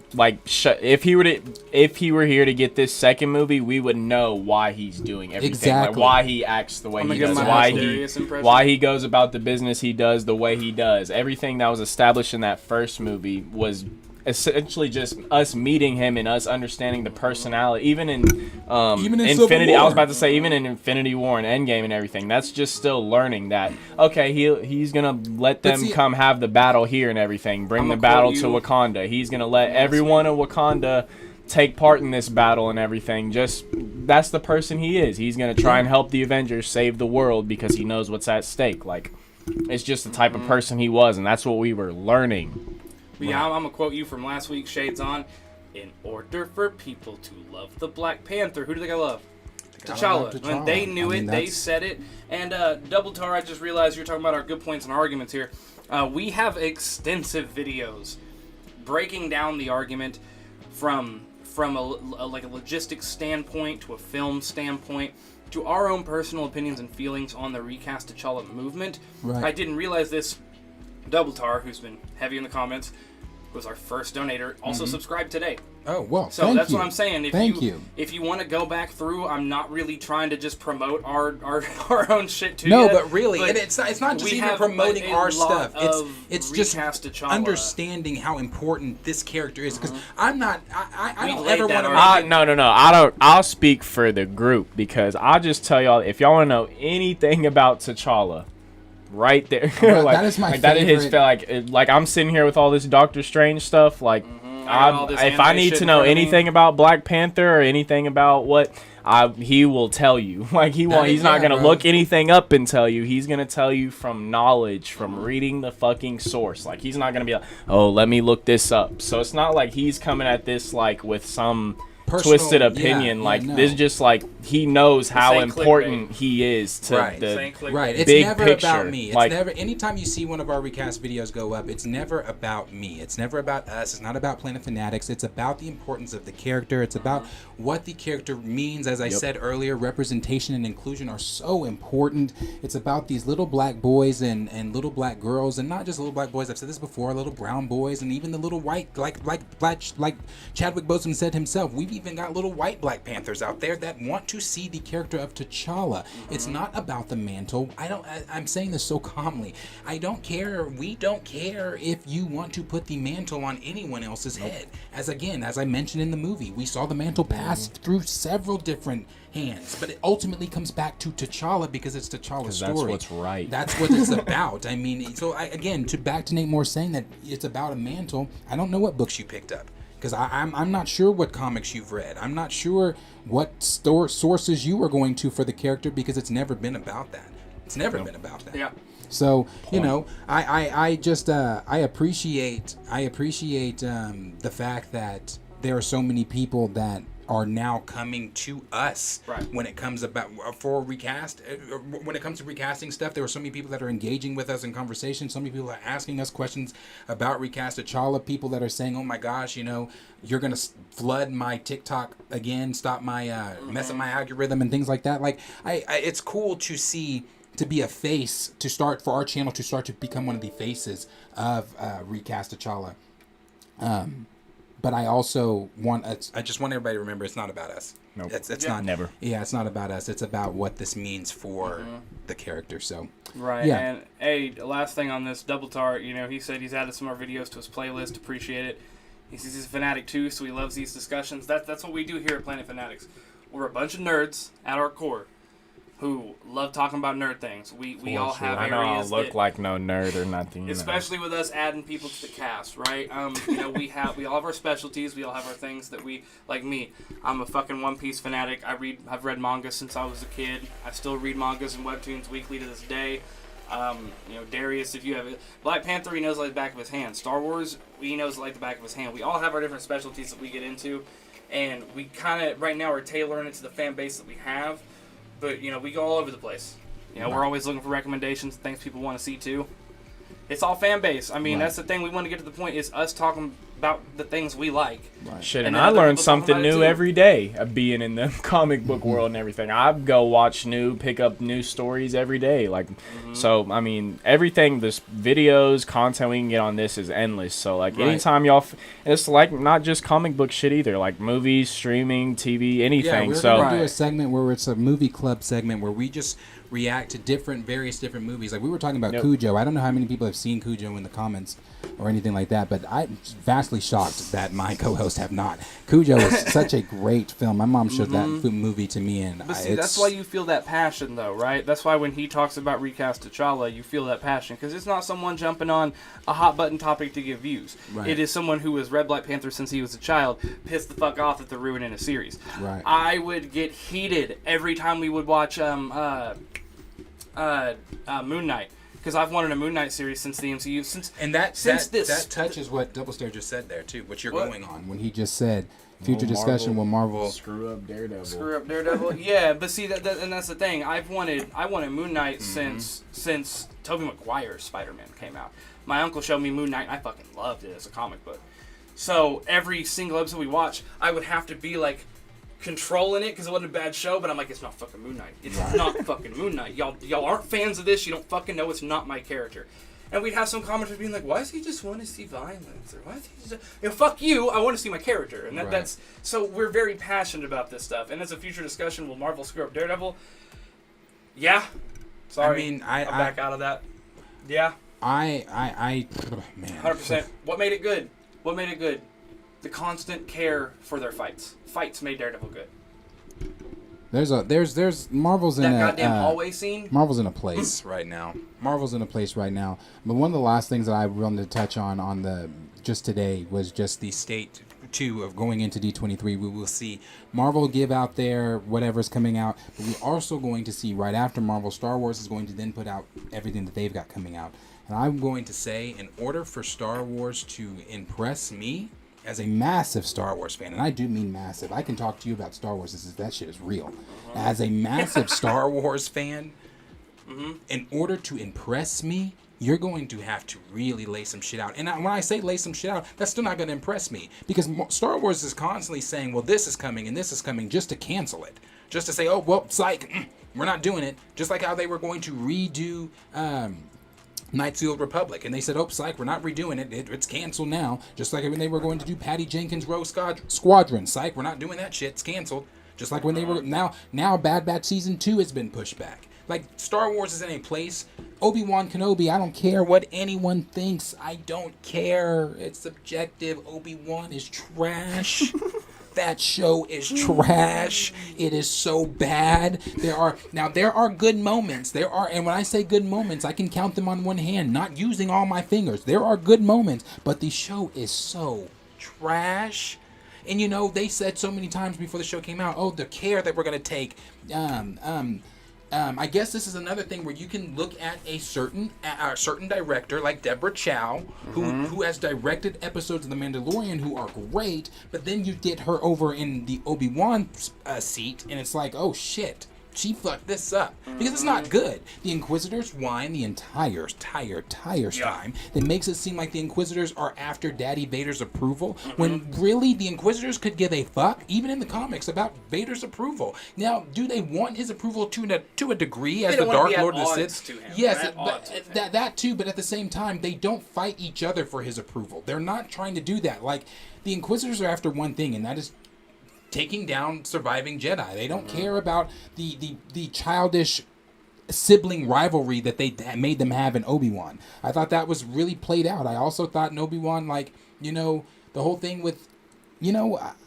if he were here to get this second movie, we would know why he's doing everything. Exactly. Why he acts the way he does. Why he goes about the business he does the way he does. Everything that was established in that first movie was essentially just us meeting him and us understanding the personality. Even in Infinity, I was about to say, even in Infinity War and Endgame and everything, that's just still learning that, okay, he's gonna let them come have the battle here and everything, bring the battle to Wakanda. He's gonna let everyone in Wakanda take part in this battle and everything. Just that's the person he is. He's gonna try and help the Avengers save the world because he knows what's at stake. Like, it's just the type of person he was, and that's what we were learning. But yeah, I'm going to quote you from last week's Shades On. In order for people to love the Black Panther, who do they gotta love? T'Challa. When they knew it, they said it. And Double Tar, I just realized you're talking about our good points and arguments here. We have extensive videos breaking down the argument from a logistics standpoint to a film standpoint to our own personal opinions and feelings on the recast T'Challa movement. Right. I didn't realize this. Double Tar, who's been heavy in the comments, was our first donator, also subscribed today. Oh, well, so that's what I'm saying. If you want to go back through, I'm not really trying to just promote our own shit to you. No, but really, and it's not just even promoting our stuff. It's just understanding how important this character is. Because I don't ever want to. No. I'll speak for the group because I'll just tell y'all if y'all want to know anything about T'Challa. Right there, that is my favorite. Like I'm sitting here with all this Doctor Strange stuff. Like, if I need to know anything about Black Panther or anything about what he will tell you. Like he's not gonna look anything up and tell you. He's gonna tell you from knowledge, from reading the fucking source. Like he's not gonna be like, oh, let me look this up. So it's not like he's coming at this like with some twisted opinion. This is just like he knows how important he is to the it's big never picture. About me. It's never. Anytime you see one of our recast videos go up, it's never about me. It's never about us. It's not about Planet Fanatics. It's about the importance of the character. It's about what the character means. As I said earlier, representation and inclusion are so important. It's about these little black boys and little black girls, and not just little black boys. I've said this before. Little brown boys, and even the little white, like Chadwick Boseman said himself. We've even got little white Black Panthers out there that want to see the character of T'Challa. It's not about the mantle. I'm saying this so calmly. I don't care. We don't care if you want to put the mantle on anyone else's head. As I mentioned in the movie, we saw the mantle pass through several different hands, but it ultimately comes back to T'Challa because it's T'Challa's story. That's what's right. That's what it's about. I mean, so back to Nate Moore saying that it's about a mantle. I don't know what books you picked up. Because I'm not sure what comics you've read. I'm not sure what sources you are going to for the character because it's never been about that. It's never been about that. Yeah. So I appreciate the fact that there are so many people that are now coming to us when it comes about when it comes to recasting stuff. There are so many people that are engaging with us in conversation. So many people are asking us questions about recast T'Challa. People that are saying, oh my gosh, you're gonna flood my TikTok again, stop my mess up my algorithm and things like that. Like it's cool to see, to be a face, to start for our channel to start to become one of the faces of recast T'Challa. But I also I just want everybody to remember it's not about us. Nope. It's not. Never. Yeah, it's not about us. It's about what this means for the character. So. Right. Yeah. And hey, last thing on this, Double Tar, he said he's added some more videos to his playlist. Appreciate it. He says he's a fanatic too, so he loves these discussions. That's what we do here at Planet Fanatics. We're a bunch of nerds at our core who love talking about nerd things. We all have areas. I don't look like no nerd or nothing. Especially with us adding people to the cast, right? We all have our specialties. We all have our things that we, like me. I'm a fucking One Piece fanatic. I've read manga since I was a kid. I still read mangas and webtoons weekly to this day. Darius, if you have it. Black Panther, he knows like the back of his hand. Star Wars, he knows like the back of his hand. We all have our different specialties that we get into, and we kind of right now are tailoring it to the fan base that we have. But, we go all over the place. We're always looking for recommendations, things people want to see, too. It's all fan base. I mean, that's the thing. We want to get to the point is us talking about the things we like. Right. Shit, and I learn something new every day of being in the comic book world and everything. I go pick up new stories every day. So, I mean, everything, this videos, content we can get on this is endless. So, anytime y'all, it's not just comic book shit either. Like movies, streaming, TV, anything. Yeah, we're going to do a segment where it's a movie club segment where we just react to various different movies. Like we were talking about Cujo. I don't know how many people have seen Cujo in the comments or anything like that, but I'm vastly shocked that my co-hosts have not. Cujo is such a great film. My mom showed that movie to me, and that's why you feel that passion, though, right? That's why when he talks about recast T'Challa, you feel that passion because it's not someone jumping on a hot button topic to get views. Right. It is someone who has read Black Panther since he was a child, pissed the fuck off that they're ruining a series. Right. I would get heated every time we would watch Moon Knight. because I've wanted a Moon Knight series since the MCU. That touches what Double Stare just said there too. What you're going on when he just said future discussion when Marvel screw up Daredevil. Yeah, but see and that's the thing. I wanted Moon Knight since Tobey Maguire's Spider-Man came out. My uncle showed me Moon Knight, and I fucking loved it as a comic book. So every single episode we watch, I would have to be like controlling it because it wasn't a bad show, but I'm like, it's not fucking Moon Knight. It's not fucking Moon Knight. Y'all aren't fans of this. You don't fucking know it's not my character. And we'd have some commenters being like, why does he just want to see violence? Or why does he just... fuck you, I want to see my character. And that's... So we're very passionate about this stuff. And as a future discussion, will Marvel screw up Daredevil? Yeah. Sorry. I'm back out of that. Yeah. Man. 100%. What made it good? The constant care for their fights. Fights made Daredevil good. There's Marvel's in that a goddamn hallway scene. Marvel's in a place right now. Marvel's in a place right now. But one of the last things that I wanted to touch on the just today was just the state too of going into D23. We will see Marvel give out their whatever's coming out, but we're also going to see right after Marvel, Star Wars is going to then put out everything that they've got coming out. And I'm going to say, in order for Star Wars to impress me, as a massive Star Wars fan, and I do mean massive, I can talk to you about Star Wars as if that shit is real. As a massive Star Wars fan, in order to impress me, you're going to have to really lay some shit out. And when I say lay some shit out, that's still not going to impress me. Because Star Wars is constantly saying, well, this is coming and this is coming, just to cancel it. Just to say, oh, well, psych, we're not doing it. Just like how they were going to redo... Knights of the Old Republic, and they said, "Oh, psych, we're not redoing it. It's canceled now." Just like when they were going to do Patty Jenkins' Rogue Squadron, psych, we're not doing that shit. It's canceled. Just like when they were now Bad Batch Season 2 has been pushed back. Like, Star Wars is in a place. Obi-Wan Kenobi, I don't care what anyone thinks. I don't care. It's subjective. Obi-Wan is trash. That show is trash. It is so bad. There are good moments. And when I say good moments, I can count them on one hand, not using all my fingers. There are good moments, but the show is so trash. And they said so many times before the show came out, oh, the care that we're gonna take. I guess this is another thing where you can look at a certain director like Deborah Chow, who has directed episodes of The Mandalorian who are great, but then you get her over in the Obi-Wan seat, and it's like, oh shit, she fucked this up. Because it's not good. The Inquisitors whine the entire time. That makes it seem like the Inquisitors are after Daddy Vader's approval, when really the Inquisitors could give a fuck, even in the comics, about Vader's approval. Now, do they want his approval to a degree as the Dark Lord of the Sith? Yes, that too, but at the same time, they don't fight each other for his approval. They're not trying to do that. Like, the Inquisitors are after one thing, and that is taking down surviving Jedi. They don't care about the childish sibling rivalry that they made them have in Obi-Wan. I thought that was really played out. I also thought in Obi-Wan, the whole thing with,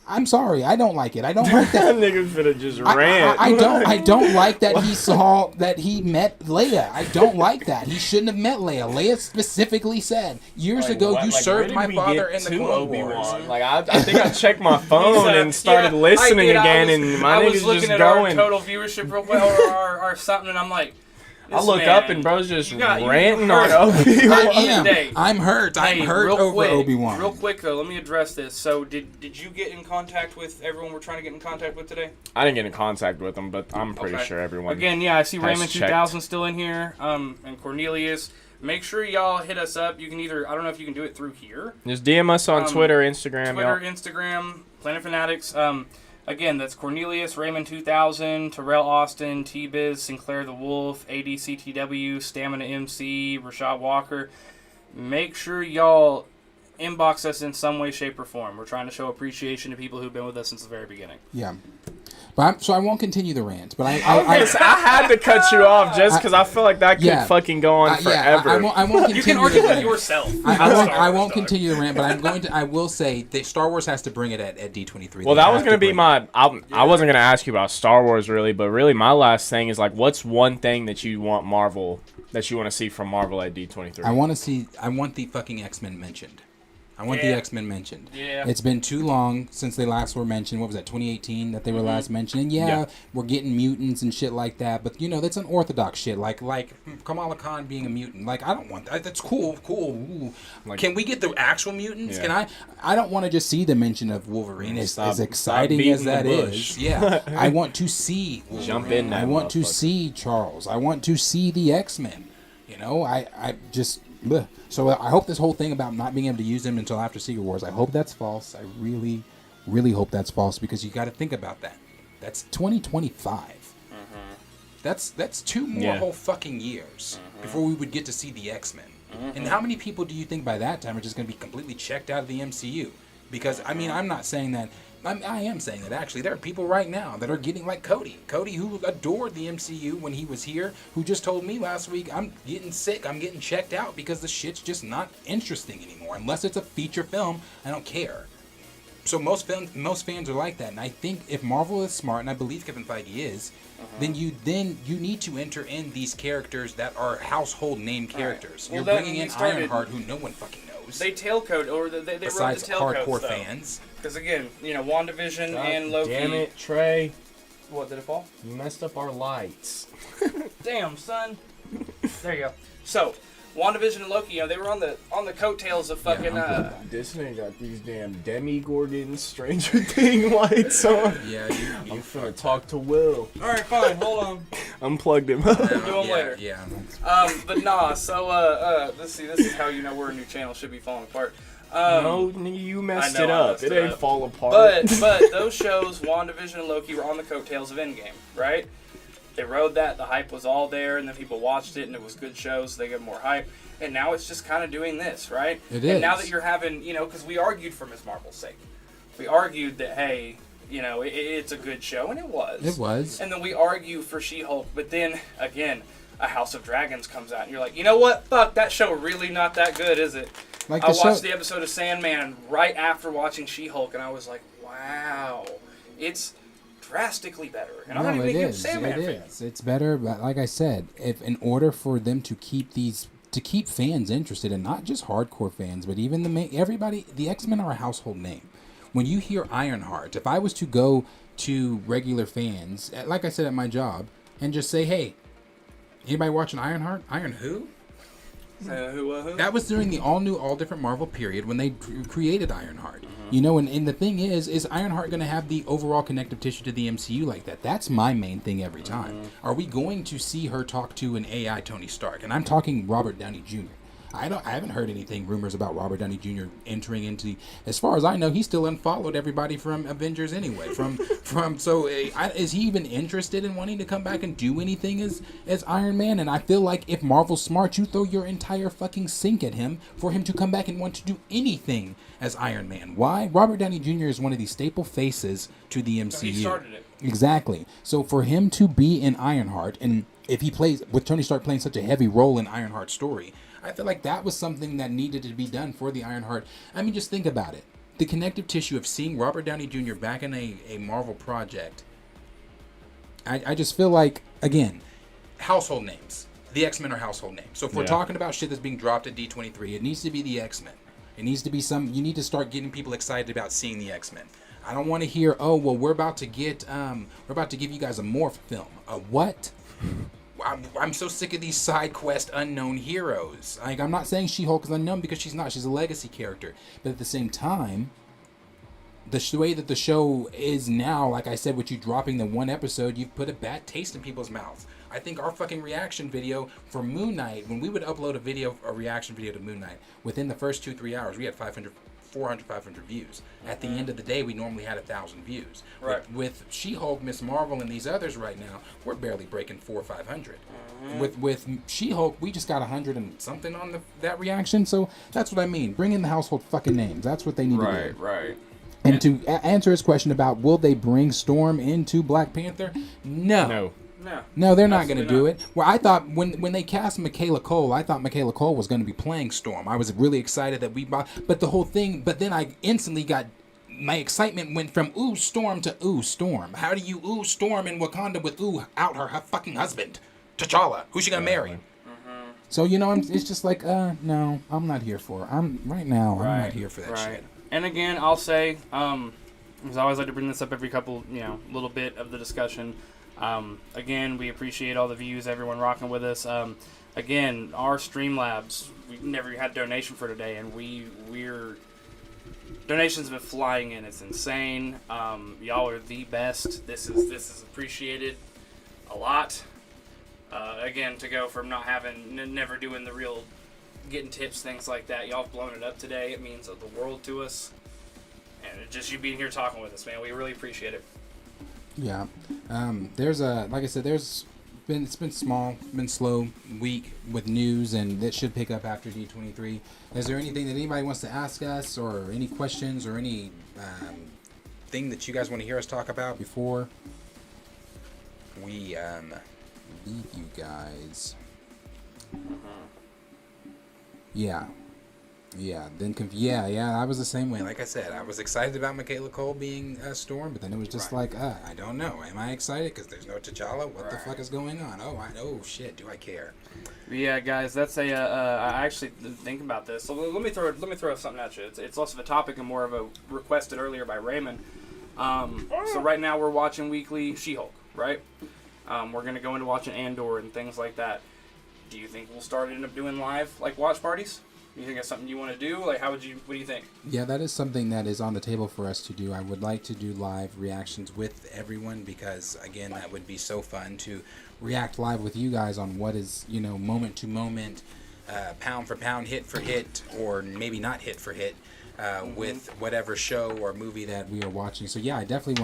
I'm sorry, I don't like it. I don't like that. Nigga's finna just rant. I don't like that he met Leia. I don't like that. He shouldn't have met Leia. Leia specifically said years ago, you served my father in the Clone Wars. Like I think I checked my phone and started listening again, and my nigga's just going. I was looking at our total viewership real well, or something, and I'm like, I look up and bro's just ranting on Obi-Wan. I'm hurt. I'm hurt over Obi-Wan. Real quick though, let me address this. So did you get in contact with everyone we're trying to get in contact with today? I didn't get in contact with them, but I'm pretty sure everyone. Again, I see Raymond 2000 still in here, and Cornelius. Make sure y'all hit us up. You can either, I don't know if you can do it through here. Just DM us on Twitter, Instagram. Instagram, Planet Fanatics. Again, that's Cornelius, Raymond 2000, Terrell Austin, T-Biz, Sinclair the Wolf, ADCTW, Stamina MC, Rashad Walker. Make sure y'all inbox us in some way, shape, or form. We're trying to show appreciation to people who've been with us since the very beginning. Yeah. So I won't continue the rant, but I had to cut you off just because I feel like that could fucking go on forever. I won't continue. You can argue with yourself. I won't continue the rant, but I will say that Star Wars has to bring it at D23. Well, that was going to be my. I wasn't going to ask you about Star Wars really, but really my last thing is like, what's one thing that you want Marvel, that you want to see from Marvel at D23? I want the fucking X-Men mentioned. I want the X-Men mentioned. Yeah. It's been too long since they last were mentioned. What was that, 2018 that they were last mentioned? And yeah, we're getting mutants and shit like that. But, you know, that's unorthodox shit. Like Kamala Khan being a mutant. Like, I don't want that. That's cool. Ooh. Like, can we get the actual mutants? Yeah. Can I don't want to just see the mention of Wolverine. As exciting as that is. Yeah. I want to see Wolverine. Jump in that I want to see Charles. I want to see the X-Men. You know, I just... Bleh. So I hope this whole thing about not being able to use them until after Secret Wars, I hope that's false. I really, really hope that's false, because you got to think about that. That's 2025. That's 2 more whole fucking years before we would get to see the X-Men. And how many people do you think by that time are just going to be completely checked out of the MCU? Because, I mean, I'm not saying that. I am saying that, actually. There are people right now that are getting like Cody. Cody, who adored the MCU when he was here, who just told me last week, I'm getting sick, I'm getting checked out because the shit's just not interesting anymore. Unless it's a feature film, I don't care. So most fans are like that. And I think if Marvel is smart, and I believe Kevin Feige is, then you need to enter in these characters that are household name characters. Well, you're bringing in Ironheart, who no one fucking knows. They tailcode, or they wrote the besides tailcodes, hardcore though. Fans. Because again, you know, WandaVision and Loki. Damn it, Trey. What, did it fall? You messed up our lights. Damn, son. There you go. So, WandaVision and Loki, you know, they were on the coattails of fucking. This nigga got these damn Demigorgon Stranger Thing lights on. Yeah, I'm finna talk to Will. All right, fine. Hold on. Unplugged him. We'll do them later. Yeah. But nah. So let's see. This is how you know we're a new channel should be falling apart. No, you messed I know it I up. messed It it ain't up. fall apart. But those shows, WandaVision and Loki, were on the coattails of Endgame, right? They rode that. The hype was all there, and then people watched it, and it was good shows. So they get more hype. And now it's just kind of doing this, right? It and is. now that you're having, you know, because we argued for Ms. Marvel's sake. We argued that, hey, you know, it's a good show, and it was. It was. And then we argue for She-Hulk, but then, again, a House of Dragons comes out, and you're like, you know what? Fuck, that show really not that good, is it? Like I watched the episode of Sandman right after watching She-Hulk, and I was like, wow, it's drastically better. And I'm not even a huge Sandman fan. It's better, but like I said, if in order for them to keep fans interested, and not just hardcore fans, but even everybody, the X-Men are a household name. When you hear Ironheart, if I was to go to regular fans, like I said at my job, and just say, hey, anybody watching Ironheart? Iron who? Who? That was during the all-new, all-different Marvel period when they created Ironheart. You know, and the thing is Ironheart going to have the overall connective tissue to the MCU like that? That's my main thing every time. Are we going to see her talk to an AI Tony Stark? And I'm talking Robert Downey Jr. I haven't heard anything, rumors about Robert Downey Jr. entering into. As far as I know, he still unfollowed everybody from Avengers anyway. So is he even interested in wanting to come back and do anything as Iron Man? And I feel like if Marvel's smart, you throw your entire fucking sink at him for him to come back and want to do anything as Iron Man. Why? Robert Downey Jr. is one of these staple faces to the MCU. He started it. Exactly. So for him to be in Ironheart, and if he plays with Tony Stark playing such a heavy role in Ironheart's story, I feel like that was something that needed to be done for the Ironheart. I mean, just think about it. The connective tissue of seeing Robert Downey Jr. back in a Marvel project. I just feel like, again, household names. The X-Men are household names. So if we're talking about shit that's being dropped at D23, it needs to be the X-Men. It needs to be you need to start getting people excited about seeing the X-Men. I don't want to hear, oh, well, we're about to give you guys a morph film. A what? I'm so sick of these side quest unknown heroes. Like, I'm not saying She-Hulk is unknown because she's not. She's a legacy character. But at the same time, the way that the show is now, like I said, with you dropping the one episode, you've put a bad taste in people's mouths. I think our fucking reaction video for Moon Knight, when we would upload a reaction video to Moon Knight, within the first 2-3 hours, we had 400, 500 views. At the end of the day, we normally had 1,000 views. Right. With She-Hulk, Miss Marvel, and these others right now, we're barely breaking 400 or 500. With She-Hulk, we just got 100 and something on that reaction. So that's what I mean. Bring in the household fucking names. That's what they need to do. Right. And to answer his question about will they bring Storm into Black Panther? No. No, they're not going to do it. Well, I thought when they cast Michaela Cole, I thought Michaela Cole was going to be playing Storm. I was really excited that but the whole thing, but then I instantly my excitement went from ooh Storm to ooh Storm. How do you Storm in Wakanda with out her fucking husband, T'Challa? Who's she going to marry? So it's just like no, I'm not here for it. I'm not here for that shit. And again, I'll say, because I always like to bring this up every couple, little bit of the discussion. Again, we appreciate all the views, everyone rocking with us. Again, our Streamlabs, we never had donation for today, and we're donations have been flying in. It's insane. Y'all are the best. This is appreciated a lot. Again, to go from not having, never doing the real getting tips, things like that. Y'all have blown it up today. It means the world to us. And just you being here talking with us, man. We really appreciate it. Yeah. Like I said, it's been slow week with news, and it should pick up after D23. Is there anything that anybody wants to ask us, or any questions, or any thing that you guys want to hear us talk about before we leave you guys? Yeah. I was the same way. Like I said, I was excited about Michaela Cole being a Storm, but then it was just like, I don't know. Am I excited because there's no T'Challa? What the fuck is going on? Oh shit, do I care? Yeah, guys, that's I actually think about this. So let me throw something at you. It's less of a topic and more of a requested earlier by Raymond. So right now we're watching weekly She-Hulk, right? We're gonna go into watching Andor and things like that. Do you think we'll end up doing live watch parties? You think that's something you want to do? What do you think? Yeah, that is something that is on the table for us to do. I would like to do live reactions with everyone because, again, that would be so fun to react live with you guys on what is, moment to moment, pound for pound, hit for hit, or maybe not hit for hit, with whatever show or movie that we are watching. So yeah, I definitely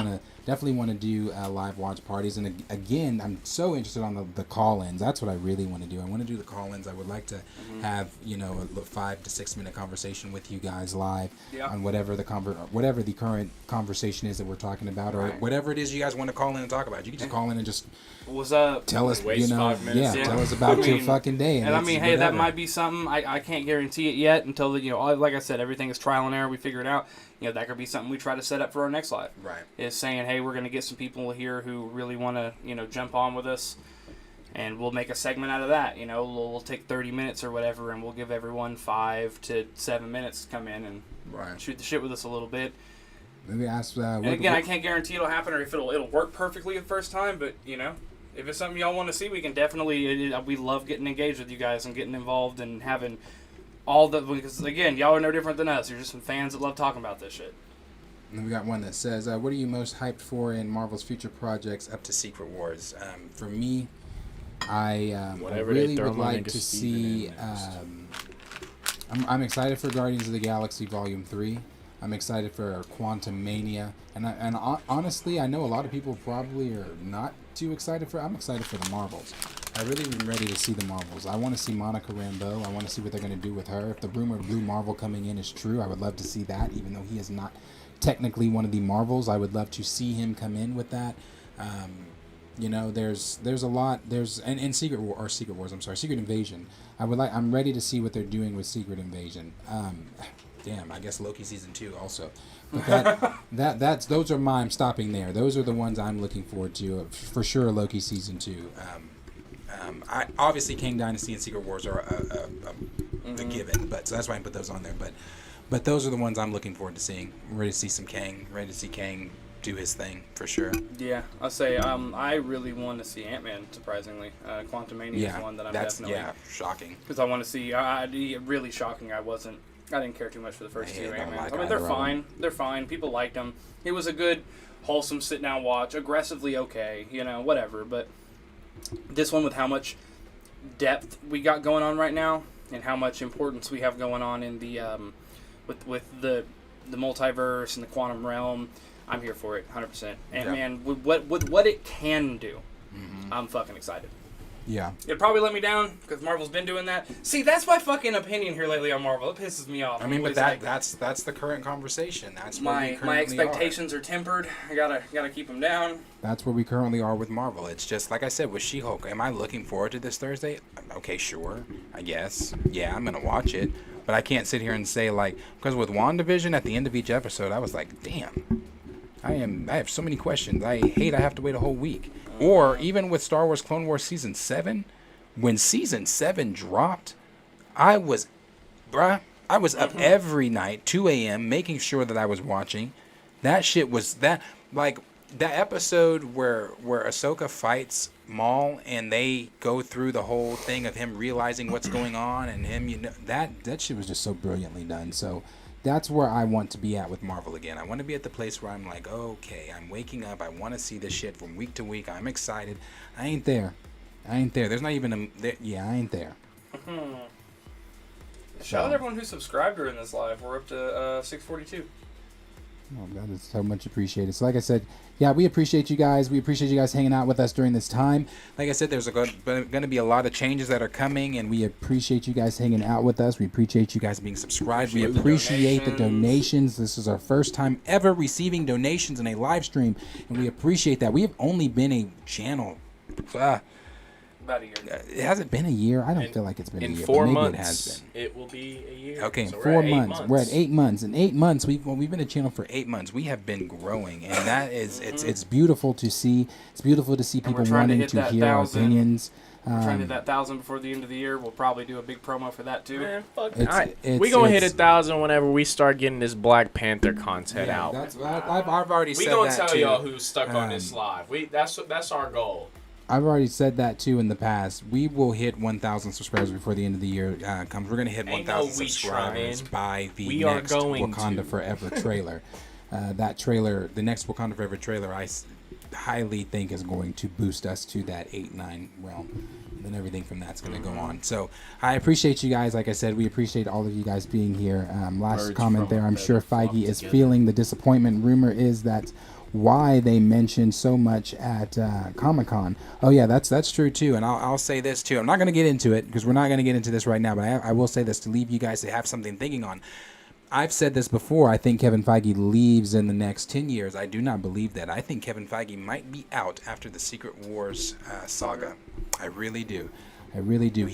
want to do live watch parties. And again, I'm so interested on the call-ins. That's what I really want to do. I want to do the call-ins. I would like to have a 5 to 6 minute conversation with you guys live on whatever the current conversation is that we're talking about, or whatever it is you guys want to call in and talk about. You can just call in and just what's up? Tell us, 5 minutes. Tell us about your fucking day. And I mean, hey, that might be something. I can't guarantee it yet until like I said, everything is trial and error. We figure it out. That could be something we try to set up for our next live. Right. Is saying, hey, we're going to get some people here who really want to, jump on with us, and we'll make a segment out of that. We'll take 30 minutes or whatever, and we'll give everyone 5 to 7 minutes to come in and shoot the shit with us a little bit. Maybe ask. And again, I can't guarantee it'll happen or if it'll work perfectly the first time, but if it's something y'all want to see, we can definitely. We love getting engaged with you guys and getting involved and having all the, because again, y'all are no different than us. You're just some fans that love talking about this shit. And we got one that says, what are you most hyped for in Marvel's future projects up to Secret Wars? For me, I really would like to see. I'm excited for Guardians of the Galaxy Volume 3. I'm excited for Quantum Mania, and honestly, I know a lot of people probably are not too excited for. I'm excited for the Marvels. I really am ready to see the Marvels. I want to see Monica Rambeau. I want to see what they're going to do with her. If the rumor of Blue Marvel coming in is true, I would love to see that. Even though he is not technically one of the Marvels, I would love to see him come in with that. There's a lot. And Secret Invasion. I'm ready to see what they're doing with Secret Invasion. Damn, I guess Loki season 2 also. But those are I'm stopping there. Those are the ones I'm looking forward to for sure. Loki season 2. I obviously Kang Dynasty and Secret Wars are a given, but so that's why I put those on there. But those are the ones I'm looking forward to seeing. I'm ready to see some Kang. Ready to see Kang do his thing for sure. Yeah, I'll say I really want to see Ant-Man. Surprisingly, Quantum Mania is one that I'm definitely shocking because I want to see. Really shocking. I didn't care too much for the first 2 Ant-Mans. I mean, they're fine. They're fine. People liked them. It was a good, wholesome sit-down watch. Aggressively okay, whatever. But this one, with how much depth we got going on right now, and how much importance we have going on in the with the multiverse and the quantum realm, I'm here for it, 100%. And man, with what it can do, I'm fucking excited. Yeah. It'd probably let me down because Marvel's been doing that. See, that's my fucking opinion here lately on Marvel. It pisses me off. I mean, but that's the current conversation. That's where my expectations are tempered. I gotta keep them down. That's where we currently are with Marvel. It's just like I said with She-Hulk. Am I looking forward to this Thursday? Okay, sure. I guess. Yeah, I'm gonna watch it. But I can't sit here and say because with WandaVision at the end of each episode, I was like, damn. I have so many questions. I have to wait a whole week. Or even with Star Wars Clone Wars Season 7, when season 7 dropped, I was up every night, 2 a.m., making sure that I was watching. That shit was that episode where Ahsoka fights Maul and they go through the whole thing of him realizing what's going on and him, that shit was just so brilliantly done. So that's where I want to be at with Marvel again. I want to be at the place where I'm like, okay, I'm waking up. I want to see this shit from week to week. I'm excited. I ain't there. There's not even I ain't there. Shout out everyone who subscribed during this live. We're up to 642. Oh, God, it's so much appreciated. So like I said, yeah, we appreciate you guys. We appreciate you guys hanging out with us during this time. Like I said, there's going to be a lot of changes that are coming, and We appreciate you guys hanging out with us. We appreciate you guys being subscribed. We appreciate the donations. This is our first time ever receiving donations in a live stream, and we appreciate that. We have only been a channel. About a year. It hasn't been a year. I don't feel like it's been a year. In 4 but maybe months, it has been. it will be a year. Okay, so 4 months. We're at 8 months. In 8 months, we've been a channel for 8 months. We have been growing, and that is It's beautiful to see. It's beautiful to see people trying to wanting hit to that hear our 1,000. opinions. We're trying to hit that 1,000 before the end of the year. We'll probably do a big promo for that too. Man, fuck It's- it. We gonna hit it's- 1,000 whenever we start getting this Black Panther content out. I've already We said gonna that tell too. y'all who's stuck on this live. That's our goal. I've already said that too in the past. We will hit 1,000 subscribers before the end of the year comes. We're gonna hit Ain't 1,000 no we subscribers trying. by the We are next going Wakanda to. Forever trailer. That trailer, the next Wakanda Forever trailer, highly think is going to boost us to that 8-9 realm. And everything from that's going to go on. So I appreciate you guys. Like I said, we appreciate all of you guys being here. Last Birds comment from there. a I'm sure feather flock Feige is together. feeling the disappointment. Rumor is that why they mentioned so much at Comic-Con. Oh yeah, that's true too. And I'll say this too. I'm not going to get into it because we're not going to get into this right now. But I will say this to leave you guys to have something thinking on. I've said this before. I think Kevin Feige leaves in the next 10 years. I do not believe that. I think Kevin Feige might be out after the Secret Wars saga. I really do. I really do.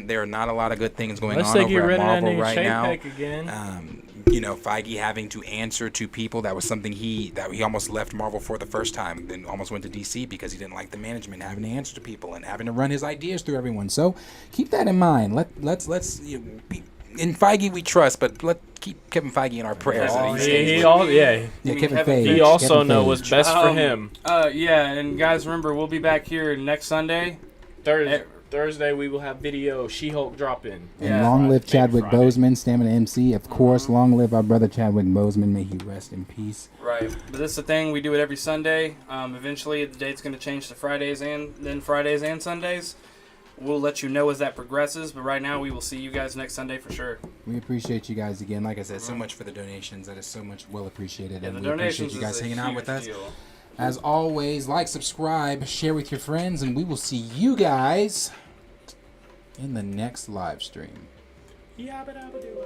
There are not a lot of good things going Unless on they get over rid at of that Marvel new right shape now. pack again. Feige having to answer to people. That was something he almost left Marvel for the first time. Then almost went to DC because he didn't like the management having to answer to people and having to run his ideas through everyone. So keep that in mind. Let's in Feige we trust, but let's keep Kevin Feige in our prayers. Oh, that he stays with. Kevin Kevin Feige. He Feige. also Kevin know Feige. what's best for him. Yeah, and guys, remember we'll be back here next Sunday. Thursday we will have video She-Hulk drop in. And Yeah. long live Maybe Chadwick Friday. Boseman, Stamina MC. Of course, long live our brother Chadwick Boseman. May he rest in peace. Right, but this is the thing. We do it every Sunday. Eventually, the date's going to change to Fridays and Sundays. We'll let you know as that progresses. But right now, we will see you guys next Sunday for sure. We appreciate you guys again. Like I said, so much for the donations. That is so much well appreciated. Yeah, and the we appreciate donations you guys is a hanging out huge with us. deal. As always, like, subscribe, share with your friends, and we will see you guys in the next live stream. Yabba dabba doo.